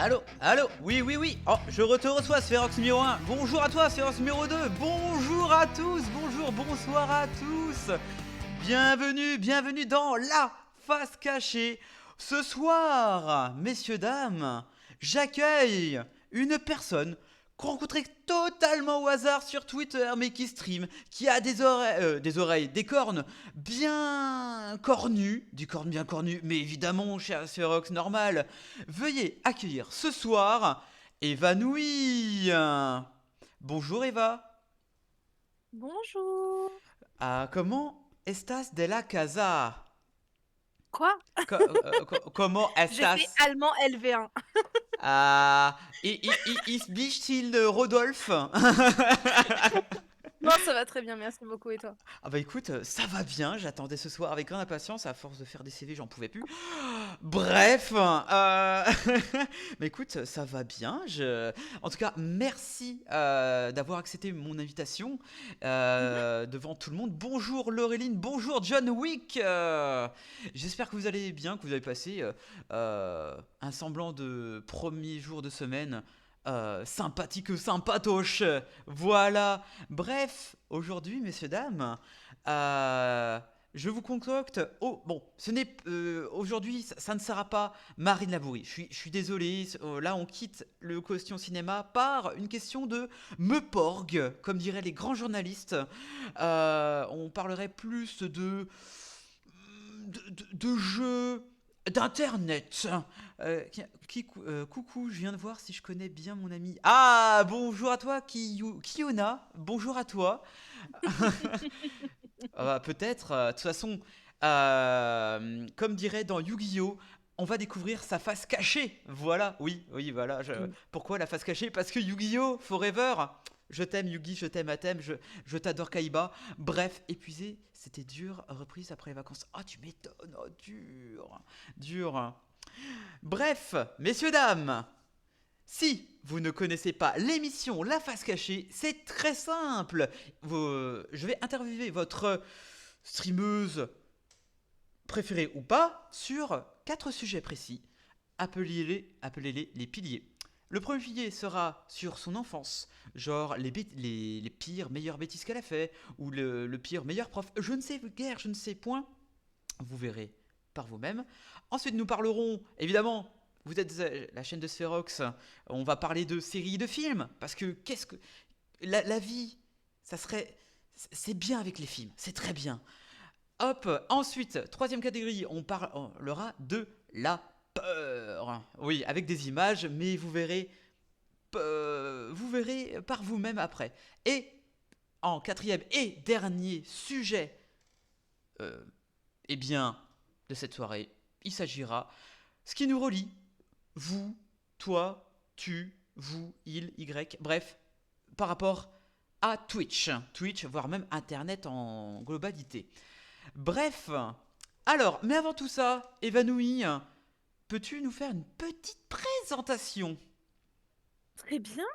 Allô, allô, oui, oui, oui. Oh, je te reçois, Sphérox numéro 1. Bonjour à toi, Sphérox numéro 2. Bonjour à tous, bonjour, bonsoir à tous. Bienvenue dans la face cachée. Ce soir, messieurs, dames, j'accueille une personne qu'on rencontrait totalement au hasard sur Twitter, mais qui stream, qui a des cornes bien cornues, des cornes bien cornues, mais évidemment, cher Sphérox, normal. Veuillez accueillir ce soir Évanouie. Bonjour Eva. Bonjour. Comment estás de la casa? Quoi? Comment J'ai fait estás? allemand LV1. Ist bist Rodolphe? Non, ça va très bien, merci beaucoup. Et toi? Ah bah écoute, ça va bien, j'attendais ce soir avec grande impatience, à force de faire des CV, j'en pouvais plus. Bref, mais écoute, ça va bien. En tout cas, merci d'avoir accepté mon invitation Mhm. devant tout le monde. Bonjour Laureline, bonjour John Wick. J'espère que vous allez bien, que vous avez passé un semblant de premier jour de semaine sympathique, sympatoche. Voilà. Bref, aujourd'hui, messieurs, dames, je vous concocte. Oh, bon, ce n'est aujourd'hui, ça ne sera pas Marine Labourie. Je suis désolé. Là, on quitte le question cinéma par une question de me porgue, comme diraient les grands journalistes. On parlerait plus de jeux d'internet. Coucou, je viens de voir si je connais bien mon ami. Ah, bonjour à toi, Kiona. Bonjour à toi. Peut-être, de toute façon, comme dirait dans Yu-Gi-Oh! On va découvrir sa face cachée. Voilà, oui, oui, voilà. Mm. Pourquoi la face cachée? Parce que Yu-Gi-Oh! Forever. Je t'aime Yugi, je t'aime Atem, je t'adore Kaiba. Bref, épuisé, c'était dur. Reprise après les vacances. Ah, tu m'étonnes. Oh, dur. Dur. Bref, messieurs, dames, si vous ne connaissez pas l'émission La Face Cachée, c'est très simple. Je vais interviewer votre streameuse préférée ou pas sur 4 sujets précis. Appelez-les les piliers. Le premier pilier sera sur son enfance, genre les pires, meilleures bêtises qu'elle a fait, ou le pire, meilleur prof. Je ne sais guère, je ne sais point. Vous verrez par vous-même. Ensuite, nous parlerons, évidemment, vous êtes la chaîne de Spherox, on va parler de séries, de films, parce que qu'est-ce que... La vie, ça serait... C'est bien avec les films, c'est très bien. Hop, ensuite, troisième catégorie, on parlera de la peur. Oui, avec des images, mais vous verrez par vous-même après. Et en quatrième et dernier sujet, euh, eh bien, de cette soirée, il s'agira ce qui nous relie, vous, toi, tu, vous, il, y, bref, par rapport à Twitch, voire même Internet en globalité. Bref, alors, mais avant tout ça, Évanouie, peux-tu nous faire une petite présentation? Très bien.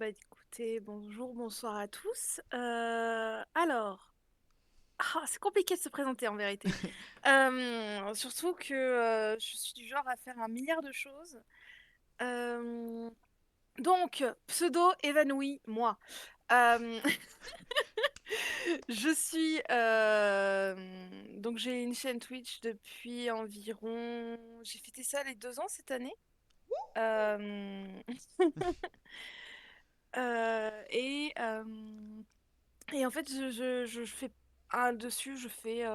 Écoutez, bonjour, bonsoir à tous. C'est compliqué de se présenter en vérité. Surtout que je suis du genre à faire un milliard de choses. Euh, donc, pseudo évanoui, moi. Euh, Je suis donc j'ai une chaîne Twitch depuis environ, j'ai fêté ça les 2 ans cette année. Euh, euh, et euh, et en fait je fais dessus, je fais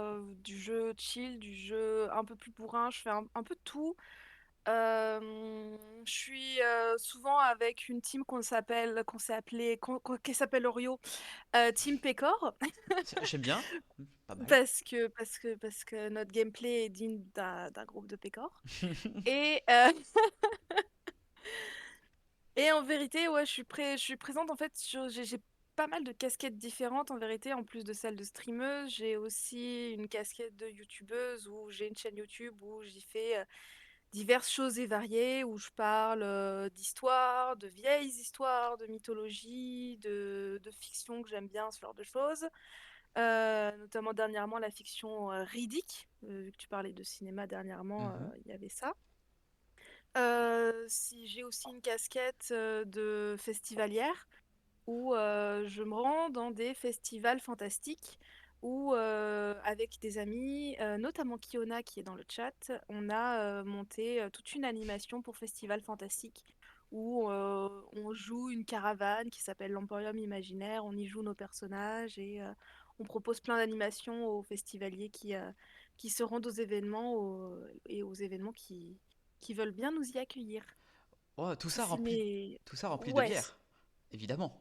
du jeu chill, du jeu un peu plus bourrin, je fais un peu de tout. Je suis souvent avec une team qu'on s'est appelé qui s'appelle Orio, Team Pecor. J'aime bien, pas mal. Parce que notre gameplay est digne d'un groupe de pécores. Et, et en vérité, ouais, je suis présente en fait j'ai pas mal de casquettes différentes en vérité, en plus de celle de streameuse. J'ai aussi une casquette de youtubeuse où j'ai une chaîne YouTube où j'y fais diverses choses et variées, où je parle d'histoire, de vieilles histoires, de mythologie, de fiction que j'aime bien, ce genre de choses. Notamment dernièrement la fiction Riddick, vu que tu parlais de cinéma dernièrement, Mhm. il y avait ça. Si j'ai aussi une casquette de festivalière où je me rends dans des festivals fantastiques où, avec des amis, notamment Kiona qui est dans le chat, on a monté toute une animation pour Festival Fantastique où on joue une caravane qui s'appelle l'Emporium Imaginaire, on y joue nos personnages et on propose plein d'animations aux festivaliers qui se rendent aux événements et aux événements qui veulent bien nous y accueillir. Oh, Ça, c'est mes... tout ça rempli de Ouais. bière, évidemment.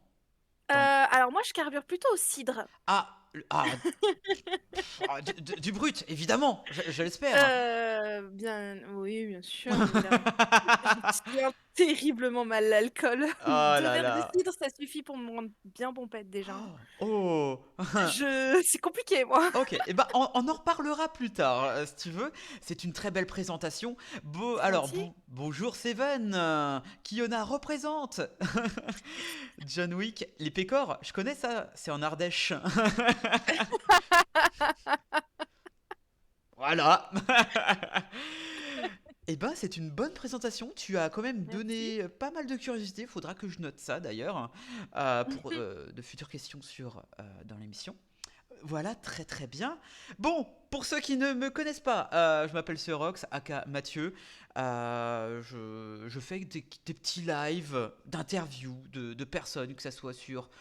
Dans- Alors moi, je carbure plutôt au cidre. ah, du brut, évidemment, je l'espère. Oui, bien sûr, évidemment. Je tiens terriblement mal l'alcool. Oh Deux là verres de là. cidre, ça suffit pour me rendre bien pompette déjà, hein. Oh. C'est compliqué, moi. Ok, et ben on en reparlera plus tard, si tu veux. C'est une très belle présentation. C'est gentil. Bonjour Seven, Kiona représente. John Wick, les pécores, je connais ça, c'est en Ardèche. Voilà. Eh ben, c'est une bonne présentation. Tu as quand même Merci. donné pas mal de curiosité. Faudra que je note ça d'ailleurs pour de futures questions dans l'émission. Voilà, très très bien. Bon, pour ceux qui ne me connaissent pas, je m'appelle Serox, aka Mathieu. Je fais des petits lives d'interviews de personnes, que ça soit sur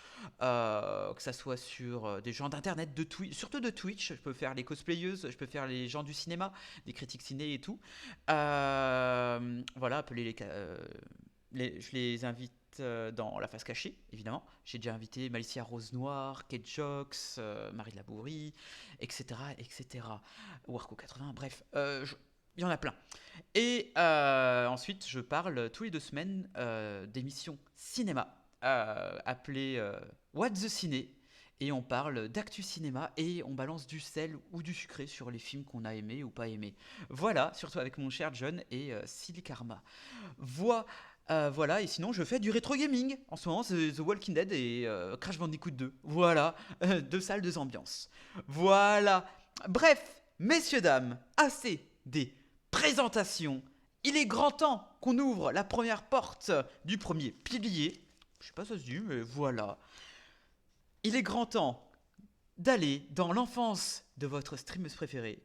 des gens d'internet, de Twitch, surtout de Twitch. Je peux faire les cosplayeuses, je peux faire les gens du cinéma, des critiques ciné et tout. Voilà, appelez je les invite dans la face cachée, évidemment. J'ai déjà invité Malicia Rose Noire, Kate Jox, Marie Labourie, etc., etc. Warco 80, bref, il y en a plein. Et ensuite, je parle tous les 2 semaines d'émissions cinéma appelées What the Ciné. Et on parle d'actu cinéma et on balance du sel ou du sucré sur les films qu'on a aimés ou pas aimés. Voilà, surtout avec mon cher John et Silly Karma. Voi- voilà, et sinon je fais du rétro gaming. En ce moment, c'est The Walking Dead et Crash Bandicoot 2. Voilà, 2 salles, 2 ambiances. Voilà. Bref, messieurs, dames, assez des présentations. Il est grand temps qu'on ouvre la première porte du premier pilier. Je sais pas si ça se dit, mais voilà. Il est grand temps d'aller dans l'enfance de votre streameuse préférée.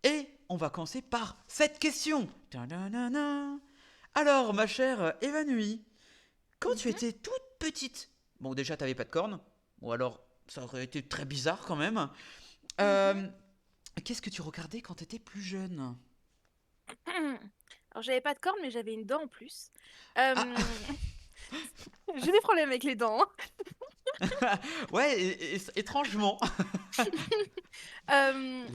Et on va commencer par cette question. Ta-da-na-na. Alors, ma chère évanouie, quand tu Mhm. étais toute petite, bon, déjà, t'avais pas de cornes, ou alors ça aurait été très bizarre quand même. Mhm. Euh, Qu'est-ce que tu regardais quand t'étais plus jeune? Alors, j'avais pas de cornes, mais j'avais une dent en plus. Ah, Euh, J'ai des problèmes avec les dents, hein. ouais, étrangement. Les portes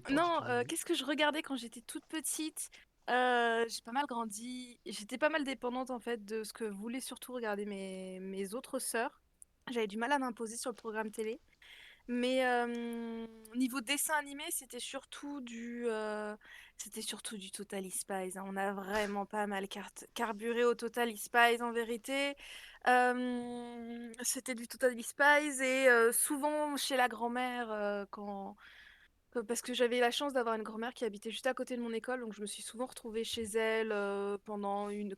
du Non, pilier. qu'est-ce que je regardais quand j'étais toute petite? J'ai pas mal grandi. J'étais pas mal dépendante en fait de ce que voulaient surtout regarder mes autres sœurs. J'avais du mal à m'imposer sur le programme télé. Mais niveau dessin animé, c'était surtout du Totally Spies, hein. On a vraiment pas mal carburé au Totally Spies en vérité. C'était du Totally Spies et souvent chez la grand-mère parce que j'avais la chance d'avoir une grand-mère qui habitait juste à côté de mon école, donc je me suis souvent retrouvée chez elle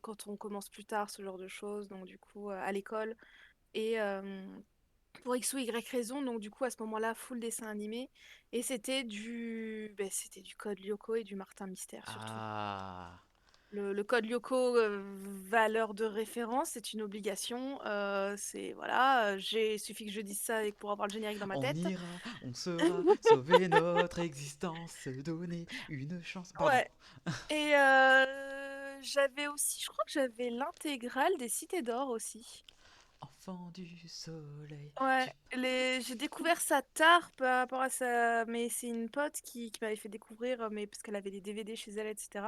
quand on commence plus tard, ce genre de choses, donc du coup à l'école. Et pour X ou Y raison, donc du coup à ce moment-là, full dessin animé. Et c'était du Code Lyoko et du Martin Mystère surtout. Ah, Le Code Lyoko, valeur de référence, c'est une obligation. Voilà, il suffit que je dise ça pour avoir le générique dans ma on tête. ira, on saura sauver notre existence, se donner une chance. Pardon. Ouais. Et j'avais aussi, je crois que j'avais l'intégrale des Cités d'Or aussi. Enfant du soleil. Ouais, j'ai découvert ça tard par rapport à ça, mais c'est une pote qui m'avait fait découvrir, mais parce qu'elle avait des DVD chez elle, etc.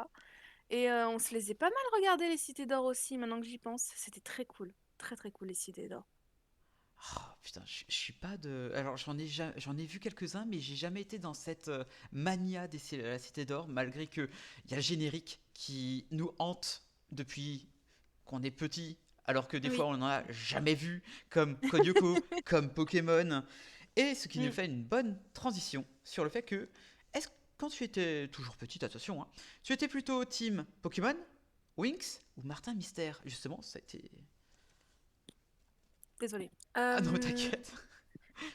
Et on se les est pas mal regardé les Cités d'Or aussi, maintenant que j'y pense. C'était très cool, très très cool les Cités d'Or. Oh, putain, je suis pas de. Alors j'en ai vu quelques-uns, mais j'ai jamais été dans cette mania la Cité d'Or, malgré que il y a le générique qui nous hante depuis qu'on est petit, alors que des fois Oui. on n'en a jamais vu, comme Code Lyoko, comme Pokémon. Et ce qui nous Mm. fait une bonne transition sur le fait que, quand tu étais toujours petite, attention, hein, tu étais plutôt team Pokémon Winx ou Martin Mystère? Justement, ça a été... Désolée. Ah non, t'inquiète.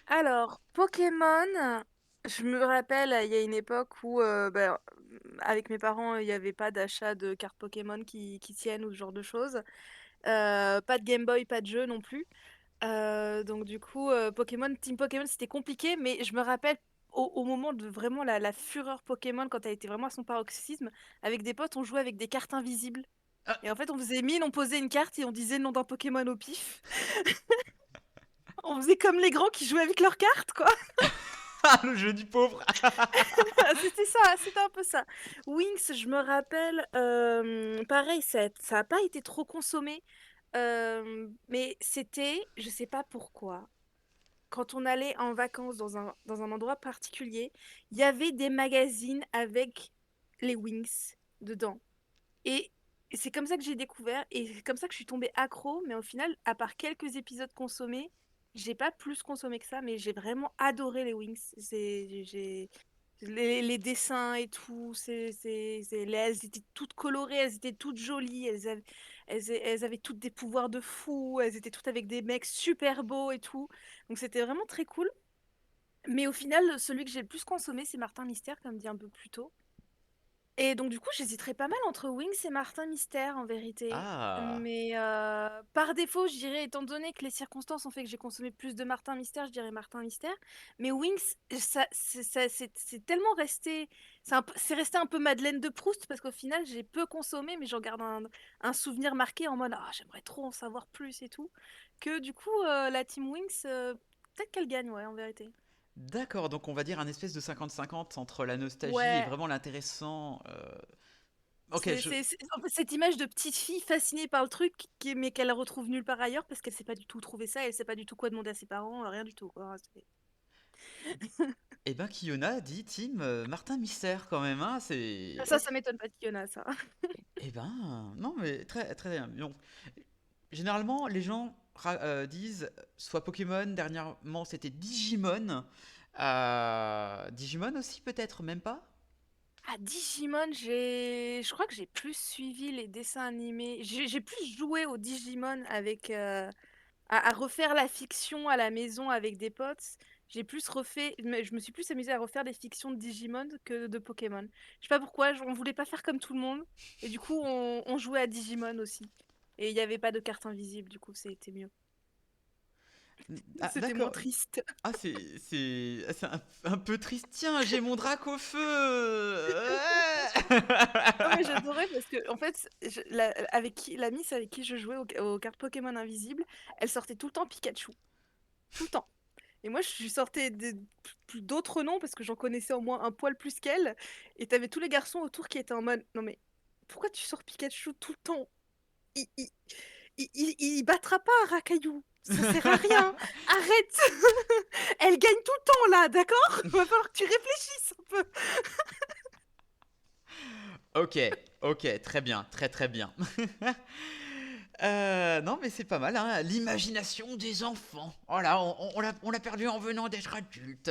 Alors, Pokémon, je me rappelle, il y a une époque où, avec mes parents, il n'y avait pas d'achat de cartes Pokémon qui tiennent ou ce genre de choses. Pas de Game Boy, pas de jeu non plus. Donc du coup, Team Pokémon, c'était compliqué, mais je me rappelle au moment de vraiment la fureur Pokémon, quand elle était vraiment à son paroxysme, avec des potes, on jouait avec des cartes invisibles. Ah, Et en fait, on faisait mine, on posait une carte et on disait le nom d'un Pokémon au pif. On faisait comme les grands qui jouaient avec leurs cartes, quoi. le jeu du pauvre. C'était ça, c'était un peu ça. Wings, je me rappelle, pareil, ça a pas été trop consommé, mais c'était, je sais pas pourquoi, quand on allait en vacances dans un endroit particulier, il y avait des magazines avec les Wings dedans. Et c'est comme ça que j'ai découvert, et c'est comme ça que je suis tombée accro, mais au final, à part quelques épisodes consommés, j'ai pas plus consommé que ça, mais j'ai vraiment adoré les Wings. Les dessins et tout, elles étaient toutes colorées, elles étaient toutes jolies, elles avaient toutes des pouvoirs de fou, elles étaient toutes avec des mecs super beaux et tout. Donc c'était vraiment très cool. Mais au final, celui que j'ai le plus consommé, c'est Martin Mystère, comme dit un peu plus tôt. Et donc du coup, j'hésiterais pas mal entre Wings et Martin Mystère en vérité. Ah, Mais par défaut, je dirais, étant donné que les circonstances ont fait que j'ai consommé plus de Martin Mystère, je dirais Martin Mystère. Mais Wings, c'est tellement resté, c'est resté un peu Madeleine de Proust parce qu'au final, j'ai peu consommé, mais j'en garde un souvenir marqué en mode, ah, j'aimerais trop en savoir plus et tout. Que du coup, la Team Wings, peut-être qu'elle gagne, ouais, en vérité. d'accord, donc on va dire un espèce de 50-50 entre la nostalgie et Ouais, vraiment l'intéressant. Ok, En fait, cette image de petite fille fascinée par le truc, mais qu'elle retrouve nulle part ailleurs parce qu'elle sait pas du tout trouver ça, elle sait pas du tout quoi demander à ses parents, rien du tout, quoi. Eh ben, Kiona dit Team Martin Mystère quand même, hein, c'est... Ça, Ok. ça m'étonne pas qu'il y en a, ça. Eh ben, non, mais très, très bien. Donc, généralement, les gens disent soit Pokémon, dernièrement c'était Digimon. Digimon aussi, peut-être, même pas? À Digimon, je crois que j'ai plus suivi les dessins animés. J'ai plus joué au Digimon avec, à refaire la fiction à la maison avec des potes. J'ai plus refait, mais je me suis plus amusée à refaire des fictions de Digimon que de Pokémon. Je sais pas pourquoi, on voulait pas faire comme tout le monde. Et du coup, on jouait à Digimon aussi. Et il n'y avait pas de carte invisible, du coup, c'était mieux. Ah, C'était moins d'accord. triste. Ah, c'est un peu triste. Tiens, j'ai mon drac au feu! Ouais. Non, mais j'adorais parce que, en fait, la miss avec qui je jouais aux cartes Pokémon invisibles, elle sortait tout le temps Pikachu. Tout le temps. Et moi, je lui sortais d'autres noms parce que j'en connaissais au moins un poil plus qu'elle. Et t'avais tous les garçons autour qui étaient en mode, non mais pourquoi tu sors Pikachu tout le temps? Il, il, il battra pas un racaillou. Ça sert à rien. Arrête. Elle gagne tout le temps là, d'accord? Va falloir que tu réfléchisses un peu. Ok, ok, très bien, très très bien. Non, mais c'est pas mal, hein. L'imagination des enfants. Voilà, on l'a perdu en venant d'être adulte.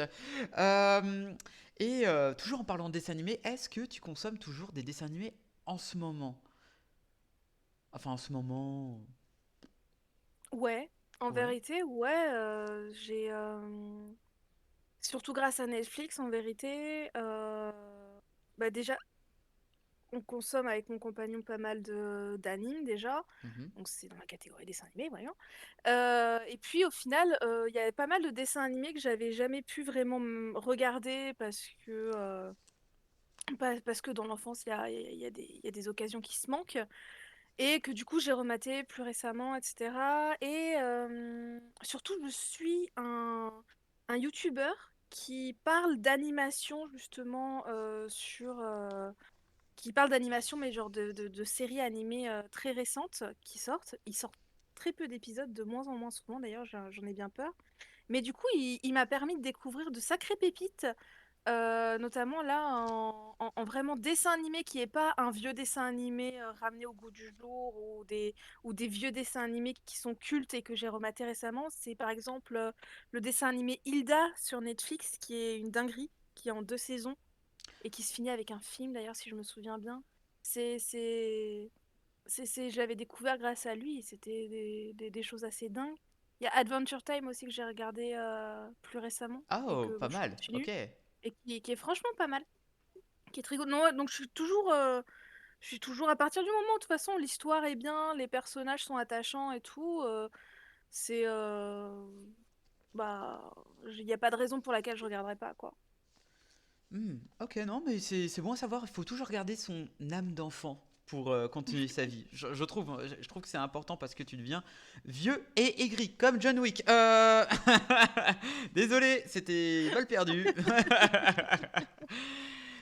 Toujours en parlant de dessins animés, est-ce que tu consommes toujours des dessins animés en ce moment? Enfin, en ce moment. Ouais, en Ouais. vérité, ouais, surtout grâce à Netflix, en vérité, bah déjà, on consomme avec mon compagnon pas mal d'animes déjà, Mhm. donc c'est dans la catégorie dessins animés, voyons. Et puis au final, il y avait pas mal de dessins animés que j'avais jamais pu vraiment regarder parce que dans l'enfance, il y a des occasions qui se manquent. Et que du coup j'ai rematé plus récemment, etc. Et surtout je suis un YouTuber qui parle d'animation justement qui parle d'animation mais genre de séries animées très récentes qui sortent. Il sort très peu d'épisodes, de moins en moins souvent d'ailleurs, j'en ai bien peur. Mais du coup il m'a permis de découvrir de sacrées pépites notamment là, en vraiment dessin animé qui est pas un vieux dessin animé ramené au goût du jour ou des vieux dessins animés qui sont cultes et que j'ai rematé récemment. C'est par exemple le dessin animé Hilda sur Netflix qui est une dinguerie, qui est en 2 saisons et qui se finit avec un film d'ailleurs si je me souviens bien. C'est je l'avais découvert grâce à lui. C'était des choses assez dingues. Il y a Adventure Time aussi que j'ai regardé plus récemment Ah, et oh, que pas bon, je mal. continue Ok. et qui est franchement pas mal, qui est très good. Non, ouais, donc je suis toujours à partir du moment où de toute façon l'histoire est bien, les personnages sont attachants et tout. C'est bah, il n'y a pas de raison pour laquelle je regarderais pas quoi. Ok, non, mais c'est bon à savoir. Il faut toujours garder son âme d'enfant pour continuer sa vie. Je trouve que c'est important parce que tu deviens vieux et aigri, comme John Wick. Désolé, c'était balle perdue.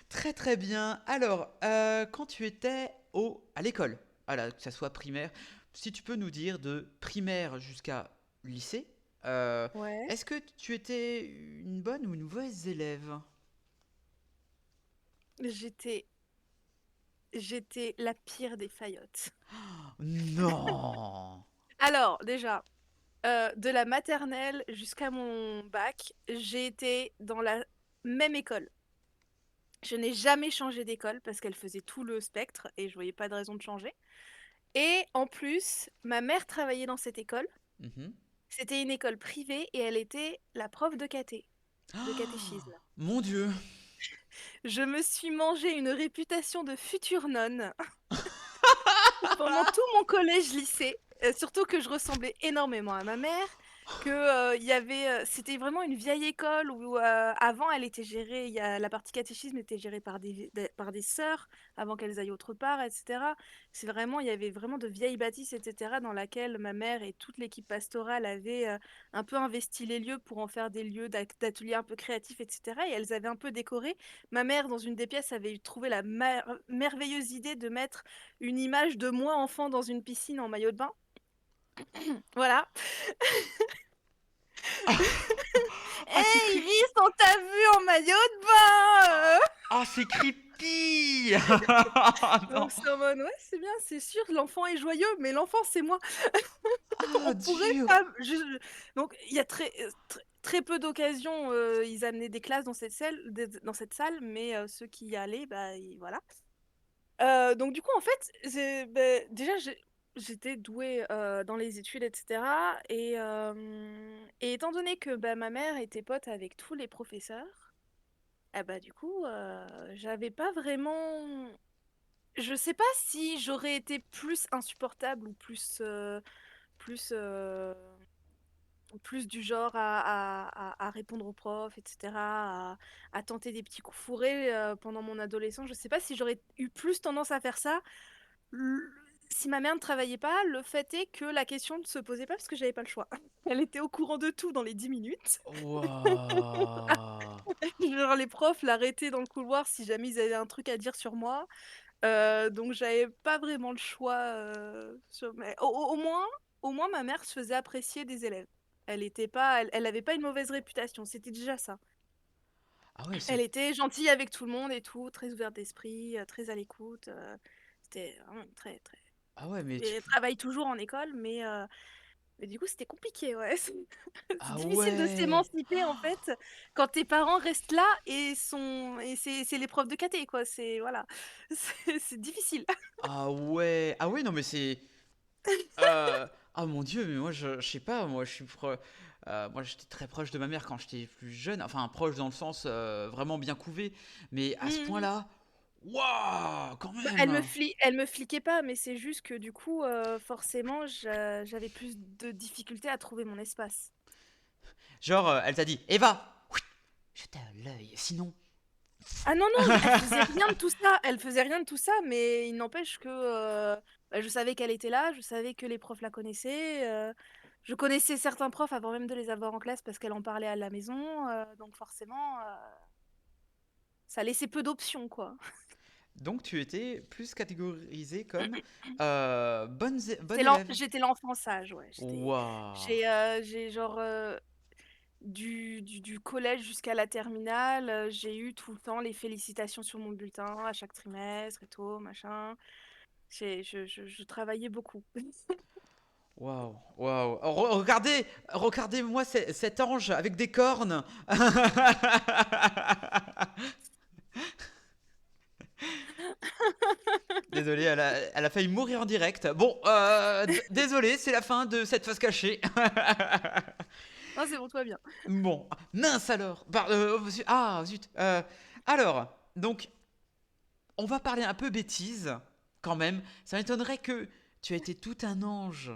Très très bien. Alors, quand tu étais à l'école, voilà, que ça soit primaire, si tu peux nous dire de primaire jusqu'à lycée, Ouais. est-ce que tu étais une bonne ou une mauvaise élève? J'étais j'étais la pire des faillottes. Non. Alors déjà, de la maternelle jusqu'à mon bac, j'ai été dans la même école. Je n'ai jamais changé d'école parce qu'elle faisait tout le spectre et je voyais pas de raison de changer. Et en plus, ma mère travaillait dans cette école. Mhm. C'était une école privée et elle était la prof de caté, de catéchisme. Mon Dieu. Je me suis mangé une réputation de future nonne pendant tout mon collège-lycée, surtout que je ressemblais énormément à ma mère, que, c'était vraiment une vieille école où, avant elle était gérée la partie catéchisme était gérée par des sœurs avant qu'elles aillent autre part et cetera. Il y avait vraiment de vieilles bâtisses et cetera dans laquelle ma mère et toute l'équipe pastorale avaient, un peu investi les lieux pour en faire des lieux d'ateliers un peu créatifs et cetera et elles avaient un peu décoré. Ma mère, dans une des pièces, avait trouvé la merveilleuse idée de mettre une image de moi enfant dans une piscine en maillot de bain. Voilà. Ah, c'est Hey Iris, on t'a vu en maillot de bain Ah, c'est creepy. Non. Donc c'est en mode, ouais, c'est bien, c'est sûr, l'enfant est joyeux, mais l'enfant, c'est moi. Ah, On pourrait dur. pas... Donc il y a très peu d'occasions, ils amenaient des classes dans cette salle, mais ceux qui y allaient, bah, voilà. Donc du coup, en fait, déjà, j'étais douée dans les études, etc. Et étant donné que bah, ma mère était pote avec tous les professeurs, ah bah du coup, j'avais pas vraiment... Je sais pas si j'aurais été plus insupportable ou plus, euh, plus du genre à répondre aux profs, etc., à tenter des petits coups fourrés pendant mon adolescence. Je sais pas si j'aurais eu plus tendance à faire ça le- si ma mère ne travaillait pas, le fait est que la question ne se posait pas parce que j'avais pas le choix. Elle était au courant de tout dans les 10 minutes. Waouh. Genre les profs l'arrêtaient dans le couloir si jamais ils avaient un truc à dire sur moi. Donc j'avais pas vraiment le choix. Mais au moins ma mère se faisait apprécier des élèves. Elle avait pas une mauvaise réputation, c'était déjà ça. Ah ouais, Elle c'est. était gentille avec tout le monde et tout, très ouverte d'esprit, très à l'écoute. C'était vraiment très très. Ah ouais, mais Et elle travaille toujours en école, mais du coup, c'était compliqué, ouais. C'est Ah difficile de ouais. s'émanciper, en fait, quand tes parents restent là et c'est les profs de caté, quoi. Voilà. C'est difficile. Ah ouais. Ah ouais, non, mais c'est. Ah mon Dieu, mais moi je sais pas, moi moi j'étais très proche de ma mère quand j'étais plus jeune, enfin proche dans le sens vraiment bien couvé, mais à ce Mhm. point-là, waouh, quand Bah, même. elle me fliquait pas, mais c'est juste que du coup, forcément, j'avais plus de difficultés à trouver mon espace. Genre, elle t'a dit, Eva, oui, jetez à l'œil, sinon. Ah non, non, elle faisait rien de tout ça. Elle faisait rien de tout ça, mais il n'empêche que bah, je savais qu'elle était là, je savais que les profs la connaissaient. Je connaissais certains profs avant même de les avoir en classe parce qu'elle en parlait à la maison. Donc forcément, ça laissait peu d'options, quoi. Donc tu étais plus catégorisé comme bonne élève. J'étais l'enfant sage, ouais. Waouh. J'ai genre du collège jusqu'à la terminale, j'ai eu tout le temps les félicitations sur mon bulletin à chaque trimestre et tout, machin. Je travaillais beaucoup. Waouh, waouh. Regardez-moi cet ange avec des cornes. Désolé, elle a failli mourir en direct. Bon, désolé, c'est la fin de cette phase cachée. Non, c'est bon, toi bien. Bon, mince alors. Ah, zut. Alors, donc, on va parler un peu bêtises, quand même. Ça m'étonnerait que tu aies été tout un ange.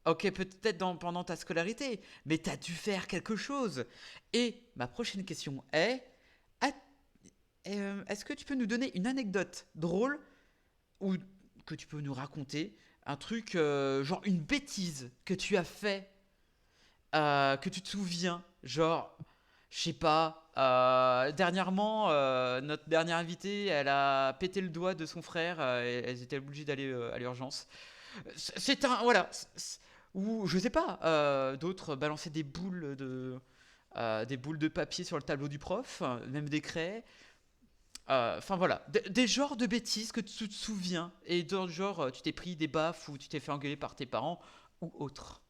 Ok, peut-être pendant ta scolarité, mais tu as dû faire quelque chose. Et ma prochaine question est, a- est-ce que tu peux nous donner une anecdote drôle ou que tu peux nous raconter un truc, genre une bêtise que tu as fait, que tu te souviens, genre, je sais pas, dernièrement, notre dernière invitée, elle a pété le doigt de son frère, et elles étaient obligées d'aller à l'urgence. C'est un, voilà, ou je sais pas, d'autres balancer des boules de papier sur le tableau du prof, même des craies. Enfin voilà, des genres de bêtises que tu te souviens et dans le genre tu t'es pris des baffes ou tu t'es fait engueuler par tes parents ou autre.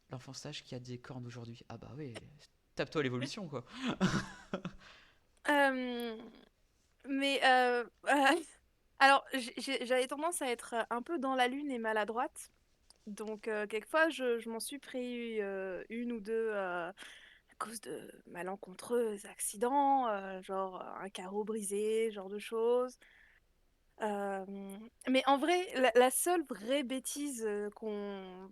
L'enfant sage qui a des cornes aujourd'hui. Ah bah oui, tape-toi l'évolution quoi. Euh, mais alors, j'avais tendance à être un peu dans la lune et maladroite. Donc, quelquefois, je m'en suis pris une ou deux à cause de malencontreux accidents, genre un carreau brisé, ce genre de choses. Euh, mais en vrai, la seule vraie bêtise qu'on...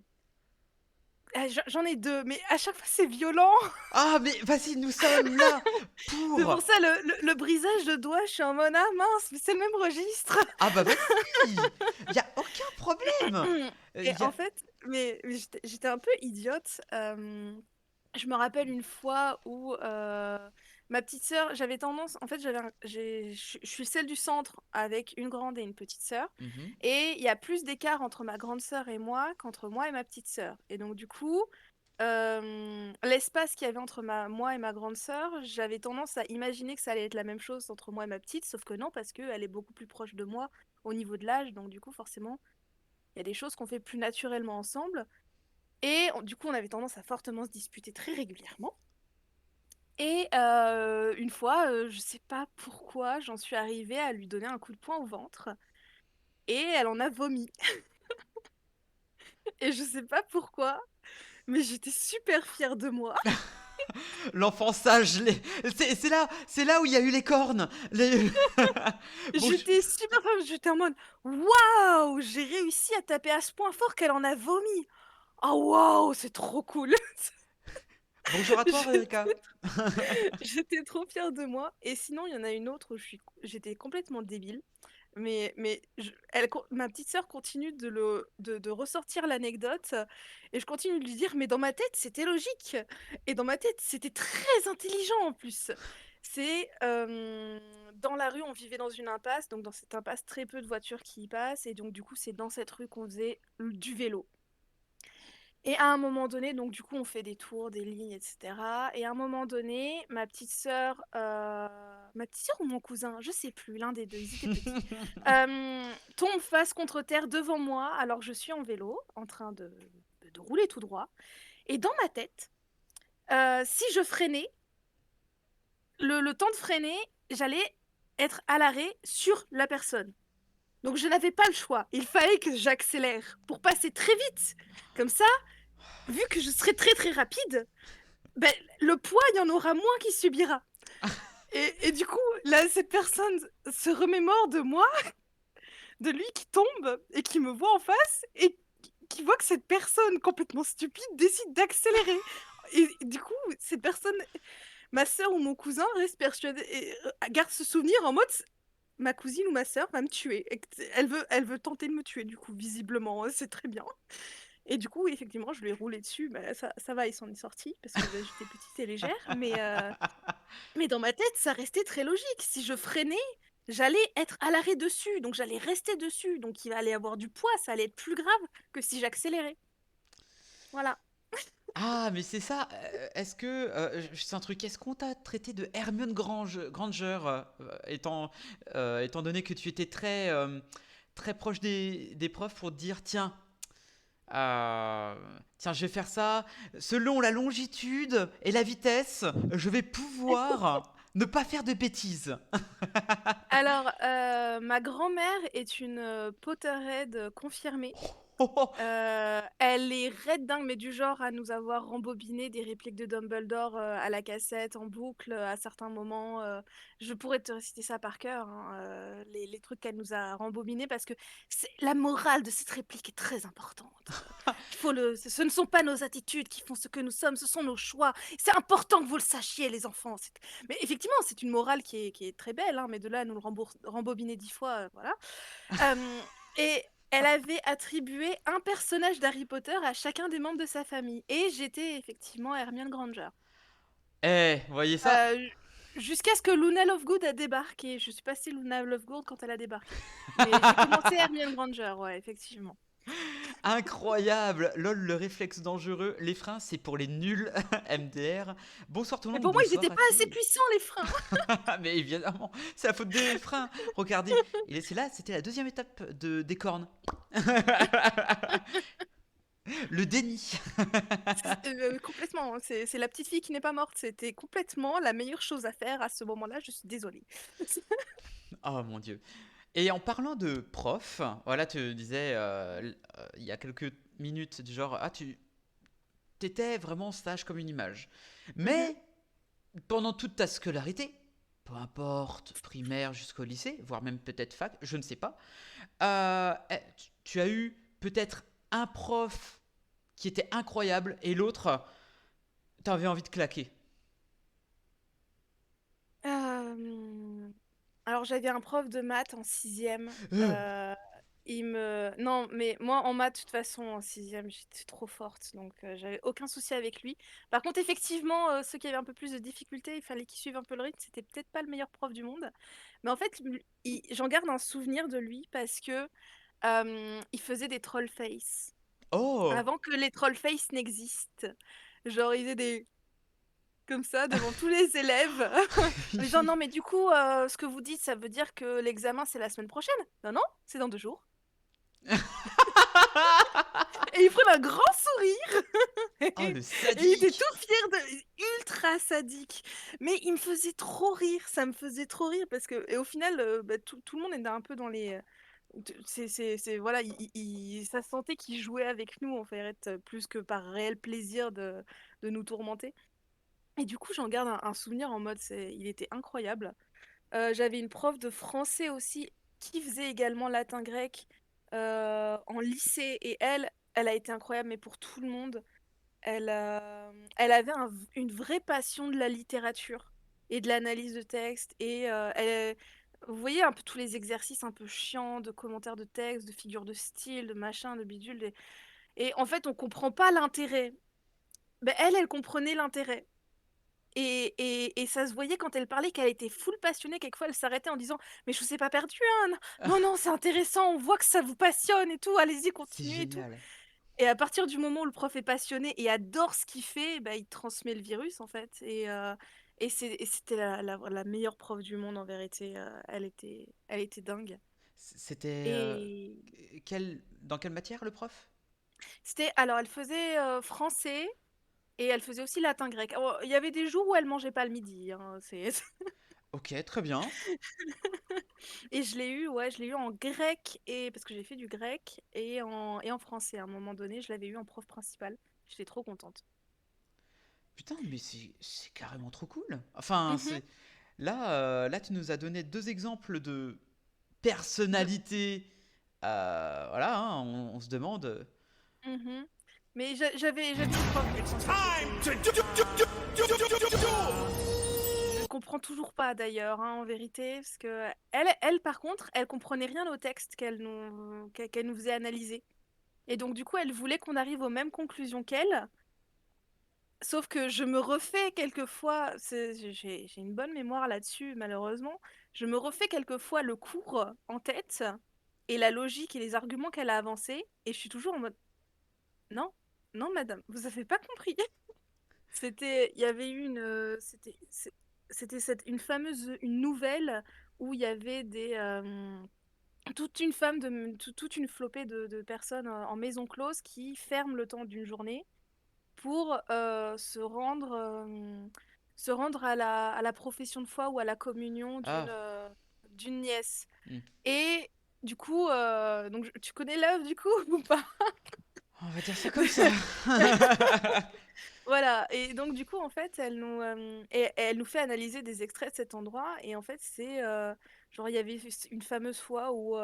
Ah, j'en ai deux, mais à chaque fois c'est violent. Ah mais vas-y, nous sommes là C'est pour... pour ça le brisage de doigts, je suis en mode ah mince, mais c'est le même registre. Ah bah vas-y, y a aucun problème. Et Y en a... fait, mais j'étais un peu idiote. Je me rappelle une fois où ma petite sœur, j'avais tendance, en fait, je suis celle du centre avec une grande et une petite sœur. Mhm. Et il y a plus d'écart entre ma grande sœur et moi qu'entre moi et ma petite sœur. Et donc, du coup, l'espace qu'il y avait entre moi et ma grande sœur, j'avais tendance à imaginer que ça allait être la même chose entre moi et ma petite, sauf que non, parce qu'elle est beaucoup plus proche de moi au niveau de l'âge. Donc, du coup, forcément, il y a des choses qu'on fait plus naturellement ensemble. Et du coup, on avait tendance à fortement se disputer très régulièrement. Et une fois, je sais pas pourquoi, j'en suis arrivée à lui donner un coup de poing au ventre. Et elle en a vomi. Et je sais pas pourquoi, mais j'étais super fière de moi. L'enfant sage, c'est là où il y a eu les cornes. Bon, J'étais super fière, j'étais en mode waouh, j'ai réussi à taper à ce point fort qu'elle en a vomi. Oh waouh, c'est trop cool. bonjour à toi, J'étais Rebecca. j'étais trop fière de moi. Et sinon, il y en a une autre où j'étais complètement débile. Mais ma petite sœur continue de ressortir l'anecdote et je continue de lui dire, mais dans ma tête, c'était logique. Et dans ma tête, c'était très intelligent en plus. C'est dans la rue, on vivait dans une impasse, donc dans cette impasse, très peu de voitures qui y passent. Et donc, du coup, c'est dans cette rue qu'on faisait du vélo. Et à un moment donné, donc du coup, on fait des tours, des lignes, etc. Et à un moment donné, ma petite sœur ou mon cousin, je sais plus, l'un des deux, ils étaient petits, tombe face contre terre devant moi, alors que je suis en vélo, en train de rouler tout droit. Et dans ma tête, si je freinais, le temps de freiner, j'allais être à l'arrêt sur la personne. Donc je n'avais pas le choix. Il fallait que j'accélère pour passer très vite. Comme ça, vu que je serai très très rapide, ben, le poids, il y en aura moins qui subira. Et du coup, là, cette personne se remémore de moi, de lui qui tombe et qui me voit en face et qui voit que cette personne complètement stupide décide d'accélérer. Et du coup, cette personne, ma sœur ou mon cousin, reste persuadée et garde ce souvenir en mode ma cousine ou ma sœur va me tuer. Elle veut tenter de me tuer, du coup, visiblement, c'est très bien. Et du coup, effectivement, je lui ai roulé dessus. Bah, ça va, il s'en est sorti parce que bah, j'étais petite et légère. Mais dans ma tête, ça restait très logique. Si je freinais, j'allais être à l'arrêt dessus. Donc j'allais rester dessus. Donc il allait avoir du poids. Ça allait être plus grave que si j'accélérais. Voilà. Ah, mais c'est ça. Est-ce que c'est un truc? Est-ce qu'on t'a traité de Hermione Granger, étant donné que tu étais très proche des profs pour te dire tiens, je vais faire ça selon la longitude et la vitesse, je vais pouvoir. Ne pas faire de bêtises. Alors, ma grand-mère est une Potterhead confirmée. Elle est raide dingue, mais du genre à nous avoir rembobiné des répliques de Dumbledore à la cassette en boucle à certains moments. Je pourrais te réciter ça par cœur, hein, les trucs qu'elle nous a rembobinés, parce que la morale de cette réplique est très importante. Ce ne sont pas nos attitudes qui font ce que nous sommes, ce sont nos choix. C'est important que vous le sachiez, les enfants. Mais effectivement, c'est une morale qui est très belle, hein, mais de là à nous le rembobiner 10 fois, voilà. Euh, et elle avait attribué un personnage d'Harry Potter à chacun des membres de sa famille. Et j'étais effectivement Hermione Granger. Eh, vous voyez ça? Euh, Jusqu'à ce que Luna Lovegood a débarqué. Je suis passée Luna Lovegood quand elle a débarqué. Mais j'ai commencé Hermione Granger, ouais, effectivement. Incroyable! LOL, le réflexe dangereux. Les freins, c'est pour les nuls. MDR. Bonsoir tout le Mais monde, pour moi, ils bonsoir n'étaient à pas assez tous. puissants, les freins. Mais évidemment, c'est la faute des freins. Regardez, c'est là, c'était la deuxième étape des cornes. Le déni. Complètement, hein. C'est la petite fille qui n'est pas morte. C'était complètement la meilleure chose à faire à ce moment-là. Je suis désolée. Oh mon dieu. Et en parlant de prof, voilà, tu disais il y a quelques minutes du genre, ah, tu t'étais vraiment sage comme une image. Mhm. Mais pendant toute ta scolarité, peu importe, primaire jusqu'au lycée, voire même peut-être fac, je ne sais pas, tu as eu peut-être un prof qui était incroyable et l'autre, t'avais envie de claquer. Euh, Alors, j'avais un prof de maths en sixième. Euh, Non, mais moi, en maths, de toute façon, en sixième, j'étais trop forte. Donc, j'avais aucun souci avec lui. Par contre, effectivement, ceux qui avaient un peu plus de difficultés, il fallait qu'ils suivent un peu le rythme. C'était peut-être pas le meilleur prof du monde. Mais en fait, j'en garde un souvenir de lui parce que il faisait des troll face. oh. Avant que les troll face n'existent. Genre, il faisait des comme ça devant tous les élèves en disant non mais du coup ce que vous dites ça veut dire que l'examen c'est la semaine prochaine. Non non, c'est dans 2 jours. Et il prenait un grand sourire Oh, le et il était sadique. tout fier de ultra sadique. Mais il me faisait trop rire, ça me faisait trop rire parce que et au final bah, tout le monde était un peu dans les voilà, ça se sentait qu'il jouait avec nous en fait plus que par réel plaisir de nous tourmenter. Et du coup, j'en garde un souvenir en mode, il était incroyable. J'avais une prof de français aussi qui faisait également latin-grec en lycée et elle a été incroyable, mais pour tout le monde. Elle avait une vraie passion de la littérature et de l'analyse de texte. Et vous voyez un peu tous les exercices un peu chiants de commentaires de texte, de figures de style, de machin, de bidule. Et en fait, on comprend pas l'intérêt. Ben, elle comprenait l'intérêt. Et ça se voyait quand elle parlait qu'elle était full passionnée. Quelquefois, elle s'arrêtait en disant mais je vous ai pas perdu, hein. Non, non, c'est intéressant. On voit que ça vous passionne et tout. Allez-y, C'est continuez et tout. génial. Et à partir du moment où le prof est passionné et adore ce qu'il fait, bah, il transmet le virus en fait. Et c'était la meilleure prof du monde en vérité. Elle était dingue. C'était Et dans quelle matière le prof? alors, elle faisait français et elle faisait aussi latin-grec. Oh, il y avait des jours où elle mangeait pas le midi, hein. Ok, très bien. Et je l'ai eu, ouais, je l'ai eu en grec, et parce que j'ai fait du grec, et en français. À un moment donné, je l'avais eu en prof principal. J'étais trop contente. Putain, mais c'est carrément trop cool. Enfin, Mhm, là, tu nous as donné deux exemples de de- personnalité. Voilà, hein, on se demande. mhm. Mais j'avais une prof de français qui Time était to euh, je comprends toujours pas d'ailleurs, hein, en vérité, parce que elle, par contre, elle comprenait rien au texte qu'elle nous faisait analyser. Et donc, du coup, elle voulait qu'on arrive aux mêmes conclusions qu'elle. Sauf que je me refais quelquefois, j'ai une bonne mémoire là-dessus, malheureusement. Je me refais quelquefois le cours en tête et la logique et les arguments qu'elle a avancés, et je suis toujours en mode non, non, madame, vous avez pas compris. Il y avait eu une fameuse, une nouvelle où il y avait toute une toute une flopée de personnes en maison close qui ferment le temps d'une journée pour se rendre se rendre à la profession de foi ou à la communion Ah, d'une nièce. hmm. Et du coup, donc tu connais l'œuvre du coup ou pas? On va dire ça comme ça. Voilà, et donc du coup, en fait, elle nous fait analyser des extraits de cet endroit, et en fait, genre, il y avait une fameuse fois où,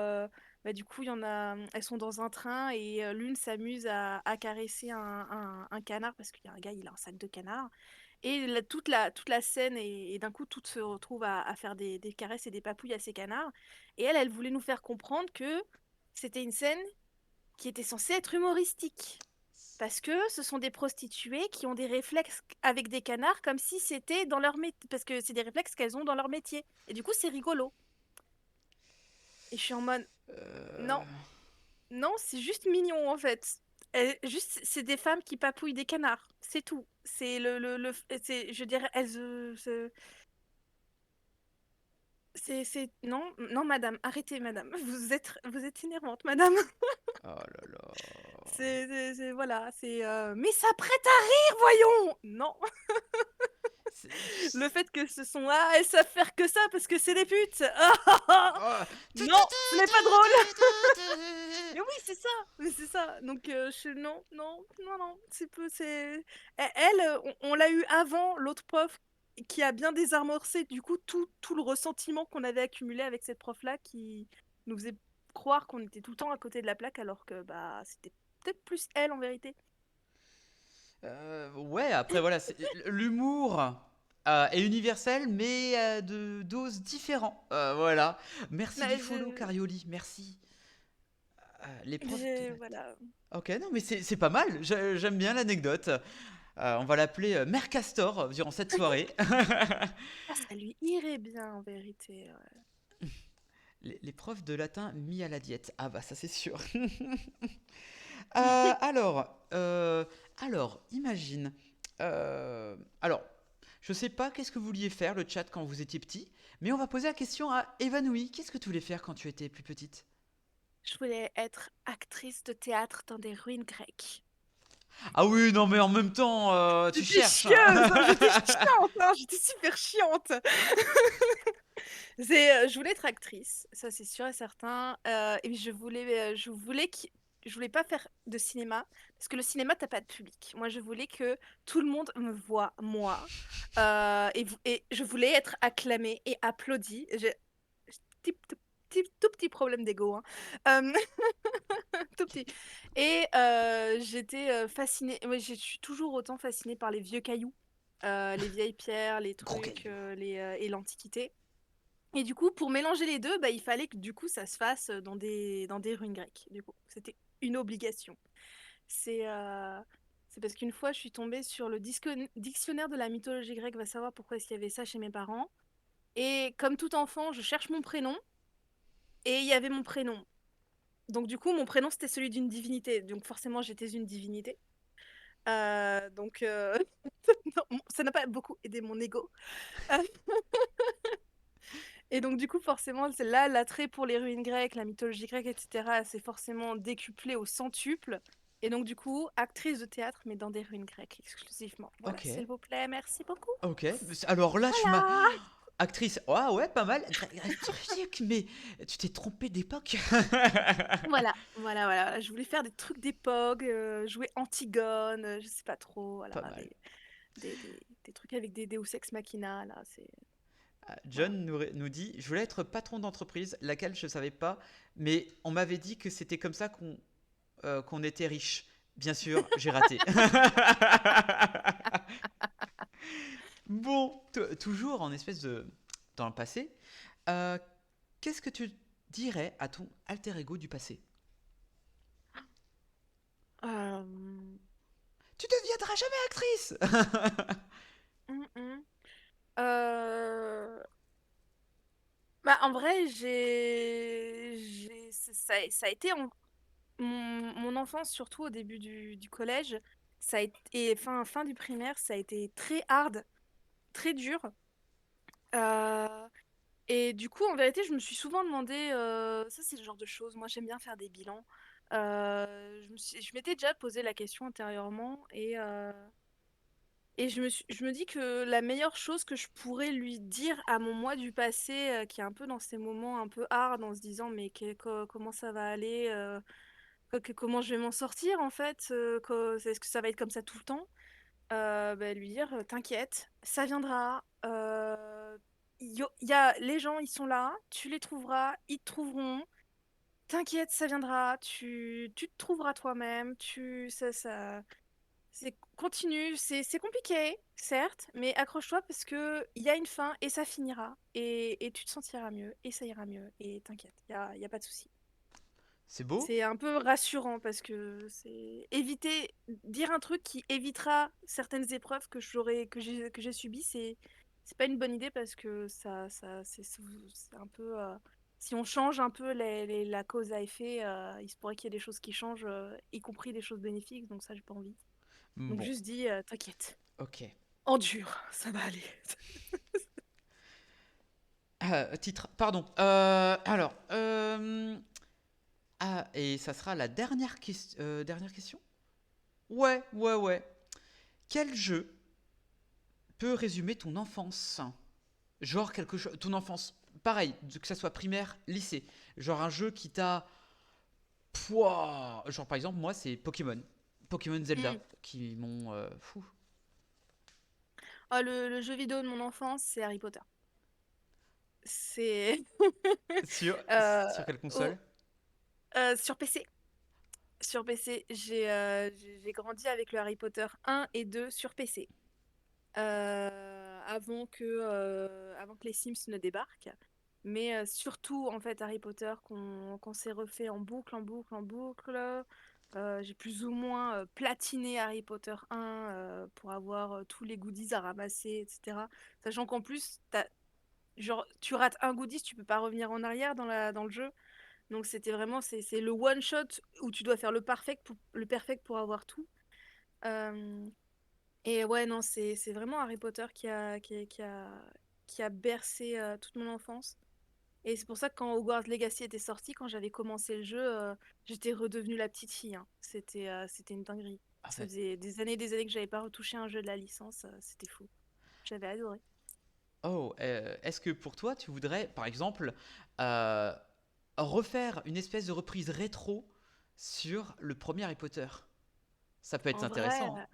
bah, du coup, il y en a, elles sont dans un train, et l'une s'amuse à caresser un canard, parce qu'il y a un gars, il a un sac de canard, et toute la scène, et d'un coup, toutes se retrouvent à faire des caresses et des papouilles à ces canards, et elle voulait nous faire comprendre que c'était une scène qui était censée être humoristique. Parce que ce sont des prostituées qui ont des réflexes avec des canards comme si c'était dans leur métier. Parce que c'est des réflexes qu'elles ont dans leur métier. Et du coup, c'est rigolo. Et je suis en mode, non, non, c'est juste mignon en fait. Juste, c'est des femmes qui papouillent des canards. C'est tout. C'est je dirais, non, non, madame, arrêtez, madame. Vous êtes énervante, madame. Oh là là. Voilà, mais ça prête à rire, voyons! Non. Le fait que ce sont elles savent faire que ça parce que c'est des putes. Ah, ah, ah. Oh. Non, ce n'est pas drôle. Mais oui, c'est ça. Mais c'est ça. Donc non, non, non, non. Elle, on l'a eu avant l'autre prof qui a bien désamorcé du coup tout le ressentiment qu'on avait accumulé avec cette prof là qui nous faisait croire qu'on était tout le temps à côté de la plaque alors que bah c'était peut-être plus elle en vérité. Ouais, après voilà, l'humour est universel, mais de doses différentes. Voilà. Merci du Mais follow, Carioli. Merci. Les profs de latin. voilà. Ok, non, mais c'est pas mal. J'aime bien l'anecdote. On va l'appeler Mère Castor durant cette soirée. Ah, ça lui irait bien en vérité. Ouais. Les profs de latin mis à la diète. Ah bah ça c'est sûr. Euh, alors, euh, alors, imagine. Alors, je sais pas qu'est-ce que vous vouliez faire le chat quand vous étiez petit, mais on va poser la question à Évanoui. Qu'est-ce que tu voulais faire quand tu étais plus petite? Je voulais être actrice de théâtre dans des ruines grecques. Ah oui, non mais en même temps, tu J'étais cherches. chieuse, hein, j'étais chiante, hein, j'étais super chiante. Je voulais être actrice, ça c'est sûr et certain. Et je voulais pas faire de cinéma parce que le cinéma t'as pas de public. Moi je voulais que tout le monde me voit moi. Et je voulais être acclamée et applaudie. J'ai tout petit problème d'ego, hein. Euh, tout petit. Et j'étais fascinée. Ouais, je suis toujours autant fascinée par les vieux cailloux, les vieilles pierres, les Gros trucs, caillou. et l'Antiquité. Et du coup, pour mélanger les deux, bah, il fallait que du coup ça se fasse dans des ruines grecques. Du coup, c'était une obligation. C'est c'est parce qu'une fois, je suis tombée sur le dictionnaire de la mythologie grecque, va savoir pourquoi est-ce qu'il y avait ça chez mes parents. Et comme tout enfant, je cherche mon prénom et il y avait mon prénom. Donc du coup, mon prénom c'était celui d'une divinité. Donc forcément, j'étais une divinité. Donc non, ça n'a pas beaucoup aidé mon ego. Euh, Et donc, du coup, forcément, c'est là l'attrait pour les ruines grecques, la mythologie grecque, etc. C'est forcément décuplé au centuple. Et donc, du coup, actrice de théâtre, mais dans des ruines grecques exclusivement. Voilà, Ok, s'il vous plaît, merci beaucoup. ok. Alors là, tu m'as. Voilà. Actrice. Ah ouais, pas mal. Truc, mais tu t'es trompé d'époque. Voilà, voilà, voilà. Je voulais faire des trucs d'époque, jouer Antigone, je sais pas trop, Pas voilà, mal. des trucs avec des Deus Ex Machina, là, c'est... Voilà. John nous dit, je voulais être patron d'entreprise, laquelle je ne savais pas, mais on m'avait dit que c'était comme ça qu'on était riche. Bien sûr, j'ai raté. Bon, toujours en espèce de dans le passé, euh, qu'est-ce que tu dirais à ton alter ego du passé? Euh, Tu deviendras jamais actrice. hum, hum. Euh, Bah, en vrai, ça a été mon enfance, surtout au début du collège, et fin du primaire, ça a été très hard, très dur. Euh, et du coup, en vérité, je me suis souvent demandé, ça c'est le genre de choses, moi j'aime bien faire des bilans. Je m'étais déjà posé la question intérieurement, Et je me dis que la meilleure chose que je pourrais lui dire à mon moi du passé, qui est un peu dans ces moments un peu hard, en se disant mais comment ça va aller, comment je vais m'en sortir en fait, est-ce que ça va être comme ça tout le temps? Bah, lui dire, t'inquiète, ça viendra. Les gens, ils sont là, tu les trouveras, ils te trouveront. T'inquiète, ça viendra, tu te trouveras toi-même, continue, c'est compliqué, certes, mais accroche-toi parce que il y a une fin et ça finira. Et tu te sentiras mieux et ça ira mieux. Et t'inquiète, y a pas de souci. C'est beau? C'est un peu rassurant parce que c'est éviter, dire un truc qui évitera certaines épreuves que j'ai subies, c'est pas une bonne idée parce que c'est un peu. Si on change un peu la cause à effet, il se pourrait qu'il y ait des choses qui changent, y compris des choses bénéfiques, donc ça, j'ai pas envie. Donc Bon, juste dis, t'inquiète, ok. endure, ça va aller. Titre, pardon. Alors, ah, et ça sera la dernière question? Ouais, ouais, ouais. Quel jeu peut résumer ton enfance? Genre quelque chose, ton enfance, pareil, que ça soit primaire, lycée. Genre un jeu qui t'a, pouah, genre par exemple moi c'est Pokémon, Pokémon Zelda, Hmm. qui m'ont, fou. Ah, le jeu vidéo de mon enfance, c'est Harry Potter. C'est Sur, euh, sur quelle console? oh, sur PC. Sur PC, j'ai grandi avec le Harry Potter 1 et 2 sur PC. Avant que les Sims ne débarquent. Mais surtout, en fait, Harry Potter qu'on s'est refait en boucle, en boucle, en boucle. J'ai plus ou moins platiné Harry Potter 1 pour avoir tous les goodies à ramasser, etc. Sachant qu'en plus, genre, tu rates un goodies, tu peux pas revenir en arrière dans le jeu. Donc c'était vraiment, c'est le one shot où tu dois faire le perfect pour avoir tout. Euh, et ouais, non, c'est vraiment Harry Potter qui a bercé toute mon enfance. Et c'est pour ça que quand Hogwarts Legacy était sorti, quand j'avais commencé le jeu, j'étais redevenue la petite fille, hein. C'était une dinguerie. Ah Ça bah, faisait des années que j'avais pas retouché un jeu de la licence, c'était fou. J'avais adoré. oh, est-ce que pour toi tu voudrais par exemple euh, refaire une espèce de reprise rétro sur le premier Harry Potter? Ça peut être En vrai, intéressant, hein.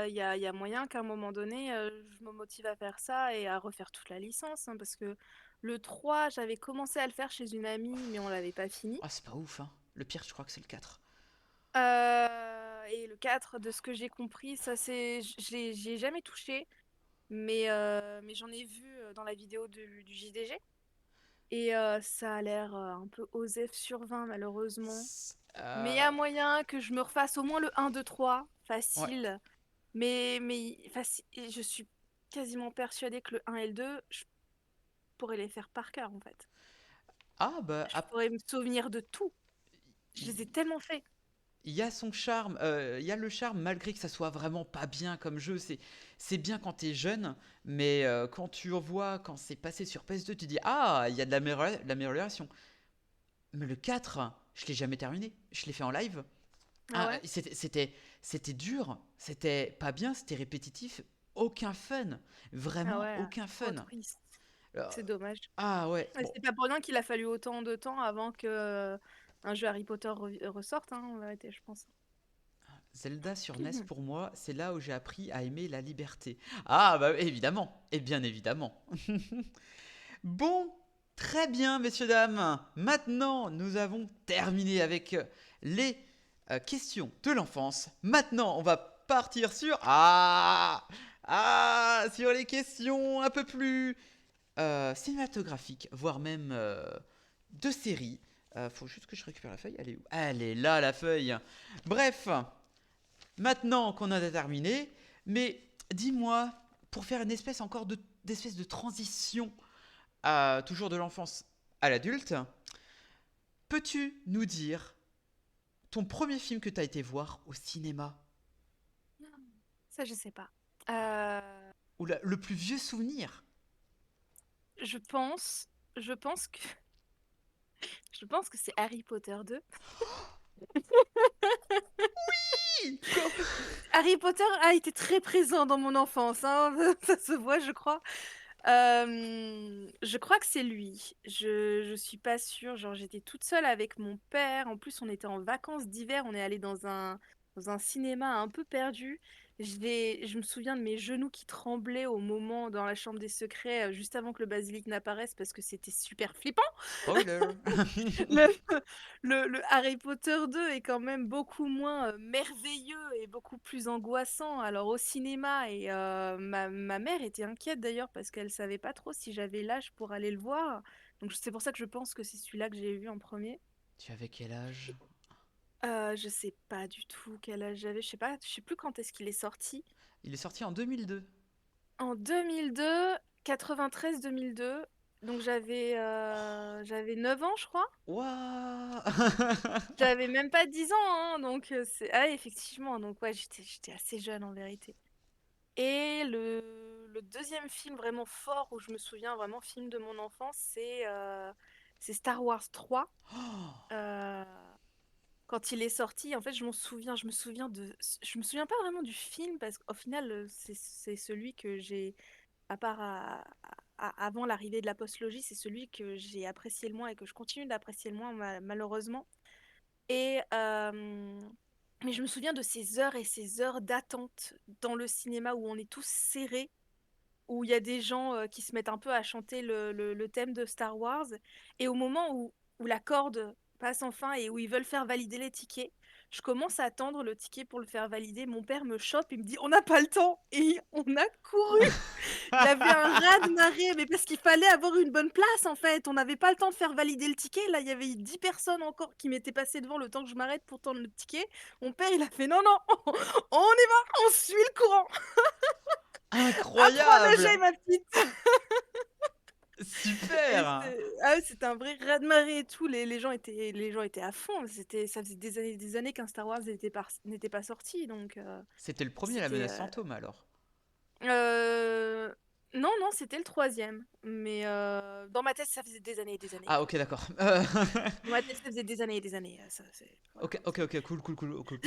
il y a moyen qu'à un moment donné, je me motive à faire ça et à refaire toute la licence, hein, parce que le 3 j'avais commencé à le faire chez une amie, mais on l'avait pas fini. Ah, c'est pas ouf, hein. Le pire, je crois que c'est le 4. Et le 4 de ce que j'ai compris, j'y ai jamais touché, mais j'en ai vu dans la vidéo du JDG. Et ça a l'air un peu OSEF sur 20, malheureusement. Mais il y a moyen que je me refasse au moins le 1, 2, 3, Ouais. facile. Je suis quasiment persuadée que le 1 et le 2, je pourrais les faire par cœur, en fait. Ah bah, Je pourrais me souvenir de tout. Je les ai il tellement faits. il y a son charme, il y a le charme malgré que ça soit vraiment pas bien comme jeu. C'est bien quand t'es jeune, mais quand tu revois, quand c'est passé sur PS2, tu dis ah, il y a de l'amélioration. Mais le 4, je l'ai jamais terminé. Je l'ai fait en live. Ah Ah, ouais? c'était dur, c'était pas bien, c'était répétitif, aucun fun, Ah vraiment ouais, aucun trop fun. triste. Euh, C'est dommage. ah ouais, Et bon, c'est pas pour rien qu'il a fallu autant de temps avant que un jeu Harry Potter ressorte, hein, en vérité, je pense. Zelda sur NES pour moi, c'est là où j'ai appris à aimer la liberté. Ah bah évidemment, et bien évidemment. Bon, très bien messieurs dames. Maintenant, nous avons terminé avec les questions de l'enfance. Maintenant, on va partir sur sur les questions un peu plus cinématographiques, voire même de séries. Faut juste que je récupère la feuille. Elle est où? Elle est là la feuille. Bref, maintenant qu'on a terminé, mais dis-moi, pour faire une espèce encore d'espèce de transition toujours de l'enfance à l'adulte, peux-tu nous dire ton premier film que tu as été voir au cinéma? Ça, je sais pas. Euh, Ou le plus vieux souvenir? je pense, je pense que, je pense que c'est Harry Potter 2. Oui. Quoi? Harry Potter a été très présent dans mon enfance, hein, ça se voit, je crois. Je crois que c'est lui. Je suis pas sûre. Genre, j'étais toute seule avec mon père. En plus, on était en vacances d'hiver. On est allé dans un cinéma un peu perdu. Je me souviens de mes genoux qui tremblaient au moment dans la chambre des secrets, juste avant que le basilic n'apparaisse, parce que c'était super flippant. Spoiler. Le, le Harry Potter 2 est quand même beaucoup moins merveilleux et beaucoup plus angoissant. Alors au cinéma, et ma mère était inquiète d'ailleurs parce qu'elle savait pas trop si j'avais l'âge pour aller le voir. Donc c'est pour ça que je pense que c'est celui-là que j'ai vu en premier. Tu avais quel âge? Je sais pas du tout quel âge j'avais, je sais pas, je sais plus quand est-ce qu'il est sorti. Il est sorti en 2002. En 2002, 93-2002. Donc j'avais 9 ans, je crois. Waouh. J'avais même pas 10 ans, hein, donc c'est... Ah, effectivement, donc ouais, j'étais assez jeune en vérité. Et le deuxième film vraiment fort où je me souviens, vraiment film de mon enfance, c'est Star Wars 3. Euh, Quand il est sorti, en fait, je me souviens pas vraiment du film parce qu'au final, c'est celui que j'ai, à part avant l'arrivée de la postlogie, c'est celui que j'ai apprécié le moins et que je continue d'apprécier le moins, malheureusement. Et mais je me souviens de ces heures et ces heures d'attente dans le cinéma où on est tous serrés, où il y a des gens qui se mettent un peu à chanter le thème de Star Wars. Et au moment où la corde passe enfin et où ils veulent faire valider les tickets, je commence à attendre le ticket pour le faire valider. Mon père me chope, il me dit on n'a pas le temps. Et on a couru. Il y avait un raz-de-marée, mais parce qu'il fallait avoir une bonne place en fait. On n'avait pas le temps de faire valider le ticket. Là, il y avait 10 personnes encore qui m'étaient passées devant le temps que je m'arrête pour tendre le ticket. Mon père, il a fait non, non, on y va, on suit le courant. Apprends à nager, Incroyable. ma petite. Et Super. ah ouais, c'était un vrai raz-de-marée et tout. Les gens étaient à fond. Ça faisait des années qu'un Star Wars n'était pas sorti. Donc, C'était le premier, la c'était. menace fantôme, alors. Euh, Non, non, c'était le troisième. Mais dans ma tête, ça faisait des années et des années, Ah, quoi. ok, d'accord. Dans ma tête, ça faisait des années et des années. Voilà. Ok, ok, ok, cool, cool, cool, cool.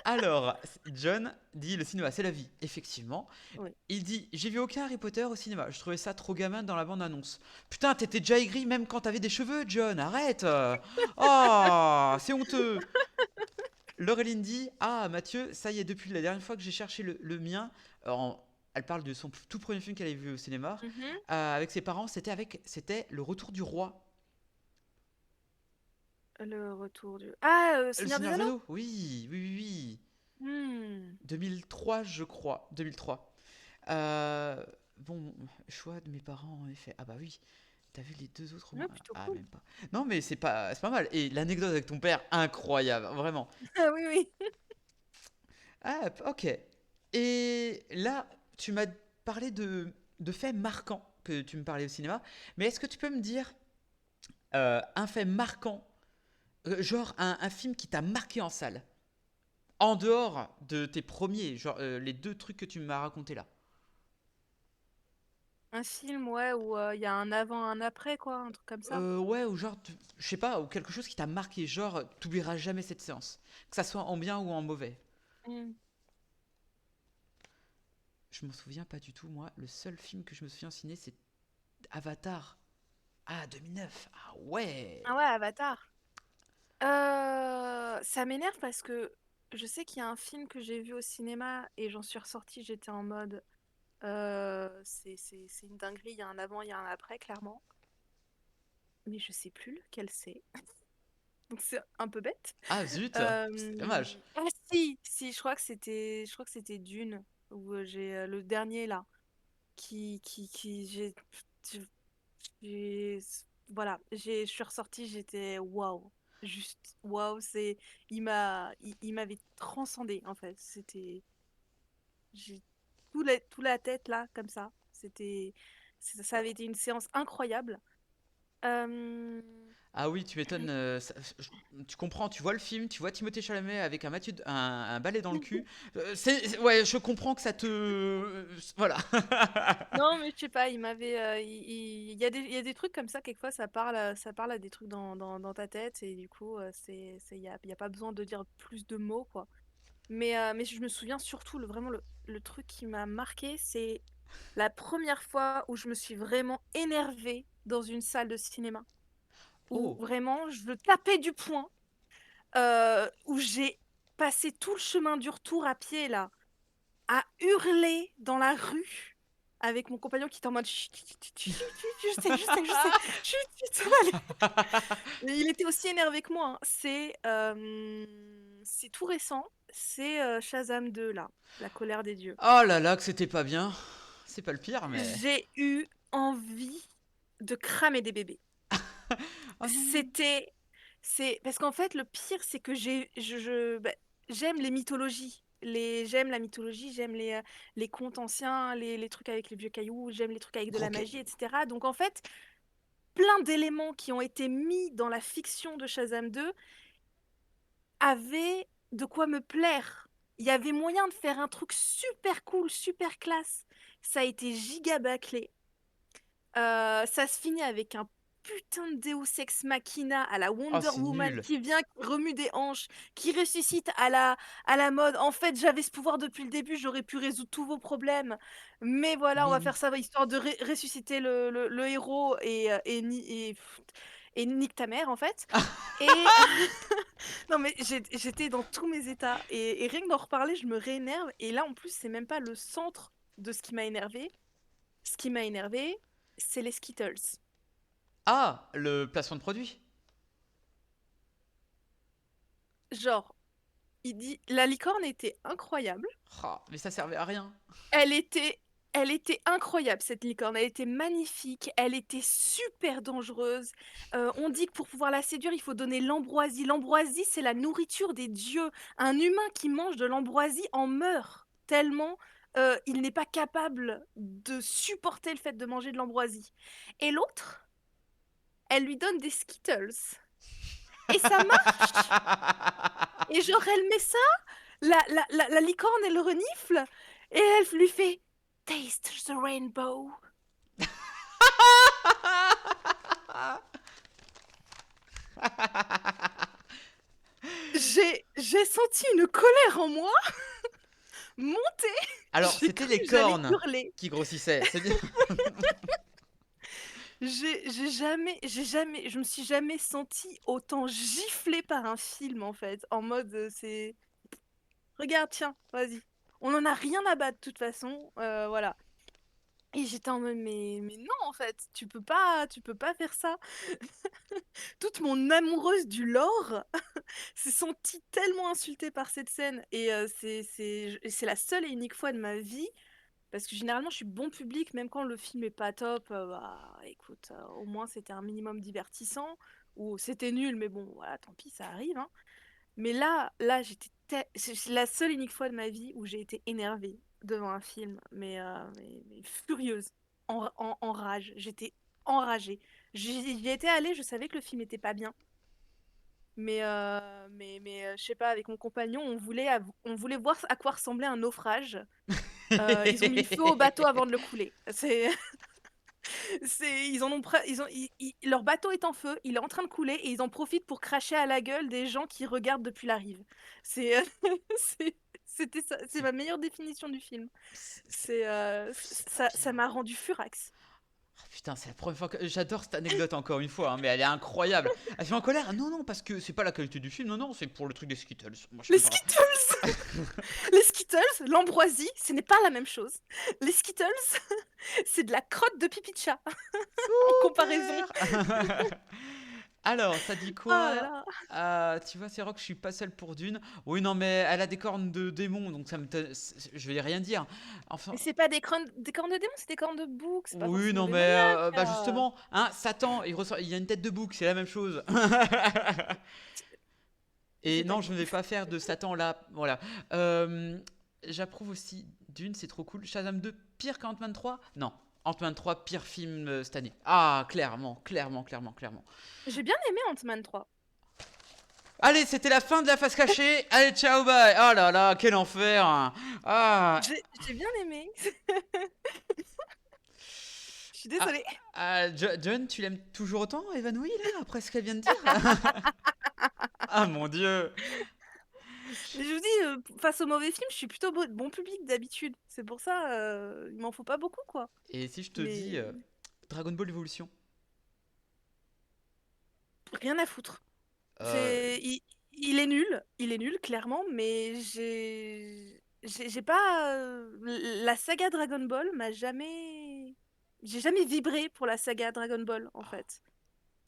Alors, John dit le cinéma, c'est la vie. Effectivement. Oui. Il dit j'ai vu aucun Harry Potter au cinéma. Je trouvais ça trop gamin dans la bande-annonce. Putain, t'étais déjà aigri même quand t'avais des cheveux, John. Arrête. Oh, c'est honteux. Laureline dit ah, Mathieu, ça y est, depuis la dernière fois que j'ai cherché le mien, elle parle de son tout premier film qu'elle avait vu au cinéma Mhm. avec ses parents. C'était Le Retour du Roi. Le retour du... Ah, Le Seigneur des Seigneur des Anneaux? Anneaux. Oui, oui, oui, oui. Hmm. 2003, je crois. 2003. Euh, bon, choix de mes parents, en effet. Ah bah oui, t'as vu les deux autres au moins? Ouais, plutôt Ah, cool. même pas. Non, mais c'est pas mal. Et l'anecdote avec ton père, incroyable, vraiment. Ah oui, oui. Ah, ok. Et là, tu m'as parlé de faits marquants que tu me parlais au cinéma. Mais est-ce que tu peux me dire un fait marquant, genre un film qui t'a marqué en salle, en dehors de tes premiers, genre les deux trucs que tu m'as raconté là? Un film, ouais, où il y a un avant, un après, quoi, un truc comme ça. Ouais, ou genre, je sais pas, ou quelque chose qui t'a marqué, genre, t'oublieras jamais cette séance. Que ça soit en bien ou en mauvais. Hmm. Je m'en souviens pas du tout, moi. Le seul film que je me souviens ciné, c'est Avatar. Ah, 2009. Ah ouais. Ah ouais, Avatar. Ça m'énerve parce que je sais qu'il y a un film que j'ai vu au cinéma et j'en suis ressortie, j'étais en mode c'est une dinguerie, il y a un avant, il y a un après, clairement. Mais je sais plus lequel c'est. Donc c'est un peu bête. Ah zut, c'est dommage. Ah si, je crois que c'était Dune, où j'ai le dernier là, j'ai, j'ai- voilà, je suis ressortie, j'étais waouh, juste waouh, il m'avait transcendé en fait. J'ai tout la tête là, comme ça. Ça avait été une séance incroyable. Euh, Ah oui, tu m'étonnes. Tu comprends, tu vois le film, tu vois Timothée Chalamet avec un balai dans le cul. Ouais, je comprends que ça te. Voilà. Non, mais je sais pas, il y a des trucs comme ça, quelquefois ça parle à des trucs dans ta tête, et du coup, il y a pas besoin de dire plus de mots, quoi. Mais je me souviens surtout, vraiment, le truc qui m'a marqué, c'est la première fois où je me suis vraiment énervée dans une salle de cinéma. Où Oh, vraiment, je tapais du poing, où j'ai passé tout le chemin du retour à pied, là, à hurler dans la rue avec mon compagnon qui était en mode chut, chut, chut, chut, chut, je sais, chut, chut, ça va aller. Et il était aussi énervé que moi, hein. C'est tout récent, c'est Shazam 2, là, La colère des dieux. oh là là, que c'était pas bien. C'est pas le pire, mais. J'ai eu envie de cramer des bébés. Oh non. C'était, c'est parce qu'en fait le pire c'est que bah, j'aime les mythologies, j'aime la mythologie, j'aime les contes anciens, les trucs avec les vieux cailloux, j'aime les trucs avec de la Ok. magie, etc. Donc en fait, plein d'éléments qui ont été mis dans la fiction de Shazam 2 avaient de quoi me plaire. Il y avait moyen de faire un truc super cool, super classe. Ça a été giga bâclé. Ça se finit avec un putain de Deus Ex Machina à la Oh, Wonder c'est Woman nul. qui vient, qui remue des hanches, qui ressuscite à la mode. En fait, j'avais ce pouvoir depuis le début, j'aurais pu résoudre tous vos problèmes. Mais voilà, on Mais va non. faire ça histoire de ressusciter le héros et nique ta mère, en fait. Et non, mais j'étais dans tous mes états. Et rien que d'en reparler, je me réénerve. Et là, en plus, c'est même pas le centre de ce qui m'a énervé. Ce qui m'a énervé, c'est les Skittles. Ah, le placement de produit. Genre, il dit, la licorne était incroyable. Ah, mais ça servait à rien. Elle était, elle était incroyable, cette licorne. Elle était magnifique. Elle était super dangereuse. On dit que pour pouvoir la séduire, il faut donner l'ambroisie. L'ambroisie, c'est la nourriture des dieux. Un humain qui mange de l'ambroisie en meurt tellement il n'est pas capable de supporter le fait de manger de l'ambroisie. Et l'autre, elle lui donne des Skittles. Et ça marche. Et genre, elle met ça, la licorne, elle renifle, et elle lui fait Taste the rainbow. J'ai senti une colère en moi monter. Alors, J'ai c'était cru les que j'allais cornes hurler. qui grossissaient. C'est bien. Je me suis jamais sentie autant giflée par un film, en fait. En mode, regarde, tiens, vas-y. On en a rien à battre de toute façon, voilà. Et j'étais en mode, mais non, en fait, tu peux pas faire ça. Toute mon amoureuse du lore s'est sentie tellement insultée par cette scène. Et c'est la seule et unique fois de ma vie, parce que généralement je suis bon public, même quand le film est pas top, bah écoute, au moins c'était un minimum divertissant, ou c'était nul, mais bon, voilà, tant pis, ça arrive, hein. Mais là, c'est la seule et unique fois de ma vie où j'ai été énervée devant un film, mais furieuse, en rage. J'étais enragée. J'y étais allée, je savais que le film était pas bien. Mais je sais pas, avec mon compagnon, on voulait voir à quoi ressemblait un naufrage. Ils ont mis le feu au bateau avant de le couler. Ils en ont, leur bateau est en feu, il est en train de couler et ils en profitent pour cracher à la gueule des gens qui regardent depuis la rive. C'est, c'est- c'était ça, c'est ma meilleure définition du film. C'est pas Ça bien. m'a rendu furax. Ah, putain, c'est la première fois que. J'adore cette anecdote encore une fois, hein, mais elle est incroyable. Elle se met en colère. Non, non, parce que c'est pas la qualité du film. Non, non, c'est pour le truc des Skittles. Moi, je Les comprends pas. Skittles! Les Skittles, l'ambroisie, ce n'est pas la même chose. Les Skittles, c'est de la crotte de pipi de chat en comparaison. Super. Alors, ça dit Oh là quoi? là. Tu vois, c'est rock, je suis pas seul pour Dune. Oui, non, mais elle a des cornes de démon, donc je vais rien dire. Enfin, Mais c'est pas des cornes de démon, c'est des cornes de bouc, c'est pas oui, forcément non, mais démoniaque. bah justement, hein, Satan, il y a une tête de bouc, c'est la même chose. Et J'ai pas non, je ne vais compris. pas faire de Satan là. Voilà. Euh, J'approuve aussi Dune, c'est trop cool. Shazam 2, pire qu'Ant-Man 3? Non. Ant-Man 3, pire film cette année. Ah, clairement, clairement, clairement, clairement. J'ai bien aimé Ant-Man 3. Allez, c'était la fin de la face cachée. Allez, ciao, bye. Oh là là, quel enfer. Ah, J'ai bien aimé. Je suis ah, désolée. John, tu l'aimes toujours autant, évanoui, là, après ce qu'elle vient de dire? Ah, mon Dieu. Mais je vous dis, face aux mauvais films, je suis plutôt bon public d'habitude. C'est pour ça, il m'en faut pas beaucoup, quoi. Et si je te dis Mais Dragon Ball Evolution? rien à foutre. Euh, C'est, il est nul, clairement, mais j'ai pas, la saga Dragon Ball m'a jamais, j'ai jamais vibré pour la saga Dragon Ball, en fait.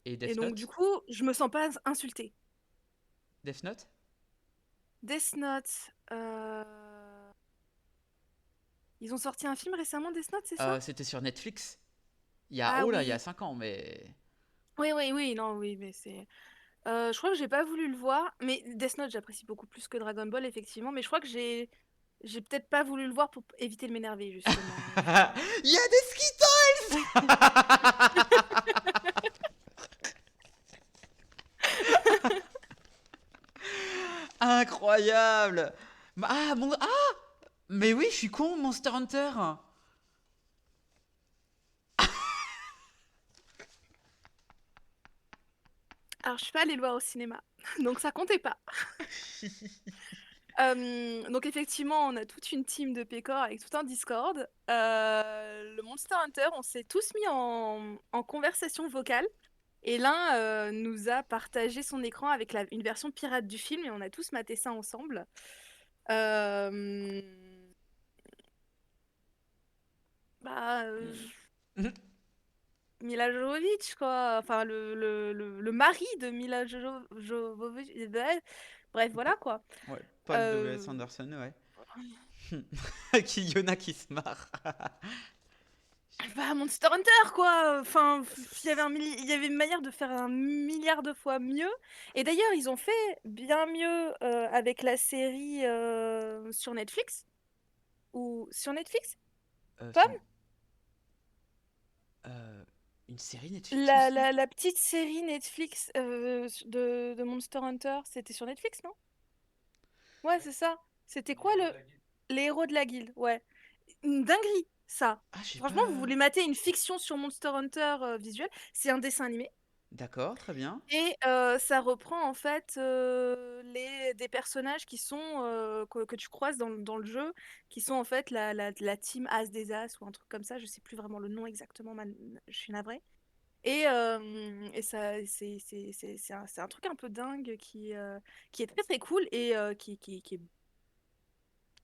et Et Death donc, du Note? coup, je me sens pas insultée. Death Note? Death Note, ils ont sorti un film récemment, Death Note, c'est ça? C'était sur Netflix. Ah Il y a oui. 5 ans, mais. Oui, oui, oui, non, oui, mais c'est. Je crois que j'ai pas voulu le voir, mais Death Note, j'apprécie beaucoup plus que Dragon Ball, effectivement. Mais je crois que j'ai peut-être pas voulu le voir pour éviter de m'énerver, justement. Il y a des Skittles! Incroyable! Mais oui, je suis con, Monster Hunter! Alors, je suis pas allée le voir au cinéma, donc ça comptait pas. Donc effectivement, on a toute une team de Pécor avec tout un Discord. Le Monster Hunter, on s'est tous mis en conversation vocale. Et l'un nous a partagé son écran avec une version pirate du film et on a tous maté ça ensemble. Euh, Bah, Mhm. Mila Jovovich, quoi. Enfin, le mari de Mila Jovovich. Bref, voilà, quoi. Ouais, Paul W.S. Euh, Anderson, ouais. Yona qui se marre. Bah, Monster Hunter, quoi. Enfin, il y avait une manière de faire un milliard de fois mieux. Et d'ailleurs, ils ont fait bien mieux avec la série sur Netflix. Ou sur Netflix? Pomme? Sur euh, une série Netflix aussi? La petite série Netflix de Monster Hunter, c'était sur Netflix, non? Ouais, c'est ça. C'était quoi les héros de la guilde? Ouais. Une dinguerie, ça. Ah, j'ai Franchement, vous pas. voulez mater une fiction sur Monster Hunter visuel, c'est un dessin animé. D'accord, très bien. Et ça reprend en fait des personnages qui sont que tu croises dans le jeu, qui sont en fait la team As des As ou un truc comme ça. Je sais plus vraiment le nom exactement, je suis navrée. Et ça, c'est un truc un peu dingue qui est très très cool et qui est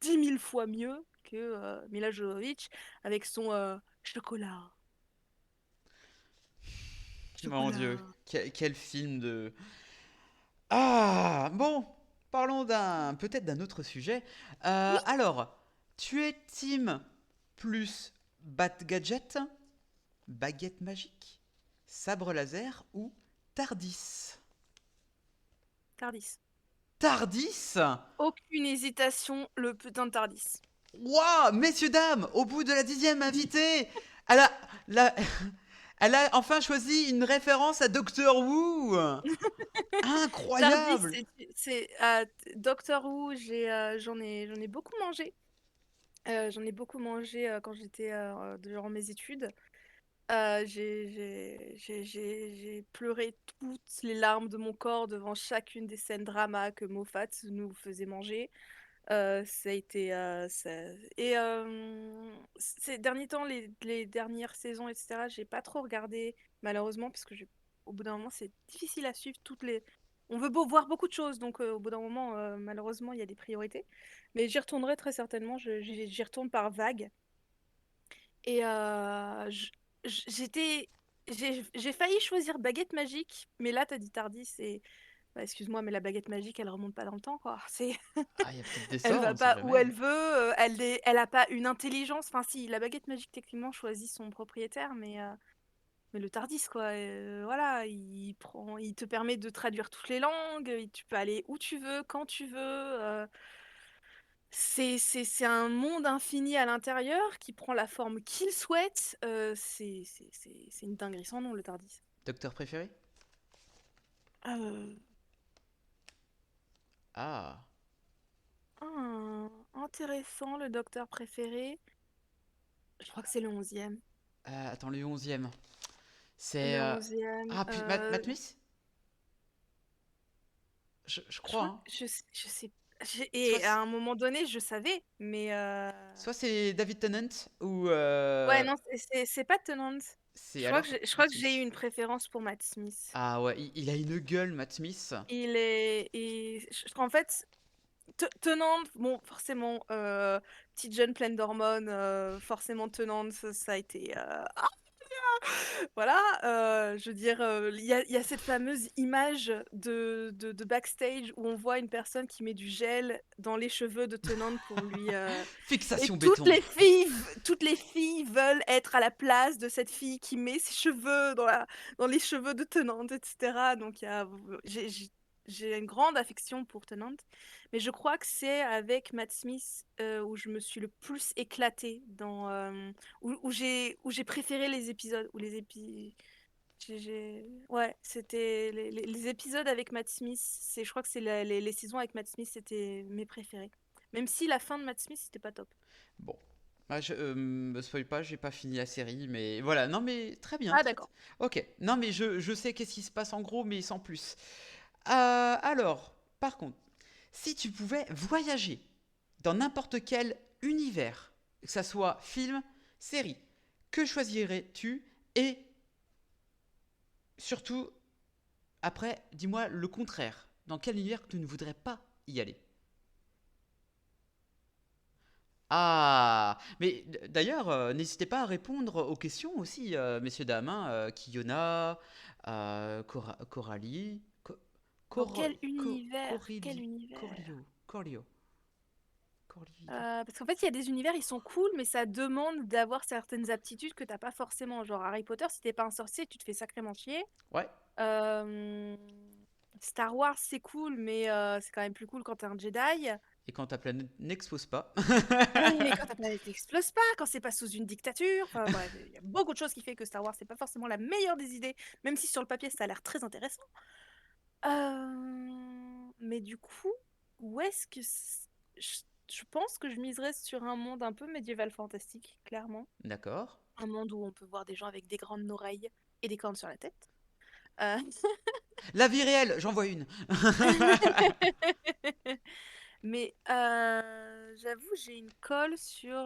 10 000 fois mieux que Mila Jovovich avec son chocolat. Mon Dieu, Chocolat. quel film de. Ah, bon, parlons peut-être d'un autre sujet. Oui, Alors, tu es team plus Bat Gadget, baguette magique, sabre laser ou Tardis? Tardis. Tardis? Aucune hésitation, le putain de Tardis. Waouh, messieurs, dames, au bout de la 10e invitée, elle a, la- elle a enfin choisi une référence à Doctor Who. Tardis, Incroyable. Doctor Who, j'en ai beaucoup mangé. J'en ai beaucoup mangé quand j'étais durant mes études. J'ai pleuré toutes les larmes de mon corps devant chacune des scènes drama que Moffat nous faisait manger. Ça a été et ces derniers temps, les dernières saisons, etc. J'ai pas trop regardé malheureusement parce que au bout d'un moment c'est difficile à suivre toutes les. On veut voir beaucoup de choses, donc au bout d'un moment, malheureusement, il y a des priorités. Mais j'y retournerai très certainement. J'y retourne par vague. Et j'étais, j'ai failli choisir baguette magique, mais là t'as dit Tardis et bah, excuse-moi, mais la baguette magique, elle remonte pas dans le temps, quoi. C'est Ah, il y a peut-être des elle sorts, on va ne sait pas où jamais. elle veut, elle a pas une intelligence. Enfin, si, la baguette magique, techniquement, choisit son propriétaire, mais le Tardis, quoi. Voilà, il te permet de traduire toutes les langues, tu peux aller où tu veux, quand tu veux. C'est un monde infini à l'intérieur qui prend la forme qu'il souhaite. C'est une dinguerie sans nom, le Tardis. Docteur préféré? Euh, Ah. Intéressant, le docteur préféré. Je crois que c'est le 11e. Attends, le 11e. C'est. Le 11e. Ah, Matt Smith? Je Je crois, crois que hein. je sais. Soit, Et à un moment donné, je savais, mais soit c'est David Tennant ou ouais, non, c'est pas Tennant. c'est alors Je Matt crois que j'ai eu Smith. une préférence pour Matt Smith. Ah ouais, il a une gueule, Matt Smith. En fait, Tenante, bon, forcément, petite jeune pleine d'hormones, forcément Tenante, ça a été, voilà, je veux dire, il y a cette fameuse image de backstage où on voit une personne qui met du gel dans les cheveux de Tenante pour lui. Et Fixation béton. toutes les filles veulent être à la place de cette fille qui met ses cheveux dans les cheveux de Tenante, etc. Donc j'ai une grande affection pour Tenante, mais je crois que c'est avec Matt Smith où je me suis le plus éclatée où j'ai préféré les épisodes, où les épis ouais, c'était les épisodes avec Matt Smith, je crois que c'est les saisons avec Matt Smith, c'était mes préférés. Même si la fin de Matt Smith, c'était pas top. Bon. Ah, je me spoil pas, j'ai pas fini la série, mais voilà. Non, mais très bien, Ah très. d'accord. Ok. Non, mais je sais qu'est-ce qui se passe en gros, mais sans plus. Alors, par contre, si tu pouvais voyager dans n'importe quel univers, que ça soit film, série, que choisirais-tu? Et surtout, après, dis-moi le contraire. Dans quel univers tu ne voudrais pas y aller? Ah, mais d'ailleurs, n'hésitez pas à répondre aux questions aussi, messieurs, dames, hein, Kiona, Coralie, Dans quel univers? Quel Corili, univers? Corlio, Corli. Parce qu'en fait, il y a des univers, ils sont cool, mais ça demande d'avoir certaines aptitudes que t'as pas forcément. Genre Harry Potter, si t'es pas un sorcier, tu te fais sacrément chier. Ouais, Euh, Star Wars, c'est cool, mais c'est quand même plus cool quand t'es un Jedi. et quand ta planète n'expose pas. Et quand ta planète n'explose pas, quand c'est pas sous une dictature, enfin bref, il y a beaucoup de choses qui fait que Star Wars, c'est pas forcément la meilleure des idées, même si sur le papier, ça a l'air très intéressant. Mais du coup, où est-ce que... Je, je pense que je miserais sur un monde un peu médiéval fantastique, clairement. D'accord. Un monde où on peut voir des gens avec des grandes oreilles et des cornes sur la tête. Euh, La vie réelle, j'en vois une. Mais j'avoue, j'ai une colle sur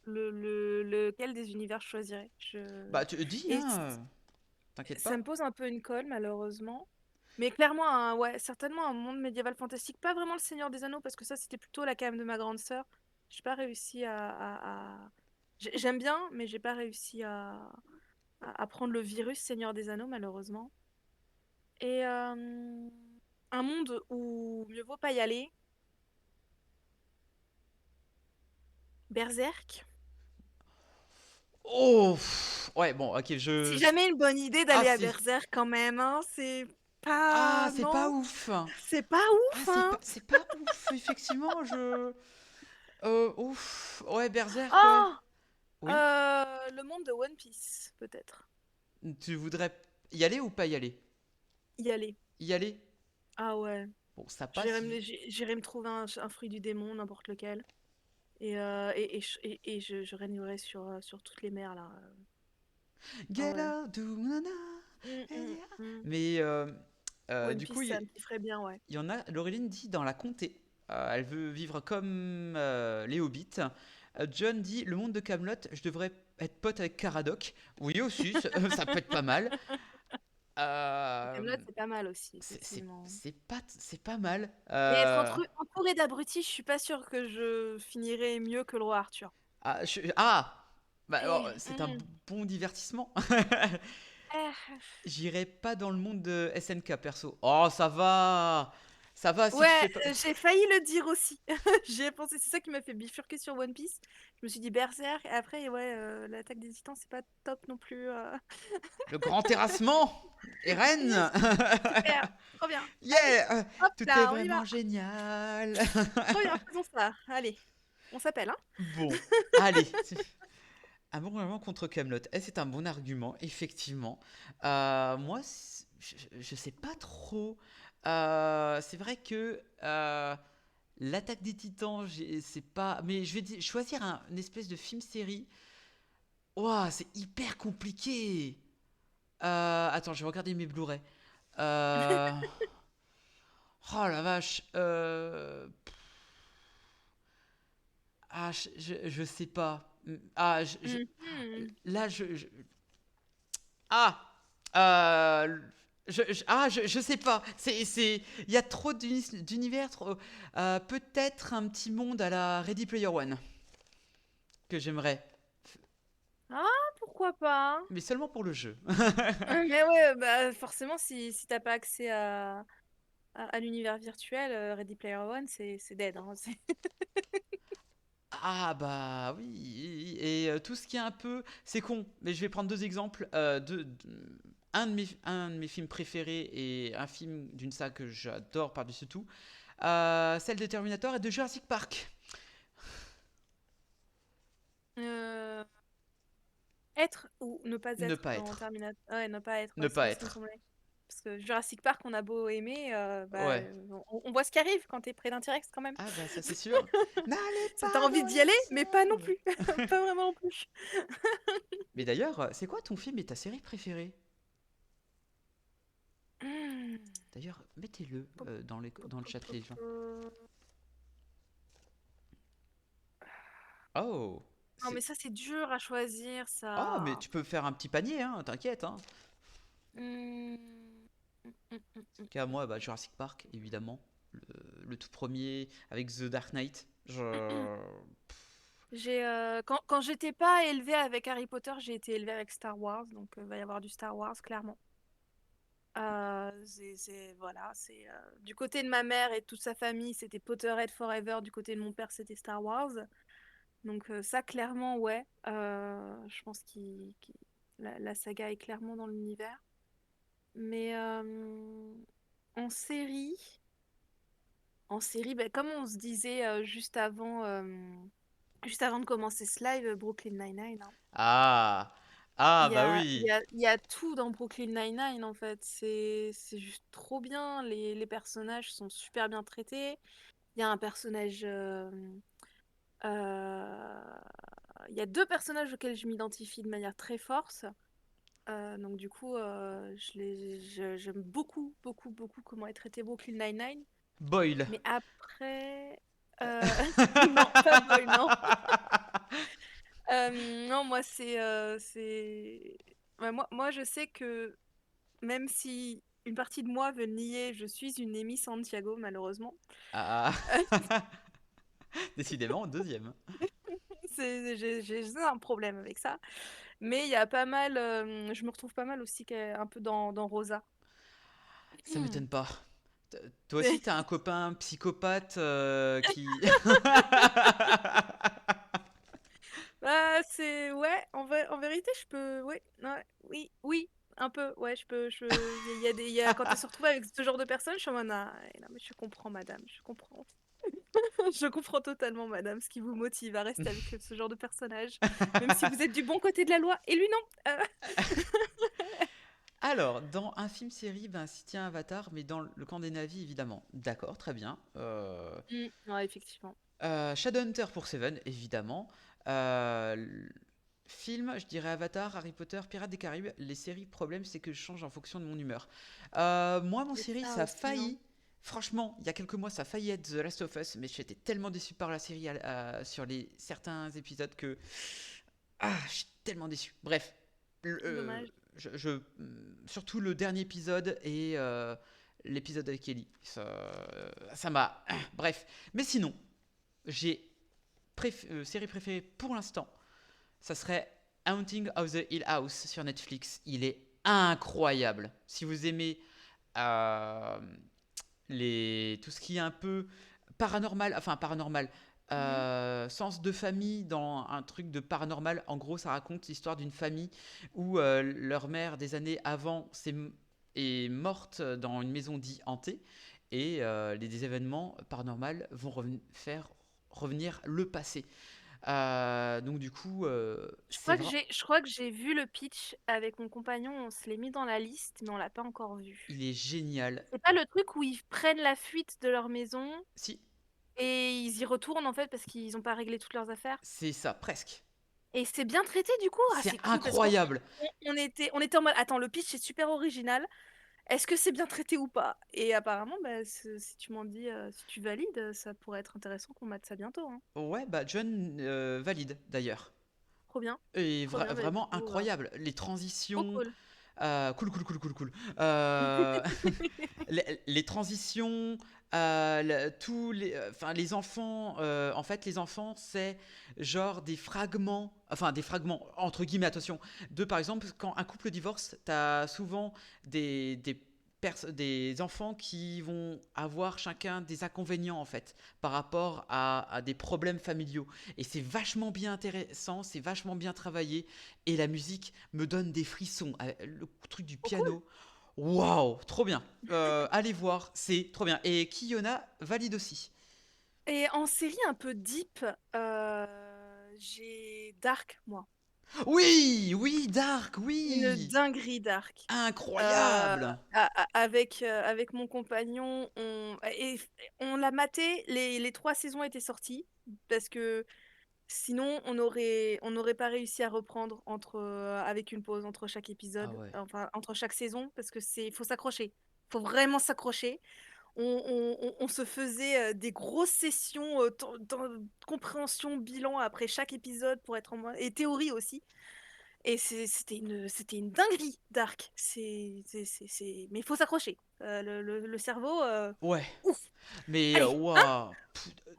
lequel des univers je choisirais. Bah, tu dis, Et hein, t'inquiète ça pas. me pose un peu une colle, malheureusement. Mais clairement, ouais, certainement un monde médiéval fantastique. Pas vraiment le Seigneur des Anneaux, parce que ça, c'était plutôt la came de ma grande sœur. J'ai pas réussi J'aime bien, mais j'ai pas réussi à prendre le virus Seigneur des Anneaux, malheureusement. Et un monde où mieux vaut pas y aller. Berserk. Oh, ouais, bon, ok, C'est jamais une bonne idée Ah, d'aller à c'est... Berserk quand même, hein. C'est Ah, pas... c'est pas Non, ouf. c'est pas Ah, ouf, hein. c'est pas ouf, effectivement, je... ouf, ouais, Berserk, ouais. Oh, Oui, le monde de One Piece, peut-être. tu voudrais y aller ou pas y aller? Y aller. Y aller? Ah ouais. Bon, ça passe. J'irai me trouver un fruit du démon, n'importe lequel. Je régnerai sur toutes les mers, là. Ah Get ouais. out, do, na, na, Mm, eh, mm, yeah. mm. Mais One du coup, Piece, ça me kifferait bien, ouais. il y en a. Laureline dit dans la comté, elle veut vivre comme les hobbits. John dit le monde de Camelot, je devrais être pote avec Caradoc. Oui, aussi, ça peut être pas mal. Camelot, Euh, c'est pas mal aussi, effectivement. c'est pas mal. Mais être entouré d'abrutis, je suis pas sûre que je finirais mieux que le roi Arthur. Bah, alors, Eh, c'est un bon divertissement. eh, J'irai pas dans le monde de SNK perso. Oh, ça va si tu Ouais, fais pas. j'ai failli le dire aussi. J'y ai pensé, c'est ça qui m'a fait bifurquer sur One Piece. Je me suis dit Berserk, et après, ouais, l'attaque des titans, c'est pas top non plus. Le grand terrassement, Eren. Yes, super, trop bien. Allez, Yeah, hop tout est là, on y va. vraiment génial. Trop bien, faisons ça. Allez, on s'appelle, hein? Bon, allez. Un bon argument contre Camelot. C'est un bon argument, effectivement. Moi, je sais pas trop. C'est vrai que l'attaque des Titans, c'est pas. Mais je vais choisir une espèce de film-série. Ouah, c'est hyper compliqué. Attends, je vais regarder mes Blu-ray. Euh, Oh la vache. Ah, je sais pas. Ah, Mhm. là, ah, euh, je sais pas. Il y a trop d'univers. Peut-être un petit monde à la Ready Player One que j'aimerais, Ah, pourquoi pas? mais seulement pour le jeu. Mais ouais, bah forcément, si t'as pas accès à l'univers virtuel, Ready Player One, c'est dead, hein. Ah bah oui, et tout ce qui est un peu... C'est con, mais je vais prendre deux exemples. Un de mes films préférés et un film d'une saga que j'adore par-dessus tout. Celle de Terminator et de Jurassic Park. Euh, Être ou ne pas Ne être pas dans être. Terminator. Ouais, ne pas être, Ne ouais, c'est pas bien ce qui me être. semblait. Parce que Jurassic Park, on a beau aimer, bah, Ouais. on voit ce qui arrive quand t'es près d'un T-Rex quand même. Ah bah ça c'est sûr. N'allez T'as pas envie dans d'y aller, mais pas non l'ascenseur. plus. Pas vraiment non plus. Mais d'ailleurs, c'est quoi ton film et ta série préférée? Hmm. D'ailleurs, mettez-le Pop, pop, dans le pop, chat pop, les gens. pop. Oh, Non, c'est... mais ça, c'est dur à choisir, Oh, mais ça. tu peux faire un petit panier, hein, t'inquiète, hein. Hmm. Qu'à moi, bah, Jurassic Park, évidemment. Le, le tout premier avec The Dark Knight. Je... Quand j'étais pas élevée avec Harry Potter, j'ai été élevée avec Star Wars, donc il va y avoir du Star Wars, clairement. Voilà, du côté de ma mère et toute sa famille, c'était Potterhead Forever. Du côté de mon père, c'était Star Wars. Donc ça, clairement, ouais. Je pense la saga est clairement dans l'univers. Mais en série, bah, comme on se disait juste avant de commencer ce live, Brooklyn Nine-Nine, hein. Ah, ah, bah oui. Il y a tout dans Brooklyn Nine-Nine en fait. C'est juste trop bien. Les personnages sont super bien traités. Il y a un personnage. Euh, Il y a deux personnages auxquels je m'identifie de manière très forte. Donc du coup, j'aime beaucoup, beaucoup, beaucoup comment est traité Brooklyn Nine-Nine. Boyle. Mais après. euh, Non, pas Boy, non. Non, moi, Ouais, moi, je sais que même si une partie de moi veut nier, je suis une Amy Santiago, malheureusement. Ah, décidément, deuxième. J'ai un problème avec ça. Mais il y a pas mal. Je me retrouve pas mal aussi un peu dans Rosa. Ça Hmm. m'étonne pas. Toi aussi, t'as un copain psychopathe qui... Bah, ouais, en vérité, je peux. Ouais, ouais, oui, oui, un peu. Ouais, je peux. Quand elle se retrouve avec ce genre de personnes, je suis en mode, ah, non, mais je comprends, madame, je comprends. Je comprends totalement, madame, ce qui vous motive à rester avec ce genre de personnage, même si vous êtes du bon côté de la loi. Et lui, non. Alors, dans un film-série, ben, si tiens Avatar, mais dans le camp des navis, évidemment. D'accord, très bien. Ouais, effectivement. Shadowhunter pour Seven, évidemment. Euh, Film, je dirais Avatar, Harry Potter, Pirates des Caraïbes. Les séries, problème, c'est que je change en fonction de mon humeur. Moi, mon C'est série, ça ça a aussi, hein. failli. Franchement, il y a quelques mois, ça a failli être The Last of Us, mais j'étais tellement déçu par la série sur les certains épisodes que je suis tellement déçu. Bref, le- euh, Dommage. surtout le dernier épisode et l'épisode avec Ellie, ça m'a. Bref, mais sinon, j'ai série préférée pour l'instant, ça serait Haunting of the Hill House sur Netflix. Il est incroyable. Si vous aimez euh, tout ce qui est un peu paranormal, enfin paranormal, Mhm. sens de famille dans un truc de paranormal. En gros, ça raconte l'histoire d'une famille où leur mère, des années avant, est morte dans une maison dite hantée. Et des événements paranormaux vont faire revenir le passé. Donc du coup, c'est vrai, Je crois que j'ai vu le pitch avec mon compagnon, on se l'est mis dans la liste, mais on l'a pas encore vu. il est génial. C'est pas le truc où ils prennent la fuite de leur maison Si, et ils y retournent en fait parce qu'ils ont pas réglé toutes leurs affaires. c'est ça, presque. Et c'est bien traité du coup. Ah, C'est c'est cool parce incroyable. on était en mode attends, le pitch est super original. est-ce que c'est bien traité ou pas? Et apparemment, bah, si tu m'en dis, si tu valides, ça pourrait être intéressant qu'on mate ça bientôt, hein. Ouais, bah John valide d'ailleurs. Trop bien, Et trop bien. Bah, du vraiment coup, incroyable. Les trop transitions. cool. Cool, cool, cool, cool, cool. Euh, les transitions, tous enfin, les enfants, en fait, les enfants, c'est genre des fragments, enfin des fragments, entre guillemets, attention, de par exemple, quand un couple divorce, t'as souvent des enfants qui vont avoir chacun des inconvénients, en fait, par rapport à des problèmes familiaux. Et c'est vachement bien intéressant, c'est vachement bien travaillé, et la musique me donne des frissons. Le truc du Trop cool. piano, waouh, trop bien. Allez voir, c'est trop bien. Et Kiyona valide aussi. Et en série un peu deep, j'ai Dark, moi. Oui, oui, Dark, Une oui. dinguerie Dark. Incroyable. Avec mon compagnon, on l'a maté, les 3 saisons étaient sorties, parce que sinon on n'aurait pas réussi à reprendre avec une pause entre chaque Ah épisode, ouais. enfin entre chaque saison, parce que faut s'accrocher. Faut vraiment s'accrocher. On se faisait des grosses sessions dans compréhension, bilan après chaque épisode pour être en mode. Et théorie aussi. Et c'était une dinguerie, Dark. Mais il faut s'accrocher. Le cerveau, Ouais, ouf. mais Allez, hein, waouh,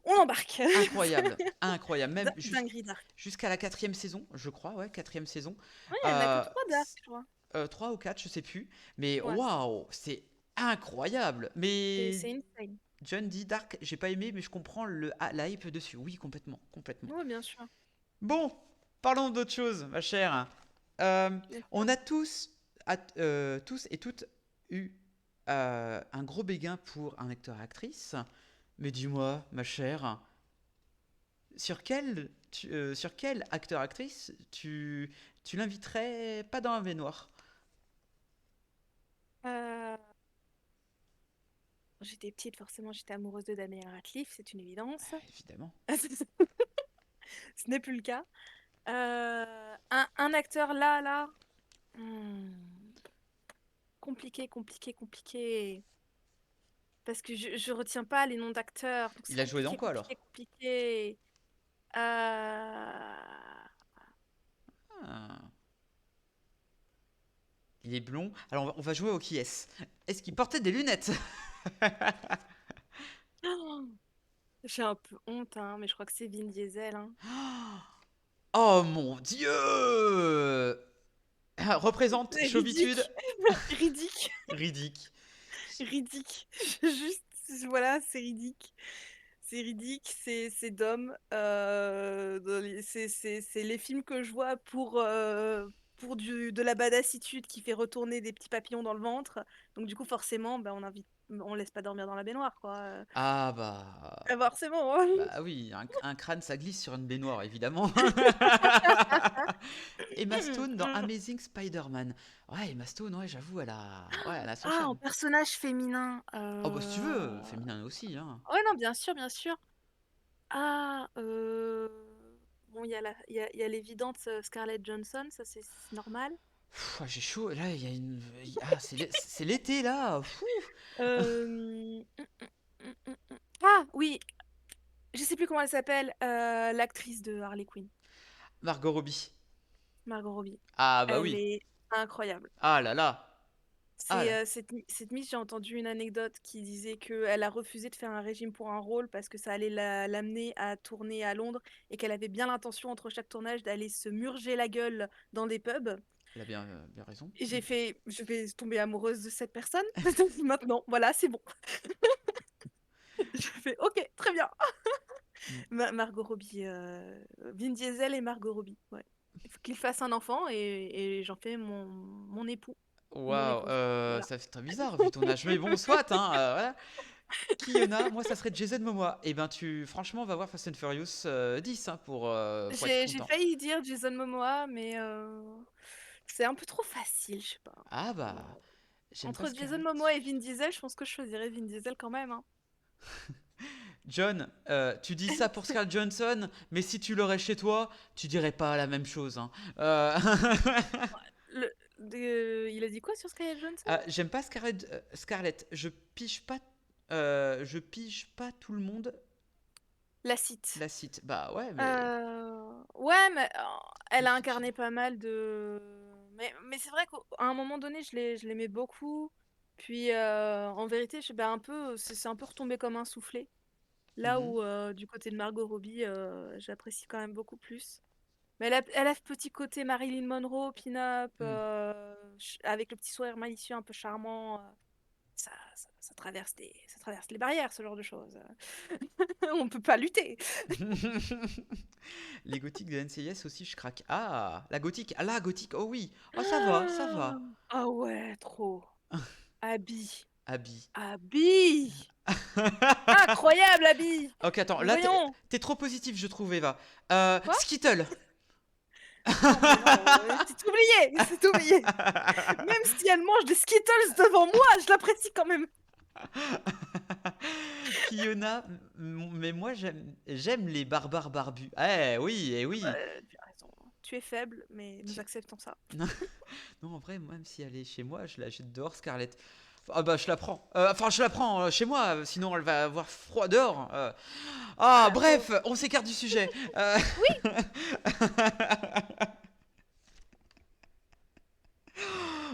on embarque. incroyable, incroyable. Même Dinguerie, Dark. jusqu'à la quatrième saison, je crois, ouais, quatrième saison. Ouais, il n'y en a que Euh, 3 Dark, je crois. 3 ou 4, je sais plus. Mais Ouais, waouh, c'est incroyable. Mais c'est insane. John dit Dark, j'ai pas aimé, mais je comprends la hype dessus. Oui, complètement, complètement. Ouais, bien sûr. Bon, parlons d'autre chose, ma chère. Euh, Bien on sûr. a tous et toutes eu un gros béguin pour un acteur-actrice. Mais dis-moi, ma chère, sur quel acteur-actrice tu l'inviterais pas dans un baignoire? Euh, J'étais petite, forcément, j'étais amoureuse de Daniel Radcliffe, c'est une évidence. Évidemment. Ce n'est plus le cas. Un acteur là. Hmm, compliqué, compliqué, compliqué. Parce que je retiens pas les noms d'acteurs. Donc c'est Il a joué dans compliqué, quoi compliqué, alors? compliqué. Euh, Ah, il est blond. Alors on va jouer au qui est-ce. Est-ce qu'il portait des lunettes? oh, j'ai un peu honte, hein, mais je crois que c'est Vin Diesel, hein. Oh mon Dieu! Représente C'est Chauvitude. ridique. Ridique. Ridique. Ridique. Juste, voilà, c'est ridique. C'est ridique, c'est Dom. C'est les films que je vois pour de la badassitude qui fait retourner des petits papillons dans le ventre. Donc du coup, forcément, bah, on laisse pas dormir dans la baignoire, quoi. Ah bah. Forcément, hein. Bah oui, un crâne ça glisse sur une baignoire évidemment. Emma Stone dans Amazing Spider-Man. Ouais, Emma Stone, ouais, j'avoue, elle a son Ah, en charme. personnage féminin. Oh bah si tu veux, féminin aussi, hein. Ouais, non, bien sûr, bien sûr. Ah, bon, il y a l'évidente Scarlett Johansson, ça c'est normal. Pff, j'ai chaud. Là, il y a une. Ah, c'est l'été là. Pfff. Ah oui, je sais plus comment elle s'appelle, l'actrice de Harley Quinn, Margot Robbie. Margot Robbie. Ah bah Elle oui. est incroyable. Ah là là. Ah là. Cette Miss, j'ai entendu une anecdote qui disait qu'elle a refusé de faire un régime pour un rôle parce que ça allait l'amener à tourner à Londres et qu'elle avait bien l'intention entre chaque tournage d'aller se murger la gueule dans des pubs. Elle a bien, bien raison. Et Mm. je vais tomber amoureuse de cette personne. Maintenant, voilà, c'est bon. Je fais, ok, très bien. Mm. Margot Robbie, Vin Diesel et Margot Robbie. Ouais. Il faut qu'il fasse un enfant et j'en fais mon époux ou mon Waouh, épouse. Voilà. ça fait très bizarre vu ton âge. Mais bon, soit, hein. Voilà. Kiona, moi ça serait Jason Momoa. Et ben tu, franchement, va voir Fast and Furious 10 hein, pour être J'ai content. failli dire Jason Momoa, mais c'est un peu trop facile, je sais pas. Ah Euh, bah, j'aime pas Entre Jason Scarlett. Momoa et Vin Diesel, je pense que je choisirais Vin Diesel quand même, hein. John, tu dis ça pour Scarlett Johansson, mais si tu l'aurais chez toi, tu dirais pas la même chose, hein. Euh, Le- Il a dit quoi sur Scarlett Johansson? J'aime pas Scarlett. Je pige pas tout le monde La cite. la cite. Bah ouais, mais. Ouais, mais elle Mais a faut que incarné pas mal de. Mais c'est vrai qu'à un moment donné, je l'aimais beaucoup. Puis en vérité, un peu, c'est un peu retombé comme un soufflé. Là Mhm, où du côté de Margot Robbie, j'apprécie quand même beaucoup plus. Mais elle a ce petit côté Marilyn Monroe, pin-up, mm. avec le petit sourire malicieux un peu charmant. Ça traverse les barrières, ce genre de choses. On peut pas lutter. Les gothiques de NCIS aussi, je craque. Ah, la gothique. Ah, la gothique. Oh oui. Oh, ça va, ça va. Ah ouais, trop. Abby. Abby. Abby. Incroyable, Abby. Ok, attends, Mais là, voyons. t'es trop positif, je trouve, Eva. Quoi? Skittle. Non, mais non, c'est oublié, c'est oublié. Même si elle mange des Skittles devant moi, je l'apprécie quand même. Fiona, mais moi j'aime les barbares barbus. Eh oui, eh oui. Tu as raison. Tu es faible, mais nous Tu- acceptons ça. Non, non, en vrai, même si elle est chez moi, je la jette dehors, Scarlett. Ah bah je la prends. Enfin, je la prends chez moi, sinon elle va avoir froid dehors. Ah, Ah, la pauvre. bref, on s'écarte du sujet. Oui.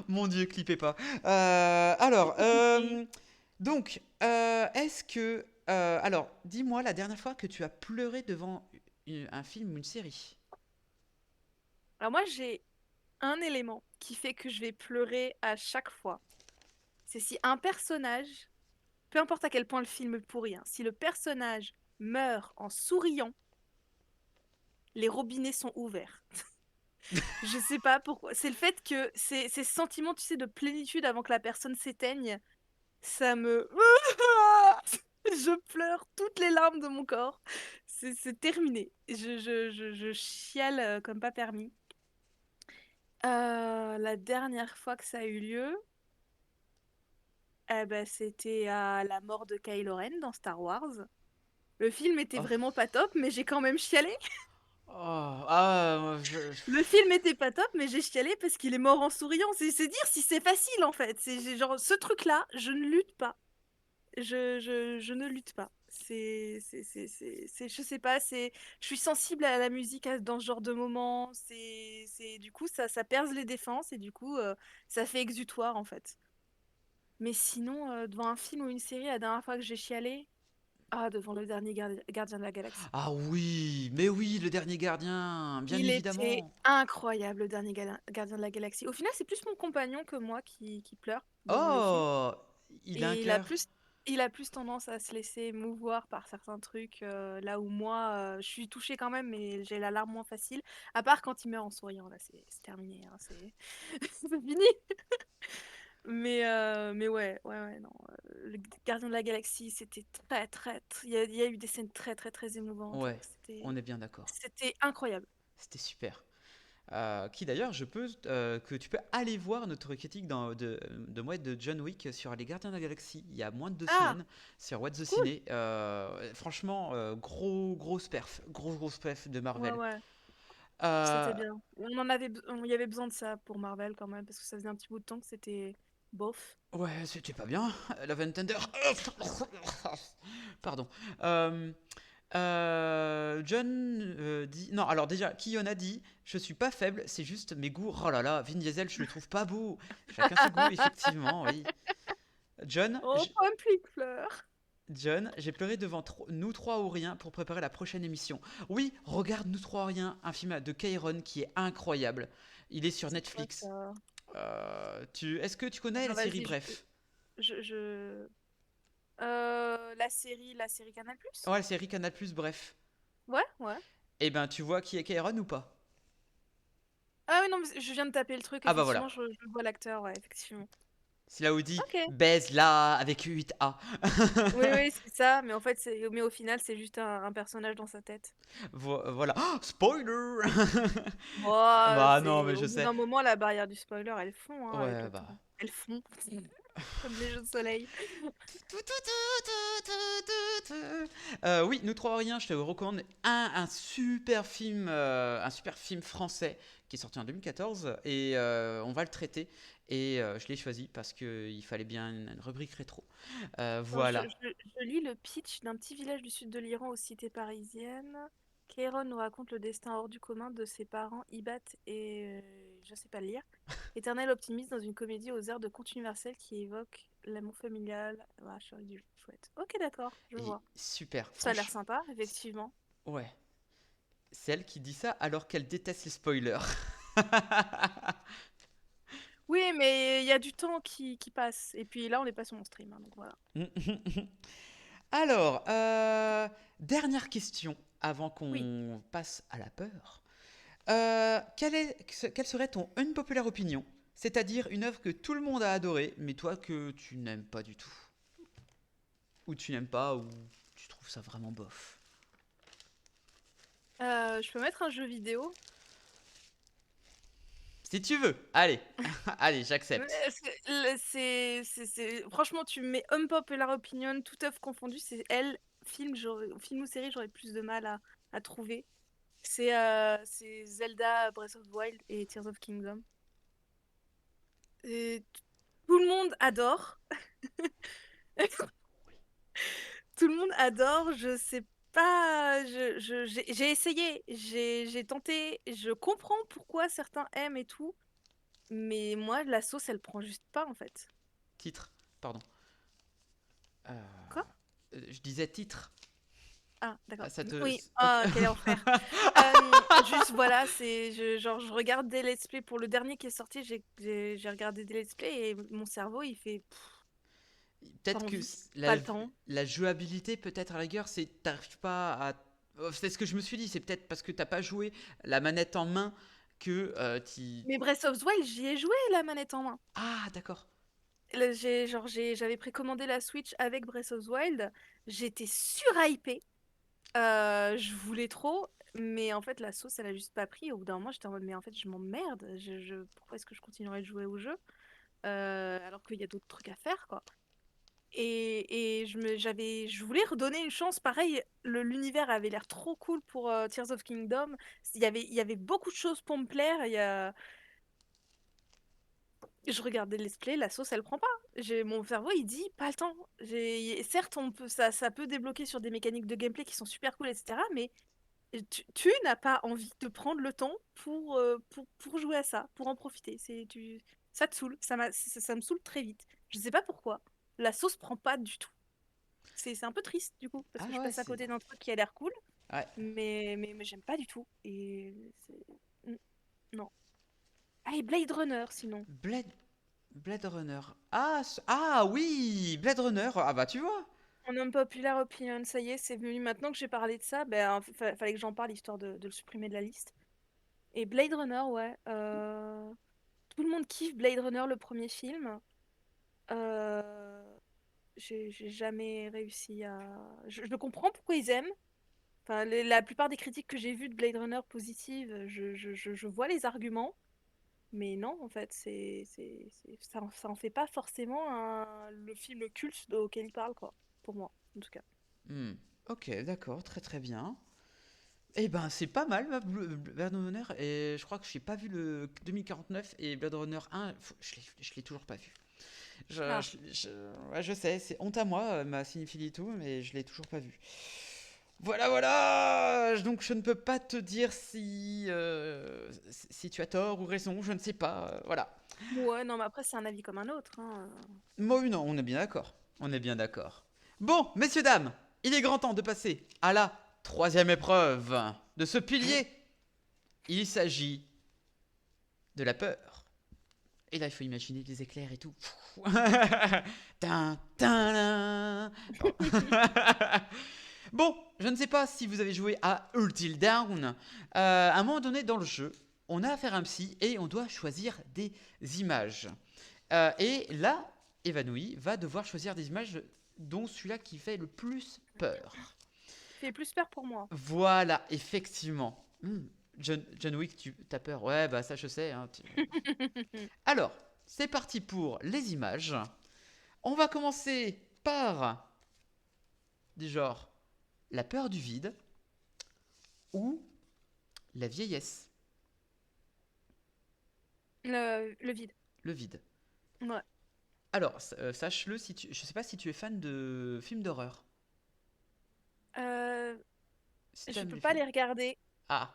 Mon Dieu, clippez pas. Donc, est-ce que... alors, dis-moi la dernière fois que tu as pleuré devant un film ou une série. Alors moi, j'ai un élément qui fait que je vais pleurer à chaque fois. C'est si un personnage, peu importe à quel point le film est pourri, hein, si le personnage meurt en souriant, les robinets sont ouverts. Je sais pas pourquoi. C'est le fait que ces sentiments, tu sais, de plénitude avant que la personne s'éteigne, ça me... Je pleure toutes les larmes de mon corps. C'est terminé. Je chiale comme pas permis. La dernière fois que ça a eu lieu, eh ben, c'était à la mort de Kylo Ren dans Star Wars. Le film était Oh, vraiment pas top, mais j'ai quand même chialé. oh, ah, Le film était pas top, mais j'ai chialé parce qu'il est mort en souriant. C'est dire si c'est facile en fait. Genre ce truc-là, je ne lutte pas. Je ne lutte pas. Je sais pas, je suis sensible à la musique dans ce genre de moment. Du coup, ça perce les défenses et du coup, ça fait exutoire en fait. Mais sinon, devant un film ou une série, la dernière fois que j'ai chialé, devant le dernier Gardien de la Galaxie. ah oui, mais oui, le dernier gardien, bien Il était évidemment. incroyable, le dernier Gardien de la Galaxie. Au final, c'est plus mon compagnon que moi qui pleure devant les films. Oh, il a un Et cœur. il a plus tendance à se laisser émouvoir par certains trucs, là où moi, je suis touchée quand même, mais j'ai la larme moins facile. À part quand il meurt en souriant, là, c'est terminé, hein, c'est fini. Mais ouais, non. Le Gardien de la Galaxie, c'était il y a eu des scènes très émouvantes. Ouais, on est bien d'accord. C'était incroyable. C'était super. Qui d'ailleurs, que tu peux aller voir notre critique de moi et de John Wick sur Les Gardiens de la Galaxie il y a moins de deux Ah, semaines sur What the cool. Ciné. Franchement, grosse perf de Ouais, Marvel. ouais. Euh, C'était bien. Il y avait besoin de ça pour Marvel quand même, parce que ça faisait un petit bout de temps que c'était bof. ouais, c'était pas bien. Love and Thunder. Pardon. Euh, John dit. Non, alors déjà, Kion a dit je suis pas faible, c'est juste mes goûts. Oh là là, Vin Diesel, je le trouve pas beau. Chacun ses goûts, effectivement, oui. John, Oh, pas un pli de fleurs. John, j'ai pleuré devant Nous trois ou rien pour préparer la prochaine émission. Oui, regarde Nous trois ou rien, un film de Kairon qui est incroyable. Il est sur C'est quoi Netflix. ça? Est-ce que tu connais la Attends, série vas-y, Bref? je... la série Canal+? Ouais, la série Canal Plus Bref. Ouais, ouais. Eh ben, tu vois qui est Kairon ou pas? Ah oui, non, mais je viens de taper le truc, Ah bah voilà. effectivement, je vois l'acteur, ouais, effectivement. C'est là où il dit Ok. baise-la avec 8A. Oui, oui, c'est ça, mais en fait, mais au final, c'est juste un personnage dans sa tête. Voilà. Oh, spoiler. Bon, Bah non, c'est mais au je bout sais. d'un moment, la barrière du spoiler, elle fond, hein, avec Ouais, le bah. temps. Elle fond. comme les jeux de soleil. Oui, Nous trois Oriens, je te recommande un super film français qui est sorti en 2014 et on va le traiter. Et je l'ai choisi parce qu'il fallait bien une rubrique rétro. Attends, Voilà. je lis le pitch d'un petit village du sud de l'Iran aux cités parisiennes. Kéron nous raconte le destin hors du commun de ses parents, Ibat et je sais pas lire. Éternel optimiste dans une comédie aux airs de conte universel qui évoque l'amour familial. Ah, du chouette. Ok, d'accord, je Et vois. super, Ça a l'air franchement. sympa, effectivement. Ouais. C'est elle qui dit ça alors qu'elle déteste les spoilers. Oui, mais il y a du temps qui passe. Et puis là, on n'est pas sur mon stream, hein, donc voilà. Alors, dernière question avant Oui. qu'on passe à la peur. Quelle serait ton unpopular opinion? C'est-à-dire une œuvre que tout le monde a adorée, mais toi que tu n'aimes pas du tout. Ou tu n'aimes pas, ou tu trouves ça vraiment bof. Je peux mettre un jeu vidéo. Si tu veux, allez, allez, Mais j'accepte. Franchement, tu me mets unpopular opinion, toute œuvre confondue, c'est elle. Film ou série, j'aurais plus de mal à trouver. C'est Zelda Breath of the Wild et Tears of Kingdom. Et tout le monde adore. Tout le monde adore. Je sais pas. J'ai essayé, j'ai tenté. Je comprends pourquoi certains aiment et tout. Mais moi, la sauce, elle prend juste pas en fait. Titre, pardon. Euh, Quoi? je disais titre. Ah, d'accord. Ça te. Oui, Ok. ah, quel enfer. Juste, voilà, genre, je regarde des let's play pour le dernier qui est sorti, j'ai regardé des let's play et mon cerveau, il fait pas Peut-être que envie, pas le temps. la jouabilité, peut-être à la rigueur, c'est t'arrives pas à. C'est ce que je me suis dit, c'est peut-être parce que t'as pas joué la manette en main que Mais Breath of the Wild, j'y ai joué la manette en main. Ah, d'accord. J'avais précommandé la Switch avec Breath of the Wild, j'étais surhypée, je voulais trop, mais en fait, la sauce, elle a juste pas pris. Au bout d'un moment, j'étais en mode, mais en fait, je m'emmerde, pourquoi est-ce que je continuerai de jouer au jeu? Alors qu'il y a d'autres trucs à faire, quoi. Et je voulais redonner une chance. Pareil, l'univers avait l'air trop cool pour Tears of Kingdom. Il y avait beaucoup de choses pour me plaire. Je regardais les let's play, la sauce, elle prend pas. Mon cerveau, il dit pas le temps. Certes, ça peut débloquer sur des mécaniques de gameplay qui sont super cool, etc. Mais tu n'as pas envie de prendre le temps pour jouer à ça, pour en profiter. Ça te saoule. Ça me saoule très vite. Je sais pas pourquoi. La sauce prend pas du tout. C'est un peu triste du coup, parce Ah que je ouais, passe à c'est. côté d'un truc qui a l'air cool, Ouais. mais j'aime pas du tout. Mm, non. Ah, et Blade Runner sinon. Blade, Blade Runner. Ah, ah oui, Blade Runner. Ah bah tu vois. Mon unpopular opinion, ça y est, c'est venu maintenant que j'ai parlé de ça, ben, fallait que j'en parle histoire de le supprimer de la liste. Et Blade Runner, ouais. Tout le monde kiffe Blade Runner, le premier film. Euh, j'ai jamais réussi à. Je comprends pourquoi ils aiment. Enfin, la plupart des critiques que j'ai vues de Blade Runner positives, je vois les arguments. Mais non, en fait, ça en fait pas forcément le film culte auquel il parle, quoi. Pour moi, en tout cas. Hmm. Ok, d'accord, très très bien. Eh ben, c'est pas mal, Blade Runner. Et je crois que j'ai pas vu le 2049 et Blade Runner 1. Je l'ai toujours pas vu. Ah, Ouais, je sais, c'est honte à moi, ma cinéphilie et tout, mais je l'ai toujours pas vu. Voilà, voilà. Donc je ne peux pas te dire si tu as tort ou raison, je ne sais pas. Voilà. ouais, non, mais après, c'est un avis comme un autre, hein. Moi, non, on est bien d'accord. On est bien d'accord. Bon, messieurs, dames, il est grand temps de passer à la troisième épreuve de ce pilier. Il s'agit de la peur. Et là, il faut imaginer des éclairs et tout. Tin, tin, tin. Pardon. Bon, je ne sais pas si vous avez joué à Until Dawn. À un moment donné dans le jeu, on a affaire à un psy et on doit choisir des images. Et là, Évanoui va devoir choisir des images dont celui-là qui fait le plus peur. Fait plus peur pour moi. Voilà, effectivement. John Wick, tu as peur. Ouais, bah ça je sais, hein. Alors, c'est parti pour les images. On va commencer par du genre la peur du vide ou la vieillesse. Le vide. Le vide. Ouais. Alors, sache-le, si tu... je sais pas si tu es fan de films d'horreur. Euh, Si je t'aimes peux les pas films. les regarder. Ah,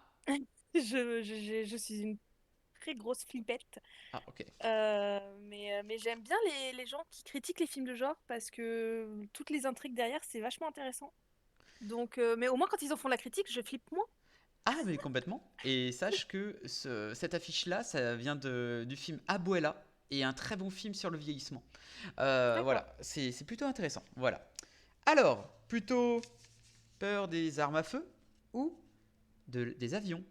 Je suis une très grosse flippette. ah, ok. Mais j'aime bien les gens qui critiquent les films de genre parce que toutes les intrigues derrière, c'est vachement intéressant. Donc, mais au moins quand ils en font la critique, je flippe moins. Ah, mais complètement. Et sache que cette affiche-là, ça vient du film Abuela, et un très bon film sur le vieillissement. D'accord. Voilà, c'est plutôt intéressant. Voilà. Alors, plutôt peur des armes à feu ou des avions?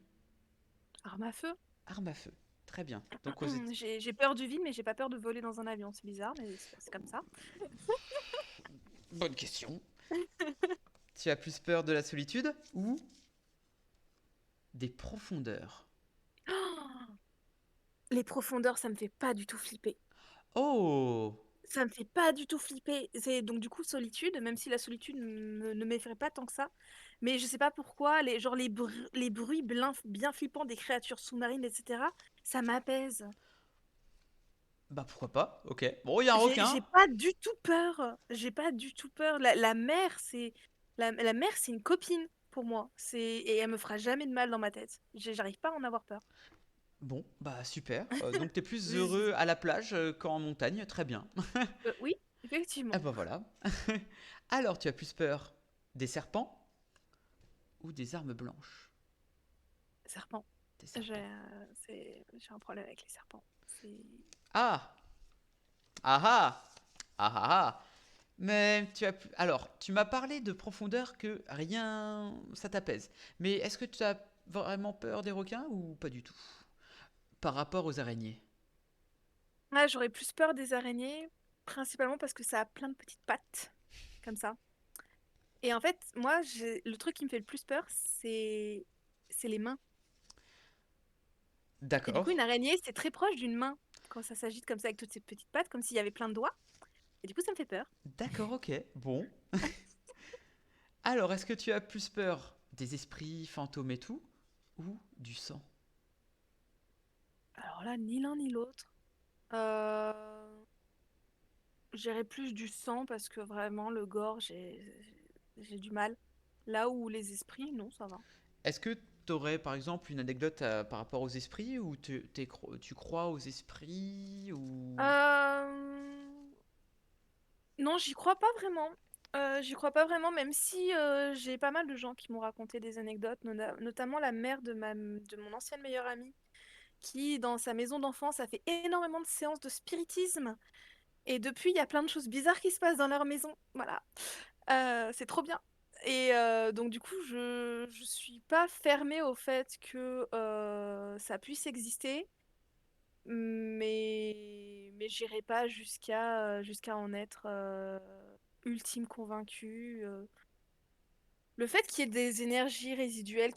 Arme à feu. Armes à feu. Très bien. Donc, J'ai peur du vide, mais j'ai pas peur de voler dans un avion. C'est bizarre, mais c'est comme ça. bonne question. Tu as plus peur de la solitude ou des profondeurs? Les profondeurs, ça me fait pas du tout flipper. Oh! Ça me fait pas du tout flipper. C'est donc du coup solitude, même si la solitude ne m'effraie pas tant que ça. Mais je sais pas pourquoi, genre les bruits bien flippants des créatures sous-marines, etc., ça m'apaise. Bah pourquoi pas, ok. Bon, il y a un J'ai requin. pas du tout peur. J'ai pas du tout peur. La mer, la mer, c'est une copine pour moi. Et elle me fera jamais de mal dans ma tête. J'arrive pas à en avoir peur. Bon, bah super. Donc t'es plus Je- heureux à la plage qu'en montagne, très bien. oui, Ah effectivement. bah voilà. Alors tu as plus peur des serpents ou des armes blanches? Serpent. Des serpents. J'ai un problème avec les serpents. C'est Ah! Ah ah! Ah ah ah! Mais alors, tu m'as parlé de profondeur que rien, ça t'apaise. Mais est-ce que tu as vraiment peur des requins ou pas du tout? Par rapport aux araignées. Ouais, j'aurais plus peur des araignées, principalement parce que ça a plein de petites pattes, comme ça. Et en fait, moi, le truc qui me fait le plus peur, c'est les mains. Et du coup, D'accord. une araignée, c'est très proche d'une main, quand ça s'agite comme ça avec toutes ces petites pattes, comme s'il y avait plein de doigts. Et du coup, ça me fait peur. D'accord, ok. Bon. Alors, est-ce que tu as plus peur des esprits, fantômes et tout, ou du sang? Alors là, ni l'un ni l'autre. Euh... J'irais plus du sang parce que vraiment, le gore, j'ai du mal. Là où les esprits, non, ça va. Est-ce que tu aurais par exemple une anecdote par rapport aux esprits ou tu crois aux esprits ou... Euh... Non, j'y crois pas vraiment. J'y crois pas vraiment, même si j'ai pas mal de gens qui m'ont raconté des anecdotes, notamment la mère de mon ancienne meilleure amie, qui, dans sa maison d'enfance, a fait énormément de séances de spiritisme. Et depuis, il y a plein de choses bizarres qui se passent dans leur maison. Voilà. C'est trop bien. Et donc, du coup, je suis pas fermée au fait que ça puisse exister, mais j'irai pas jusqu'à en être ultime convaincue. Le fait qu'il y ait des énergies résiduelles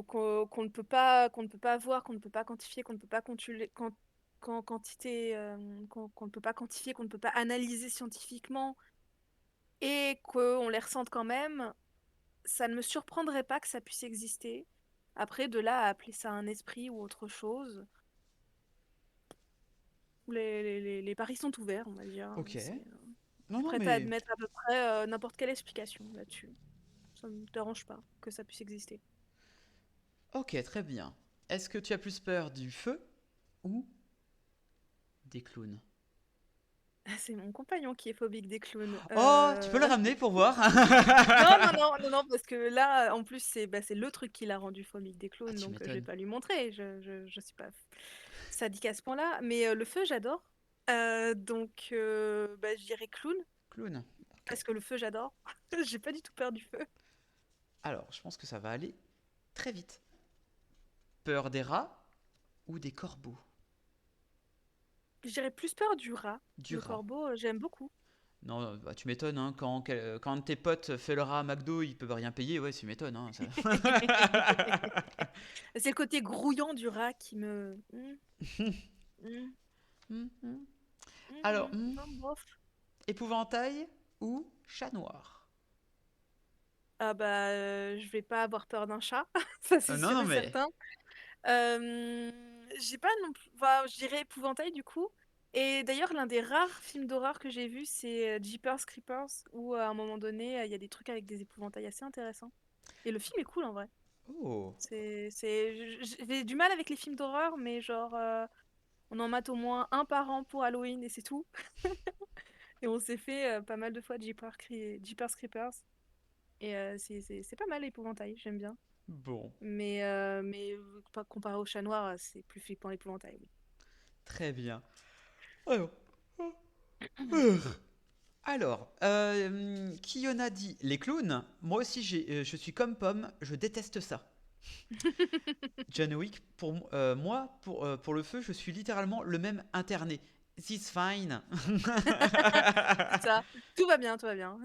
qu'on ne peut pas voir, qu'on ne peut pas quantifier, qu'on ne peut pas quantité, qu'on ne peut pas quantifier, qu'on ne peut pas analyser scientifiquement, et qu'on les ressente quand même, ça ne me surprendrait pas que ça puisse exister. Après, de là à appeler ça un esprit ou autre chose, les paris sont ouverts, on va dire. Ok. Je Non, suis non, prête à mais... admettre à peu près n'importe quelle explication là-dessus. Ça me dérange pas que ça puisse exister. Ok, très bien. Est-ce que tu as plus peur du feu ou des clowns? Ah, c'est mon compagnon qui est phobique des clowns. Oh, tu peux le ramener pour voir? Non, non, non, non, non, parce que là, en plus, c'est le truc qui l'a rendu phobique des Ah, clowns, tu donc je vais m'étonnes. pas lui montrer. Je suis pas sadique à ce point-là. Mais le feu, j'adore. Donc, je dirais clown, Clown. Ok. parce que le feu, j'adore. J'ai pas du tout peur du feu. Alors, je pense que ça va aller très vite. Peur des rats ou des corbeaux? J'irais plus peur du rat. Du Le rat. corbeau, j'aime beaucoup. Non, bah, tu m'étonnes, hein, quand tes potes fait le rat à McDo, ils peuvent rien payer, ouais, tu m'étonnes. Hein, ça. C'est le côté grouillant du rat qui me... Hum, hum. Alors, Non, bof. Épouvantail ou chat noir? Ah bah, je vais pas avoir peur d'un chat, ça c'est Non, sûr non, et mais... certain. J'ai pas non plus, enfin, je dirais épouvantail du coup. Et d'ailleurs, l'un des rares films d'horreur que j'ai vu, c'est Jeepers Creepers, où à un moment donné, il y a des trucs avec des épouvantails assez intéressants. Et le film est cool en vrai. Oh, J'ai du mal avec les films d'horreur, mais genre, on en mate au moins un par an pour Halloween et c'est tout. Et on s'est fait pas mal de fois Jeepers Creepers. Et c'est pas mal l'épouvantail, j'aime bien. bon, Mais pas comparé au chat noir, c'est plus flippant l'épouvantail. Oui. très bien. Alors, qui en a dit les clowns? Moi aussi, je suis comme Pomme, je déteste ça. John Wick, moi, pour le feu, je suis littéralement le même interné. This fine. C'est ça. Tout va bien, tout va bien.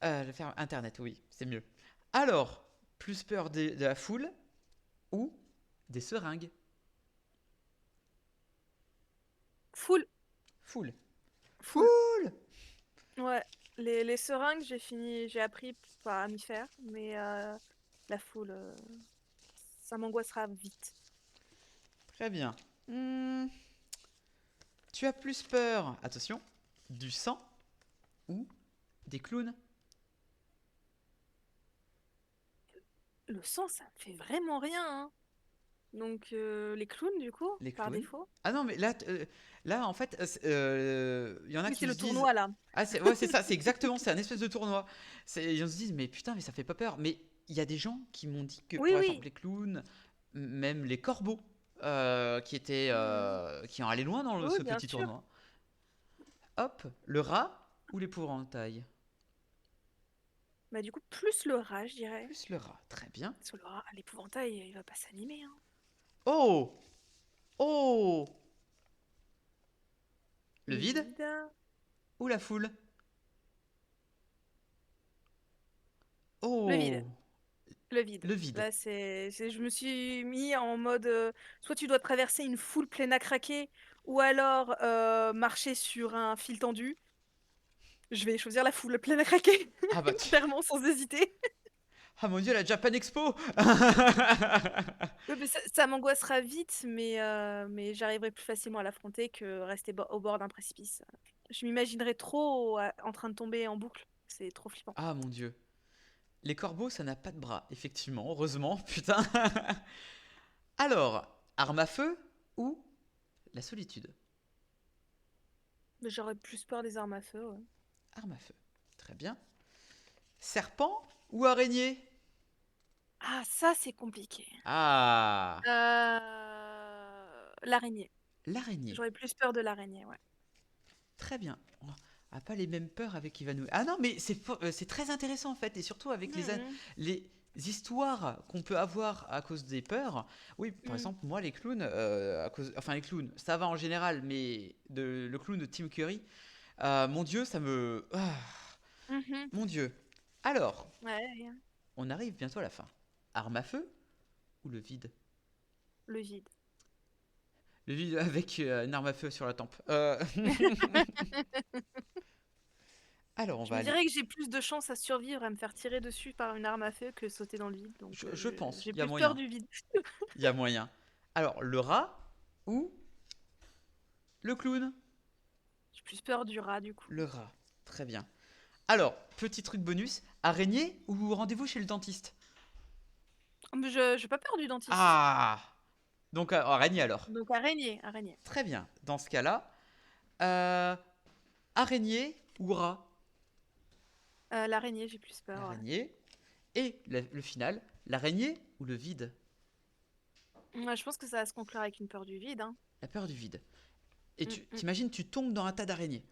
Je vais faire internet, oui, c'est mieux. Alors, plus peur de la foule ou des seringues? Full, Foule. full. Foule. Ouais. Les seringues, j'ai appris pas à m'y faire, mais la foule, ça m'angoissera vite. Très bien. Hmm, tu as plus peur, attention, du sang ou des clowns? Le sang, ça me fait vraiment rien, hein. Donc les clowns, du coup, Les par clowns? défaut. Ah non, mais là en fait, il y en a Oui, c'est qui le se disent. tournoi là. Ah, c'est ça, c'est exactement, c'est un espèce de tournoi. Ils se disent, mais putain, mais ça fait pas peur. Mais il y a des gens qui m'ont dit que, Oui, par exemple, oui. les clowns, même les corbeaux, Mhm. qui ont allé loin dans Oui, ce bien petit sûr. tournoi. Hop, le rat ou l'épouvantail? Bah du coup, plus le rat, je dirais. Plus le rat, très bien. Parce que le rat, l'épouvantail, il va pas s'animer, hein. Oh! Oh! Le Le vide vide. ou la foule? Le vide. Oh! Le vide. Le vide. Là, je me suis mis en mode soit tu dois traverser une foule pleine à craquer, ou alors marcher sur un fil tendu. Je vais choisir la foule pleine à craquer, Ah bah, clairement, sans hésiter. ah mon dieu, la Japan Expo! Oui, mais ça m'angoissera vite, mais j'arriverai plus facilement à l'affronter que rester au bord d'un précipice. Je m'imaginerais trop en train de tomber en boucle. C'est trop flippant. Ah mon dieu. Les corbeaux, ça n'a pas de bras, effectivement, heureusement, putain. Alors, arme à feu ou la solitude? Mais j'aurais plus peur des armes à feu, ouais. Arme à feu. Très bien. Serpent ou araignée? Ah, ça, c'est compliqué. Ah, L'araignée. l'araignée. J'aurais plus peur de l'araignée, ouais. Très bien. On n'a pas les mêmes peurs avec Ivanou. Ah non, mais c'est très intéressant en fait, et surtout avec Mhm. les histoires qu'on peut avoir à cause des peurs. Oui, par Mhm. exemple, moi, les clowns, enfin les clowns, ça va en général, mais le clown de Tim Curry, mon Dieu, ça me... Ah, Mhm. mon Dieu. Alors, Ouais, ouais. on arrive bientôt à la fin. Arme à feu ou le vide? Le vide. Le vide avec une arme à feu sur la tempe. Alors, on Je va me aller. dirais que j'ai plus de chances à survivre à me faire tirer dessus par une arme à feu que sauter dans le vide. Donc Je pense, j'ai il y a plus peur moyen. du vide. Il y a moyen. Alors, le rat ou le clown? J'ai plus peur du rat du coup. Le rat. Très bien. Alors, petit truc bonus, araignée ou rendez-vous chez le dentiste? Mais je j'ai pas peur du dentiste. Ah. Donc, araignée alors. Donc araignée, araignée. Très bien. Dans ce cas-là, euh, araignée ou rat? L'araignée, j'ai plus peur, ouais. L'araignée. Et le final, l'araignée ou le vide? Ouais, je pense que ça va se conclure avec une peur du vide, hein. La peur du vide. Et Mm, tu mm. t'imagines, tu tombes dans un tas d'araignées.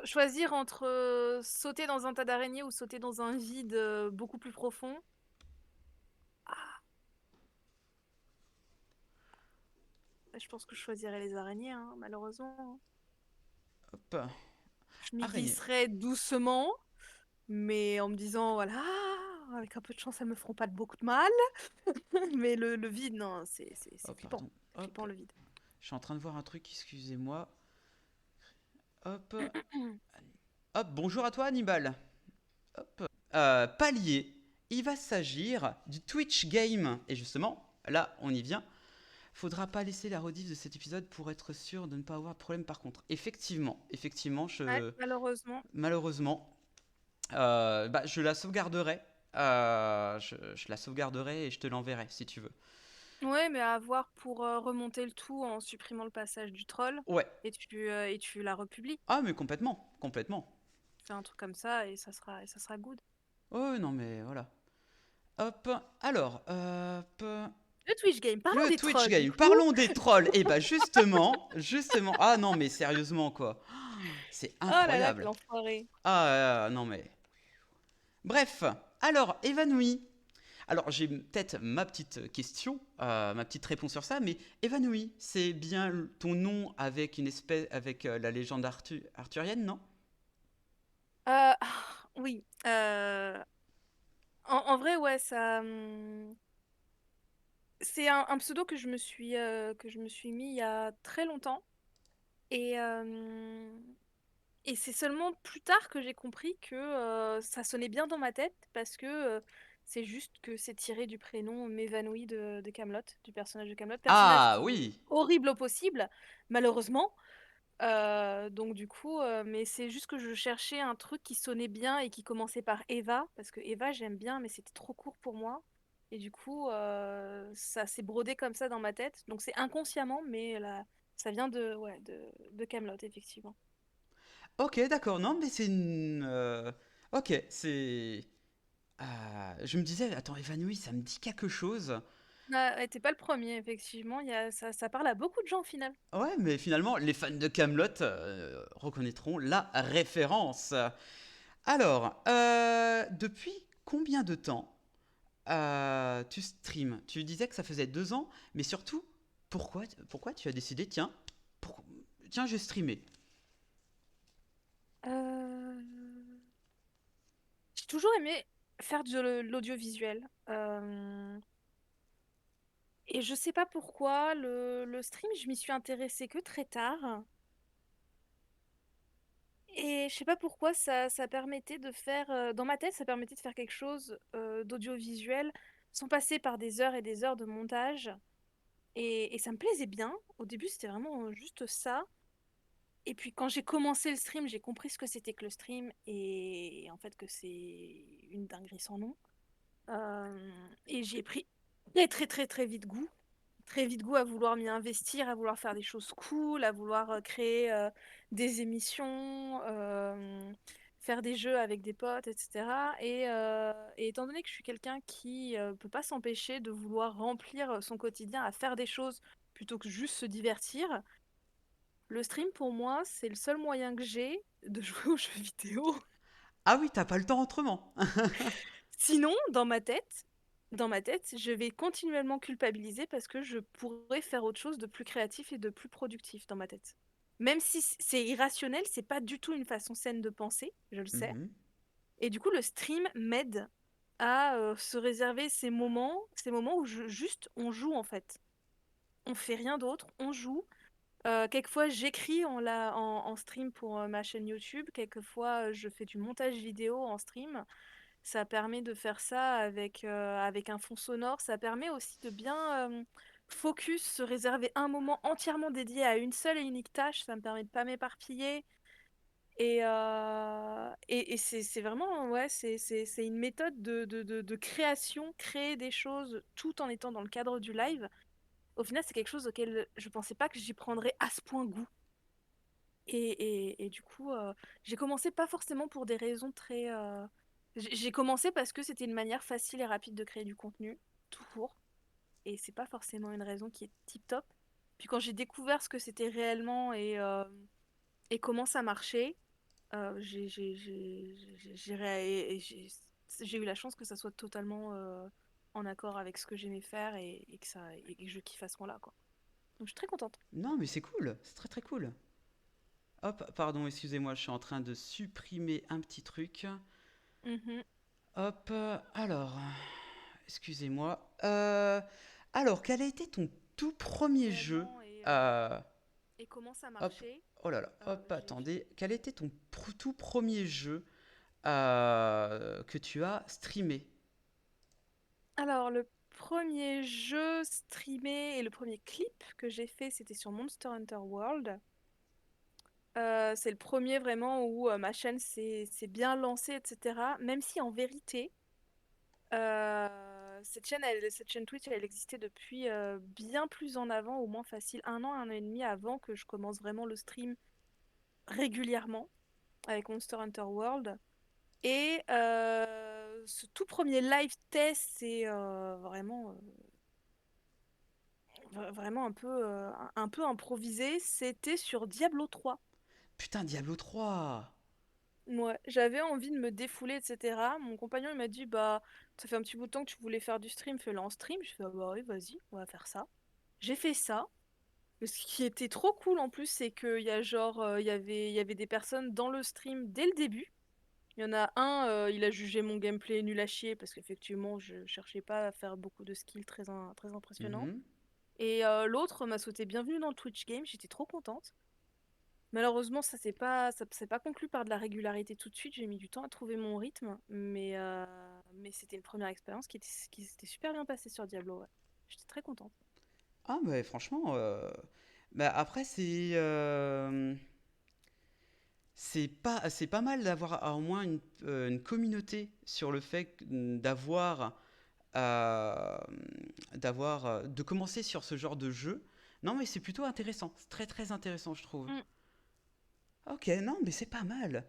Choisir entre sauter dans un tas d'araignées ou sauter dans un vide beaucoup plus profond. Ah, je pense que je choisirais les araignées, hein, malheureusement. Hop. Je m'y Araignée. glisserais doucement, mais en me disant, voilà, avec un peu de chance, elles me feront pas beaucoup de mal. Mais le vide, non, c'est Oh, flippant. pardon. Flippant Hop. le vide. Je suis en train de voir un truc, excusez-moi. Hop, hop, bonjour à toi Hannibal. Hop. Palier, il va s'agir du Twitch Game. Et justement, là, on y vient. Faudra pas laisser la rediff de cet épisode pour être sûr de ne pas avoir de problème par contre. Effectivement, Ouais, malheureusement. malheureusement, bah, je la sauvegarderai. Je la sauvegarderai et je te l'enverrai si tu veux. Ouais, mais à voir pour remonter le tout en supprimant le passage du troll Ouais. et tu la republies. Ah mais complètement, complètement. Fais un truc comme ça et ça sera good. Oh non mais voilà. Hop, alors, Le Twitch Game, parlons le des Twitch trolls du Game. coup. Parlons des trolls. Et bah justement. Ah non mais sérieusement quoi. C'est Oh là là, quel incroyable. enfoiré. Ah non mais. Bref, alors évanoui. Alors j'ai peut-être ma petite question, ma petite réponse sur ça, mais évanoui, c'est bien ton nom avec une espèce, avec la légende arthurienne, non? Ah, oui. En vrai, ouais, ça. C'est un pseudo que je me suis mis il y a très longtemps. Et, euh, et c'est seulement plus tard que j'ai compris que ça sonnait bien dans ma tête parce que c'est juste que c'est tiré du prénom M'évanouie de Camelot, du personnage de Camelot. Personnage Ah qui est oui. horrible au possible, malheureusement. Donc du coup, mais c'est juste que je cherchais un truc qui sonnait bien et qui commençait par Eva, parce que Eva j'aime bien, mais c'était trop court pour moi. Et du coup, ça s'est brodé comme ça dans ma tête. Donc c'est inconsciemment, mais là, ça vient de Camelot, effectivement. Ok, d'accord. Non, mais c'est une. Ok, c'est. Je me disais, attends, évanoui, ça me dit quelque chose. Ah, ouais, t'es pas le premier, effectivement. Ça parle à beaucoup de gens au final. Ouais, mais finalement, les fans de Camelot reconnaîtront la référence. Alors, depuis combien de temps tu streams? Tu disais que ça faisait 2 ans, mais surtout, pourquoi tu as décidé, tiens, je vais streamer. Euh, J'ai toujours aimé faire de l'audiovisuel. Et je sais pas pourquoi, le stream, je m'y suis intéressée que très tard. Et je sais pas pourquoi ça permettait de faire, dans ma tête, ça permettait de faire quelque chose d'audiovisuel sans passer par des heures et des heures de montage. Et ça me plaisait bien. Au début, c'était vraiment juste ça. Et puis quand j'ai commencé le stream, j'ai compris ce que c'était que le stream et en fait que c'est une dinguerie sans nom. Et j'ai pris très vite goût. Très vite goût à vouloir m'y investir, à vouloir faire des choses cool, à vouloir créer des émissions, faire des jeux avec des potes, etc. Et étant donné que je suis quelqu'un qui peut pas s'empêcher de vouloir remplir son quotidien à faire des choses plutôt que juste se divertir, le stream pour moi c'est le seul moyen que j'ai de jouer aux jeux vidéo. Ah oui, t'as pas le temps autrement. Sinon, dans ma tête, je vais continuellement culpabiliser parce que je pourrais faire autre chose de plus créatif et de plus productif dans ma tête. Même si c'est irrationnel, c'est pas du tout une façon saine de penser, je le sais. Mhm. Et du coup, le stream m'aide à se réserver ces moments où juste on joue en fait. On fait rien d'autre, on joue. Quelquefois, j'écris en stream pour ma chaîne YouTube. Quelquefois, je fais du montage vidéo en stream. Ça permet de faire ça avec un fond sonore. Ça permet aussi de bien focus, se réserver un moment entièrement dédié à une seule et unique tâche. Ça me permet de pas m'éparpiller. Et c'est vraiment, ouais, c'est une méthode de création, créer des choses tout en étant dans le cadre du live. Au final, c'est quelque chose auquel je pensais pas que j'y prendrais à ce point goût. Et du coup, j'ai commencé pas forcément pour des raisons très. J'ai commencé parce que c'était une manière facile et rapide de créer du contenu, tout court. Et c'est pas forcément une raison qui est tip top. Puis quand j'ai découvert ce que c'était réellement et comment ça marchait, j'ai eu la chance que ça soit totalement en accord avec ce que j'aimais faire et que je kiffe à ce moment-là, quoi. Donc je suis très contente. Non, mais c'est cool, c'est très très cool. Hop, pardon, excusez-moi, je suis en train de supprimer un petit truc. Mhm. Hop, alors, excusez-moi. Alors, quel a été ton tout premier jeu Réellement, et euh, Et comment ça Hop, marchait? oh là là, hop, J'ai attendez. Quel était ton tout premier jeu que tu as streamé? Alors, le premier jeu streamé et le premier clip que j'ai fait, c'était sur Monster Hunter World. C'est le premier vraiment où ma chaîne s'est bien lancée, etc. Même si en vérité, cette chaîne Twitch, elle existait depuis bien plus en avant, au moins facile 1 an et demi avant que je commence vraiment le stream régulièrement avec Monster Hunter World. Et ce tout premier live test, c'est vraiment un peu improvisé. C'était sur Diablo 3. Putain, Diablo 3. Ouais, j'avais envie de me défouler, etc. Mon compagnon il m'a dit bah ça fait un petit bout de temps que tu voulais faire du stream, fais-le en stream. Je fais ah bah oui vas-y, on va faire ça. J'ai fait ça. Et ce qui était trop cool en plus, c'est qu'il y a genre il y avait des personnes dans le stream dès le début. Il y en a un, il a jugé mon gameplay nul à chier parce qu'effectivement je cherchais pas à faire beaucoup de skills très impressionnants. Mhm. Et l'autre m'a souhaité bienvenue dans le Twitch Game, j'étais trop contente. Malheureusement, ça s'est pas conclu par de la régularité tout de suite. J'ai mis du temps à trouver mon rythme, mais c'était une première expérience qui s'était super bien passée sur Diablo. Ouais. J'étais très contente. Ah, mais franchement, bah après, c'est pas mal d'avoir au moins une communauté sur le fait euh, de commencer sur ce genre de jeu. Non, mais c'est plutôt intéressant. C'est très très intéressant, je trouve. Mm. Ok, non, mais c'est pas mal.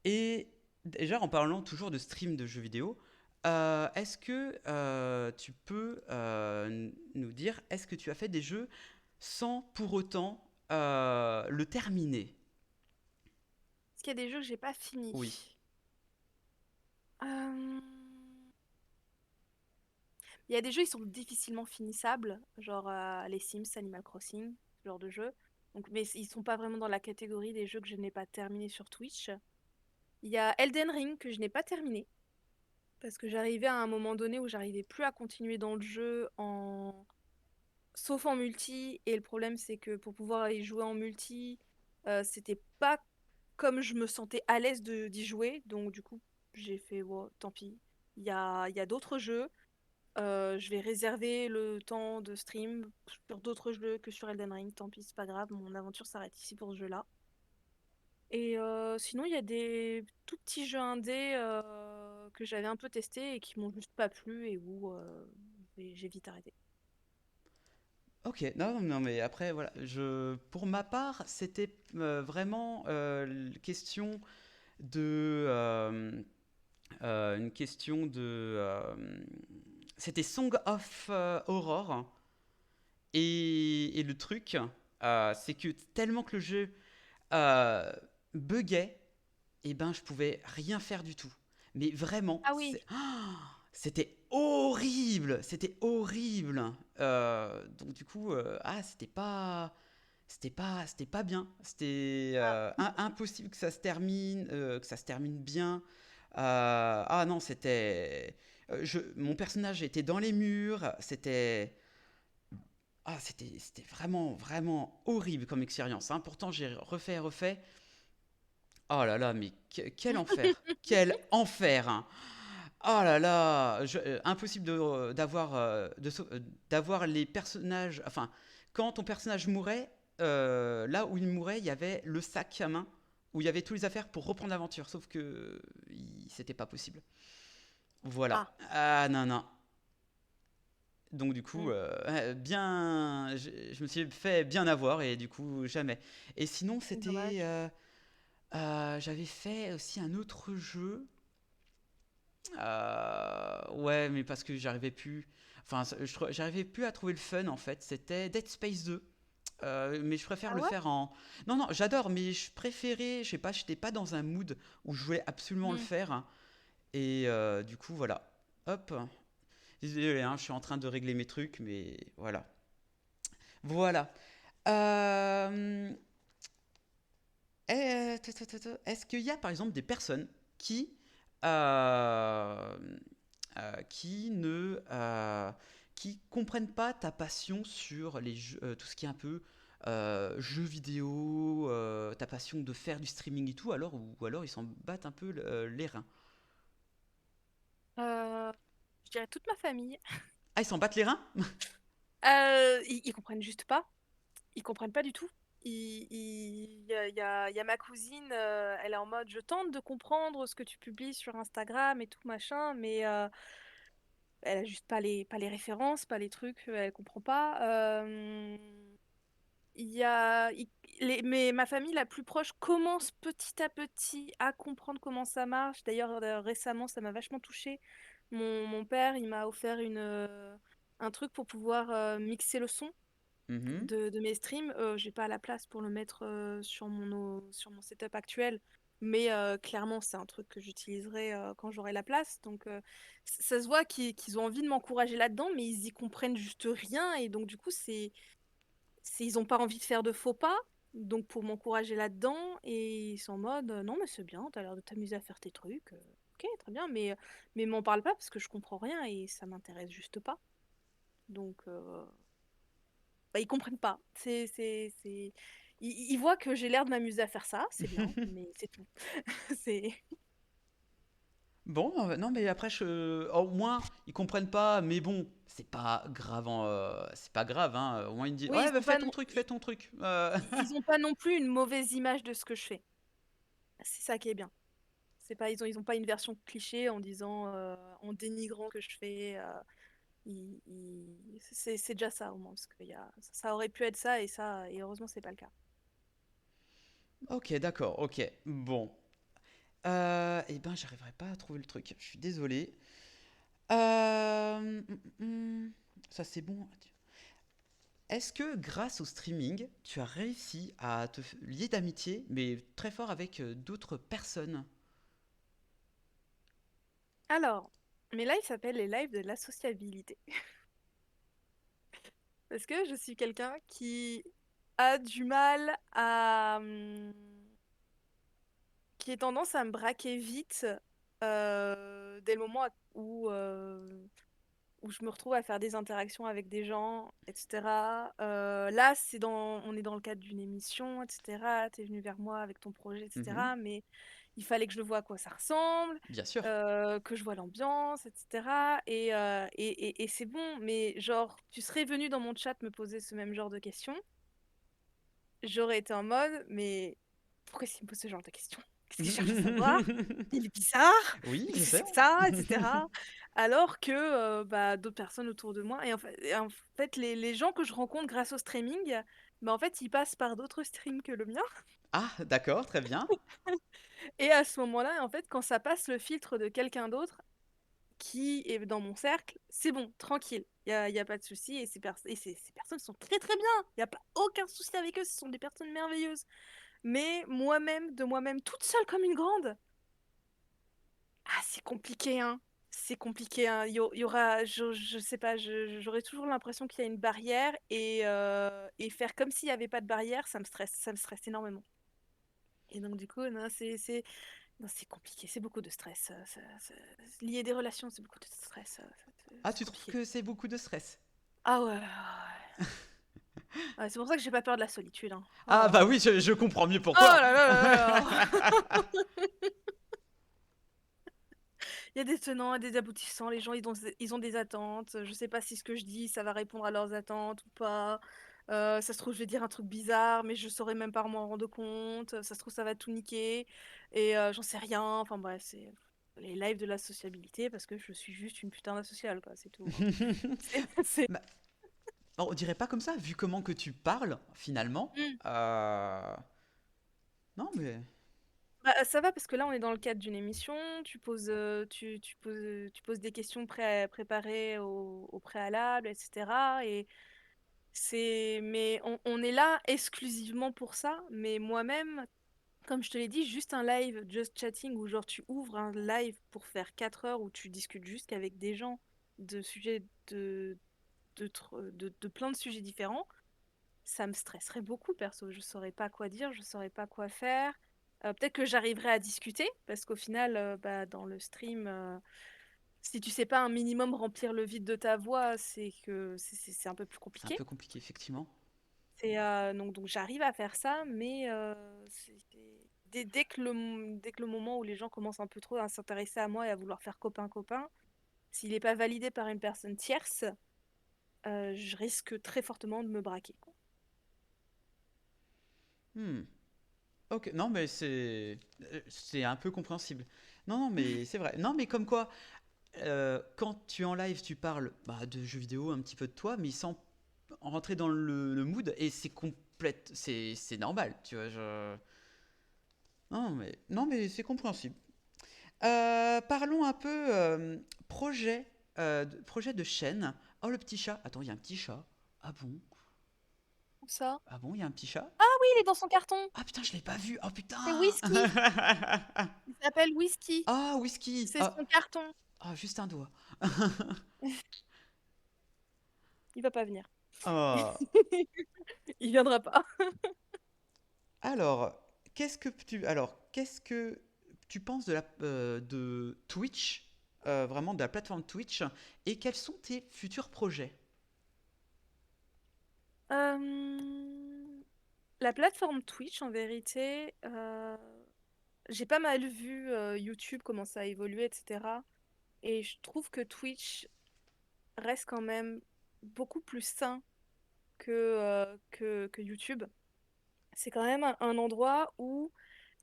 Et déjà, en parlant toujours de stream de jeux vidéo, est-ce que tu peux nous dire, est-ce que tu as fait des jeux sans pour autant le terminer? Est-ce qu'il y a des jeux que j'ai pas fini? Oui. Euh, Il y a des jeux qui sont difficilement finissables, genre les Sims, Animal Crossing, ce genre de jeux. Donc, mais ils sont pas vraiment dans la catégorie des jeux que je n'ai pas terminé sur Twitch. Il y a Elden Ring que je n'ai pas terminé. Parce que j'arrivais à un moment donné où j'arrivais plus à continuer dans le jeu sauf en multi. Et le problème, c'est que pour pouvoir y jouer en multi, c'était pas comme je me sentais à l'aise d'y jouer. Donc du coup, j'ai fait, wow, tant pis. Il y a d'autres jeux. Je vais réserver le temps de stream sur d'autres jeux que sur Elden Ring. Tant pis, c'est pas grave. Mon aventure s'arrête ici pour ce jeu-là. Et sinon, il y a des tout petits jeux indés que j'avais un peu testés et qui m'ont juste pas plu et où j'ai vite arrêté. Ok, non, non, mais après, voilà, pour ma part, c'était vraiment une question c'était Song of Aurore. Et le truc, c'est que tellement que le jeu euh, buguait, et ben je pouvais rien faire du tout. Mais vraiment, Ah oui, c'était horrible, c'était horrible. Donc du coup, c'était pas bien. C'était impossible que ça se termine bien. Ah non, mon personnage était dans les murs. C'était vraiment, vraiment horrible comme expérience, hein. Pourtant, j'ai refait et refait. Oh là là, mais quel enfer! Quel enfer, hein. Oh là là! Impossible d'avoir les personnages. Enfin, quand ton personnage mourait, là où il mourait, il y avait le sac à main où il y avait toutes les affaires pour reprendre l'aventure. Sauf que c'était pas possible. Voilà. ah, Ah non, non. Donc du coup, hmm, je me suis fait bien avoir et du coup jamais. Et sinon, dommage. j'avais fait aussi un autre jeu. Ouais, mais parce que j'arrivais plus. Enfin, j'arrivais plus à trouver le fun en fait. C'était Dead Space 2. Mais je préfère Ah le ouais? faire en. Non, non, j'adore, mais je préférais. Je sais pas, j'étais pas dans un mood où je voulais absolument le Hmm. faire. Et du coup, voilà. Hop. Désolé, hein, je suis en train de régler mes trucs, mais voilà. Voilà. Euh, Est-ce qu'il y a par exemple des personnes euh, qui ne qui comprennent pas ta passion sur tout ce qui est un peu jeux vidéo, ta passion de faire du streaming et tout, alors, ou alors ils s'en battent un peu les reins. Euh, je dirais toute ma famille. Ah, ils s'en battent les reins? Ils comprennent juste pas. Ils comprennent pas du tout. Il y a ma cousine, elle est en mode, je tente de comprendre ce que tu publies sur Instagram et tout machin, mais elle a juste pas les références, pas les trucs, elle comprend pas. Il y a, il- mais ma famille la plus proche commence petit à petit à comprendre comment ça marche. D'ailleurs, récemment, ça m'a vachement touchée. Mon père, il m'a offert un truc pour pouvoir mixer le son Mhm. de mes streams. J'ai pas la place pour le mettre sur mon setup actuel, mais clairement, c'est un truc que j'utiliserai quand j'aurai la place. Donc, ça se voit qu'ils ont envie de m'encourager là-dedans, mais ils y comprennent juste rien. Et donc, du coup, ils ont pas envie de faire de faux pas. Donc, pour m'encourager là-dedans, et ils sont en mode non, mais c'est bien, t'as l'air de t'amuser à faire tes trucs. Ok, très bien, mais m'en parle pas parce que je comprends rien et ça m'intéresse juste pas. Donc, bah, ils comprennent pas. Ils voient que j'ai l'air de m'amuser à faire ça, c'est bien, mais c'est tout. C'est... Bon, non, mais après, au moins, ils comprennent pas, mais bon, c'est pas grave, c'est pas grave, hein. Au moins, ils me disent, Oui, ouais, bah, fais ton truc, fais ton truc. ils ont pas non plus une mauvaise image de ce que je fais. C'est ça qui est bien. C'est pas, ils ont pas une version cliché en disant, en dénigrant ce que je fais. C'est déjà ça au moins, parce que ça aurait pu être ça et heureusement c'est pas le cas. Ok, d'accord, ok. Bon. Eh ben, j'arriverai pas à trouver le truc. Je suis désolé. Ça, c'est bon. Est-ce que grâce au streaming, tu as réussi à te lier d'amitié, mais très fort avec d'autres personnes? Alors, mes lives s'appellent les lives de la sociabilité. Parce que je suis quelqu'un qui a du mal qui est tendance à me braquer vite dès le moment où je me retrouve à faire des interactions avec des gens, etc. Là, on est dans le cadre d'une émission, etc. Tu es venu vers moi avec ton projet, Mhm, etc. Mais il fallait que je le vois à quoi ça ressemble, bien sûr. que je vois l'ambiance, etc. Et c'est bon, mais genre, tu serais venu dans mon chat me poser ce même genre de questions, j'aurais été en mode, mais pourquoi est-ce qu'il me pose ce genre de questions? Qu'est-ce qu'il cherche à savoir? Il est bizarre, Oui, je qu'est-ce que sais. c'est que ça, etc. Alors que bah, d'autres personnes autour de moi, et en fait les gens que je rencontre grâce au streaming, bah, en fait, ils passent par d'autres streams que le mien. Ah, d'accord, très bien. Et à ce moment-là, en fait, quand ça passe le filtre de quelqu'un d'autre qui est dans mon cercle, c'est bon, tranquille. Il y a pas de souci. Et ces personnes sont très très bien. Il n'y a pas aucun souci avec eux. Ce sont des personnes merveilleuses. Mais moi-même, de moi-même, toute seule comme une grande, ah, c'est compliqué, hein. C'est compliqué, hein. Il y aura, je sais pas, j'aurai toujours l'impression qu'il y a une barrière et faire comme s'il n'y avait pas de barrière, ça me stresse énormément. Et donc, du coup, non, non, c'est compliqué, c'est beaucoup de stress. Lier des relations, c'est beaucoup de stress. Ah, C'est tu trouves compliqué. que c'est beaucoup de stress? Ah ouais, ouais, ouais. Ouais, c'est pour ça que j'ai pas peur de la solitude, hein. Oh Ah, là bah là. oui, je comprends mieux Oh pourquoi. là là là là. Il y a des tenants et des aboutissants. Les gens, ils ont des attentes. Je sais pas si ce que je dis, ça va répondre à leurs attentes ou pas. Ça se trouve, je vais dire un truc bizarre, mais je saurais même pas m'en rendre compte. Ça se trouve, ça va tout niquer. Et j'en sais rien. Enfin bref, c'est les lives de la sociabilité parce que je suis juste une putain d'asociale, quoi. C'est tout, hein. C'est... Bah, on dirait pas comme ça, vu comment que tu parles, finalement. Mm. Non, mais... Bah, ça va parce que là, on est dans le cadre d'une émission. Tu poses des questions préparées au préalable, etc. Mais on est là exclusivement pour ça. Mais moi-même, comme je te l'ai dit, juste un live, just chatting, où genre tu ouvres un live pour faire 4 heures où tu discutes juste qu'avec des gens de sujets de plein de sujets différents, ça me stresserait beaucoup, perso. Je saurais pas quoi dire, je saurais pas quoi faire. Peut-être que j'arriverai à discuter, parce qu'au final, bah, dans le stream, si tu sais pas un minimum remplir le vide de ta voix, c'est que c'est un peu plus C'est un compliqué. peu compliqué, effectivement. Donc j'arrive à faire ça, mais dès que le moment où les gens commencent un peu trop à s'intéresser à moi et à vouloir faire copain-copain, s'il n'est pas validé par une personne tierce, je risque très fortement de me braquer, quoi. Hmm. Ok, non, mais c'est un peu compréhensible. Non, non, mais c'est vrai. Non, mais comme quoi, quand tu es en live, tu parles bah, de jeux vidéo, un petit peu de toi, mais sans rentrer dans le mood, et c'est complète, c'est normal, tu vois. Non, mais c'est compréhensible. Parlons un peu projet de chaîne. Oh, le petit chat. Attends, il y a un petit chat. Ah bon? Où ça? Ah bon, il y a un petit chat? Ah oui, il est dans son carton. Ah putain, je l'ai pas vu. Oh C'est putain! Whisky. Il s'appelle Whisky. Ah, whisky. C'est Ah, son carton. ah, juste un doigt. Il va pas venir. Ah. Il viendra pas. Alors, qu'est-ce que tu penses de Twitch, vraiment de la plateforme Twitch, et quels sont tes futurs projets? La plateforme Twitch, en vérité, j'ai pas mal vu YouTube comment ça a évolué, etc. Et je trouve que Twitch reste quand même beaucoup plus sain que YouTube. C'est quand même un endroit où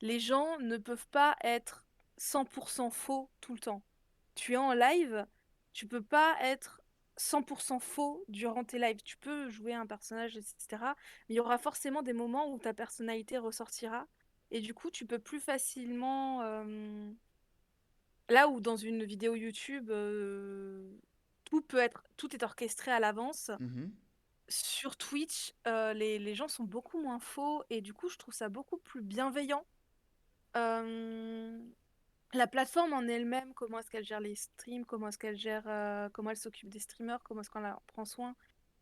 les gens ne peuvent pas être 100% faux tout le temps. Tu es en live, tu peux pas être 100% faux durant tes lives. Tu peux jouer un personnage, etc. Mais il y aura forcément des moments où ta personnalité ressortira. Et du coup, tu peux plus facilement... là où dans une vidéo YouTube, tout est orchestré à l'avance. Mhm, Sur Twitch, les gens sont beaucoup moins faux et du coup, je trouve ça beaucoup plus bienveillant. Euh, la plateforme en elle-même, comment est-ce qu'elle gère les streams, comment elle s'occupe des streamers, comment est-ce qu'on en prend soin.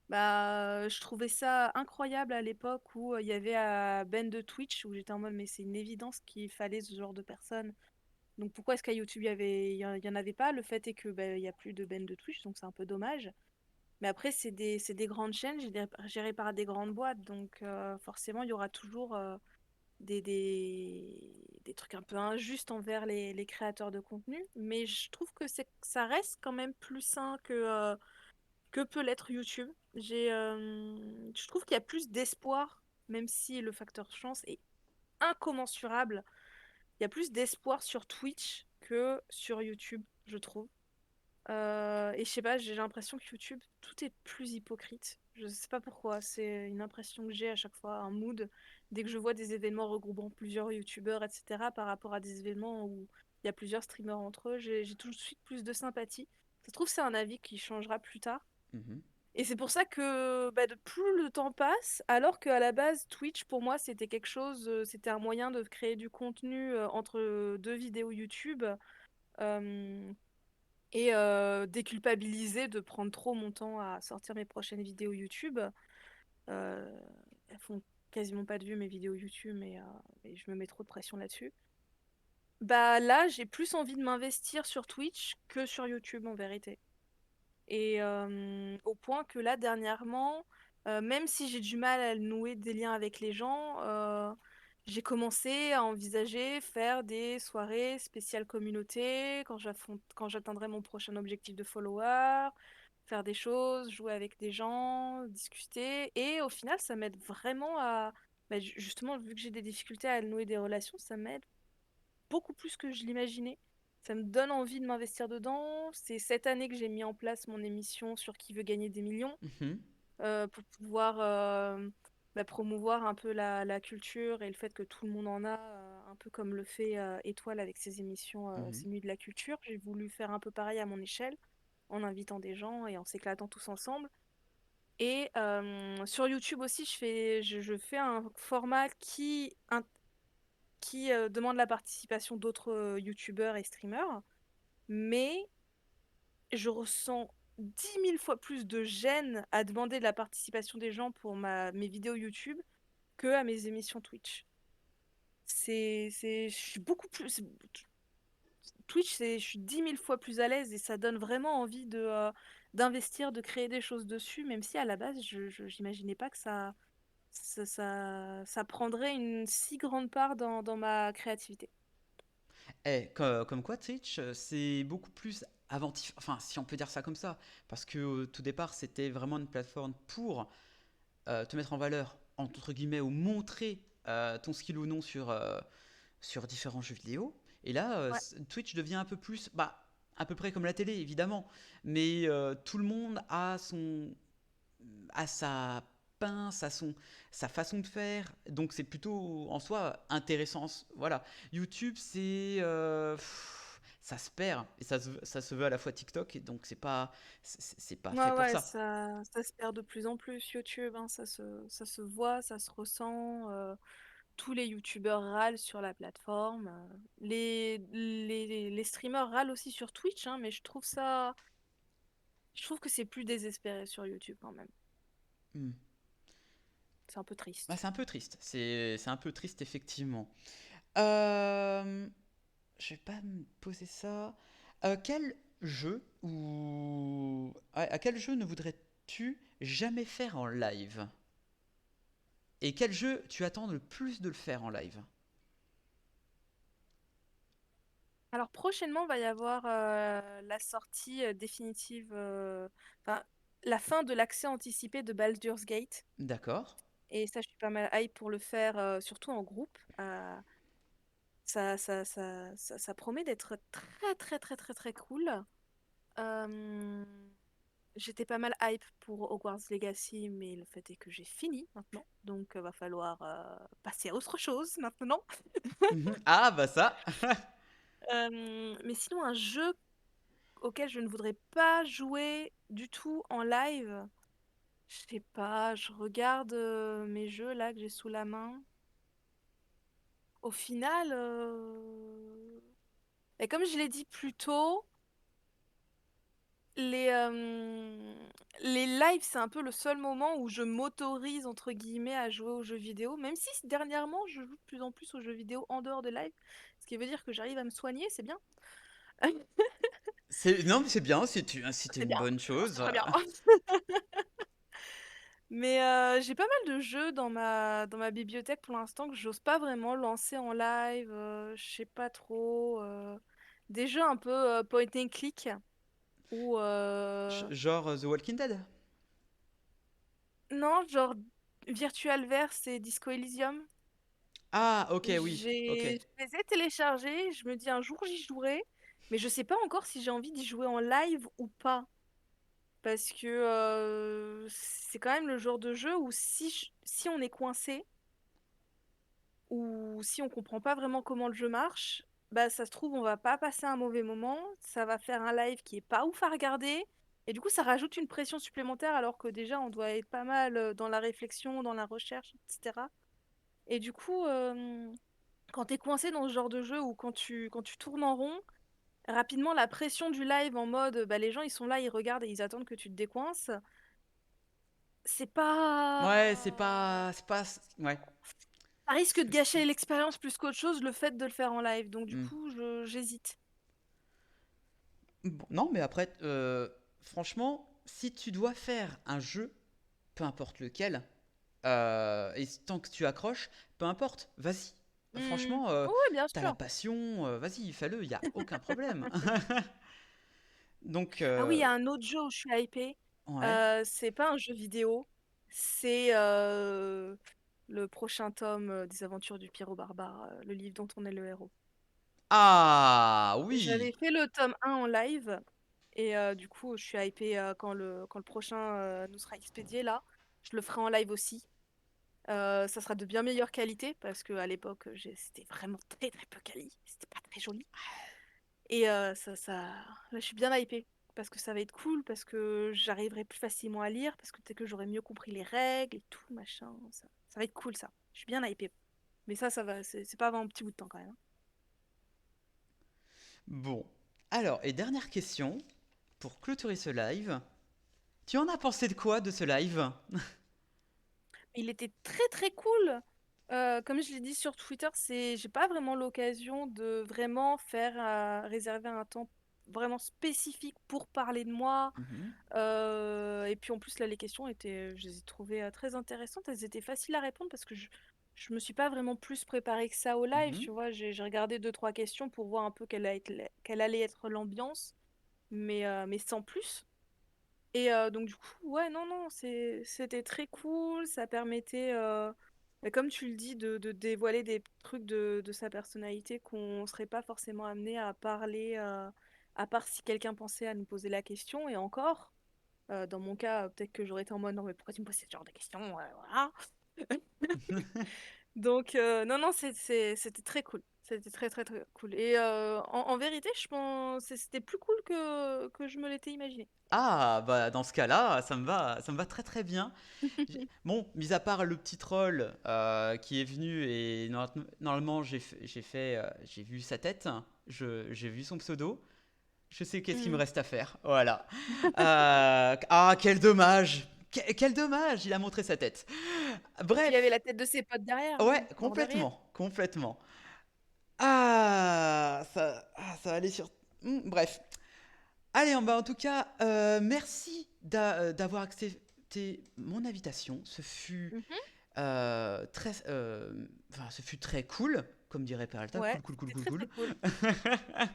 Bah, je trouvais ça incroyable à l'époque où il y avait Ben de Twitch, où j'étais en mode, mais c'est une évidence qu'il fallait ce genre de personnes. Donc pourquoi est-ce qu'à YouTube, il y en avait pas? Le fait est que bah, il y a plus de Ben de Twitch, donc c'est un peu dommage. Mais après, c'est des grandes chaînes gérées par des grandes boîtes, donc forcément, il y aura toujours des trucs un peu injustes envers les créateurs de contenu. Mais je trouve que ça reste quand même plus sain que peut l'être YouTube. Je trouve qu'il y a plus d'espoir, même si le facteur chance est incommensurable. Il y a plus d'espoir sur Twitch que sur YouTube, je trouve. Et je sais pas, j'ai l'impression que YouTube, tout est plus hypocrite. Je sais pas pourquoi, c'est une impression que j'ai à chaque fois, un mood, dès que je vois des événements regroupant plusieurs YouTubeurs, etc., par rapport à des événements où il y a plusieurs streamers entre eux, j'ai tout de suite plus de sympathie. Ça se trouve, c'est un avis qui changera plus tard. mhm, Et c'est pour ça que bah, de plus le temps passe, alors qu'à la base, Twitch, pour moi, c'était quelque chose, c'était un moyen de créer du contenu entre deux vidéos YouTube. euh, et déculpabiliser de prendre trop mon temps à sortir mes prochaines vidéos YouTube. Euh, elles font quasiment pas de vues mes vidéos YouTube, mais je me mets trop de pression là-dessus. Bah là, j'ai plus envie de m'investir sur Twitch que sur YouTube en vérité. Et au point que là, dernièrement, même si j'ai du mal à nouer des liens avec les gens, j'ai commencé à envisager faire des soirées spéciales communauté quand j'atteindrai mon prochain objectif de follower, faire des choses, jouer avec des gens, discuter. Et au final, ça m'aide vraiment à... bah, justement, vu que j'ai des difficultés à nouer des relations, ça m'aide beaucoup plus que je l'imaginais. Ça me donne envie de m'investir dedans. C'est cette année que j'ai mis en place mon émission sur Qui veut gagner des millions mhm, pour pouvoir bah, promouvoir un peu la culture et le fait que tout le monde en a, un peu comme le fait Étoile avec ses émissions mhm, C'est Nuit de la culture. J'ai voulu faire un peu pareil à mon échelle en invitant des gens et en s'éclatant tous ensemble. Et sur YouTube aussi, je fais un format qui demande la participation d'autres youtubeurs et streamers, mais je ressens 10 000 fois plus de gêne à demander de la participation des gens pour mes vidéos YouTube que à mes émissions Twitch. Je suis beaucoup plus. Twitch, je suis 10 000 fois plus à l'aise et ça donne vraiment envie d'investir, de créer des choses dessus, même si à la base, je n'imaginais pas que ça prendrait une si grande part dans ma créativité. Comme quoi Twitch, c'est beaucoup plus inventif, enfin si on peut dire ça comme ça, parce que au tout départ c'était vraiment une plateforme pour te mettre en valeur, entre guillemets, ou montrer ton skill ou non sur différents jeux vidéo. Et là, Ouais. Twitch devient un peu plus, bah, à peu près comme la télé, évidemment. Mais tout le monde a sa pince, sa façon de faire. Donc c'est plutôt en soi intéressant. Voilà. YouTube, ça se perd. Et ça se veut à la fois TikTok. Et donc c'est pas fait Ouais, pour ouais, ça. ça se perd de plus en plus, YouTube, hein, ça se voit, ça se ressent. Tous les youtubeurs râlent sur la plateforme. Les streamers râlent aussi sur Twitch, hein, mais je trouve que c'est plus désespéré sur YouTube quand même. Hmm. C'est un peu Bah, triste. c'est un peu triste. C'est un peu triste, effectivement. Euh, je vais pas me poser ça. Quel jeu ou à quel jeu ne voudrais-tu jamais faire en live? Et quel jeu tu attends le plus de le faire en live? Alors prochainement, va y avoir la sortie définitive, enfin la fin de l'accès anticipé de Baldur's Gate. D'accord. Et ça, je suis pas mal hype pour le faire, surtout en groupe. Ça promet d'être très très très très très cool. Euh, J'étais pas mal hype pour Hogwarts Legacy, mais le fait est que j'ai fini maintenant, donc va falloir passer à autre chose maintenant. Mhm. Ah bah ça. Mais sinon, un jeu auquel je ne voudrais pas jouer du tout en live, je sais pas, je regarde mes jeux là que j'ai sous la main. Au final, et comme je l'ai dit plus tôt, les, euh, les lives, c'est un peu le seul moment où je m'autorise, entre guillemets, à jouer aux jeux vidéo, même si dernièrement, je joue de plus en plus aux jeux vidéo en dehors de live, ce qui veut dire que j'arrive à me soigner, c'est bien. Non mais c'est bien, c'était C'est une bien, bonne c'est chose. très bien. Mais j'ai pas mal de jeux dans ma bibliothèque pour l'instant que j'ose pas vraiment lancer en live, je sais pas trop. Des jeux un peu point and click, ou Genre The Walking Dead. non, genre Virtualverse et Disco Elysium. Ah ok oui, ok. Je les ai téléchargés, je me dis un jour j'y jouerai, mais je sais pas encore si j'ai envie d'y jouer en live ou pas. Parce que c'est quand même le genre de jeu où si on est coincé, ou si on comprend pas vraiment comment le jeu marche, bah ça se trouve on va pas passer un mauvais moment, ça va faire un live qui est pas ouf à regarder, et du coup ça rajoute une pression supplémentaire alors que déjà on doit être pas mal dans la réflexion, dans la recherche, etc. Et du coup, quand t'es coincé dans ce genre de jeu ou quand tu tournes en rond, rapidement la pression du live en mode bah, les gens ils sont là, ils regardent et ils attendent que tu te décoinces, c'est Ouais, pas. ouais. Ça risque C'est- de c'est- gâcher l'expérience plus qu'autre chose, le fait de le faire en live. Donc du Hmm. coup, j'hésite. Bon, non mais après, franchement, si tu dois faire un jeu, peu importe lequel, et tant que tu accroches, peu importe, vas-y. Franchement, Oui, bien t'as la sûr. passion, vas-y, fais-le, il y a aucun problème. Donc, Ah oui, il y a un autre jeu où je suis hypée. ouais. C'est pas un jeu vidéo, c'est le prochain tome des Aventures du Pierrot Barbare, le livre dont on est le héros. Ah J'avais oui. fait le tome 1 en live et du coup, je suis hypée quand le prochain nous sera expédié là. Je le ferai en live aussi. Ça sera de bien meilleure qualité parce qu'à l'époque, c'était vraiment très très peu quali. C'était pas très joli. Et là, je suis bien hypée parce que ça va être cool, parce que j'arriverai plus facilement à lire, parce que peut-être que j'aurai mieux compris les règles et tout, machin. Ça va être cool ça. Je suis bien hypée. Mais ça va, c'est pas avant un petit bout de temps quand même, hein. Bon. Alors, et dernière question pour clôturer ce live. Tu en as pensé de quoi de ce live? Il était très très cool. Comme je l'ai dit sur Twitter, j'ai pas vraiment l'occasion de vraiment réserver un temps vraiment spécifiques pour parler de moi. Mhm. Et puis en plus, là, les questions étaient, je les ai trouvées très intéressantes. Elles étaient faciles à répondre parce que je me suis pas vraiment plus préparée que ça au live, Mhm. tu vois. J'ai regardé deux, trois questions pour voir un peu quelle allait être l'ambiance, mais sans plus. Et donc du coup, ouais, non, non, c'était très cool. Ça permettait, bah, comme tu le dis, de dévoiler des trucs de sa personnalité qu'on serait pas forcément amené à parler, à part si quelqu'un pensait à nous poser la question. Et encore, dans mon cas, peut-être que j'aurais été en mode, non, mais pourquoi tu me poses ce genre de questions? Voilà. Donc, non, non, c'était très cool. C'était très, très, très cool. Et en vérité, je pense que c'était plus cool que je me l'étais imaginé. Ah, bah dans ce cas-là, ça me va très très bien. Bon, mis à part le petit troll qui est venu et normalement j'ai vu sa tête, j'ai vu son pseudo, je sais qu'est-ce qu'il me Mm. reste à faire. Voilà. Ah, quel dommage! Quel dommage! Il a montré sa tête. Et puis il y avait Bref, la tête de ses potes derrière, ouais, hein, mort de rire. complètement, complètement. Ça va aller sur. Bref. Allez, en tout cas, merci d'avoir accepté mon invitation. Mhm. Très, ce fut très cool, comme dirait Peralta. Ouais, Cool, cool, cool, c'était cool, très cool. très cool.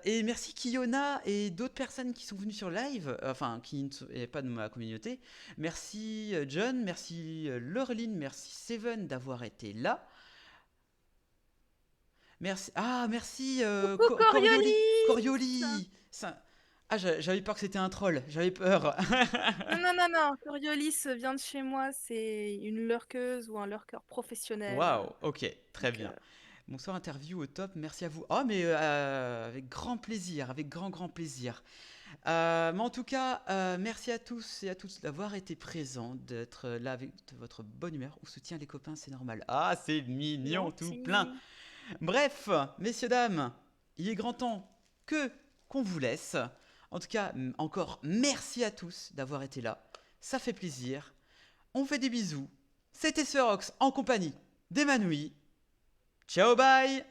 Et merci Kiona et d'autres personnes qui sont venues sur live, enfin qui ne sont pas de ma communauté. Merci John, merci Laureline, merci Seven d'avoir été là. Merci Coucou Corioli. Coriolis! Corioli. J'avais peur que c'était un troll, j'avais peur. Non, non, non, non, Coriolis vient de chez moi, c'est une lurkeuse ou un lurker professionnel. Waouh, ok, très Donc, bien. Bonsoir, interview au top, merci à vous. Oh, mais avec grand plaisir, avec grand, grand plaisir. Mais en tout cas, merci à tous et à toutes d'avoir été présents, d'être là avec de votre bonne humeur. On soutient les copains, c'est normal. Ah, c'est c'est mignon, tout plein. gentil. Bref, messieurs, dames, il est grand temps que qu'on vous laisse. En tout cas, encore merci à tous d'avoir été là. Ça fait plaisir. On fait des bisous. C'était Serox en compagnie d'Emanoui. Ciao, bye!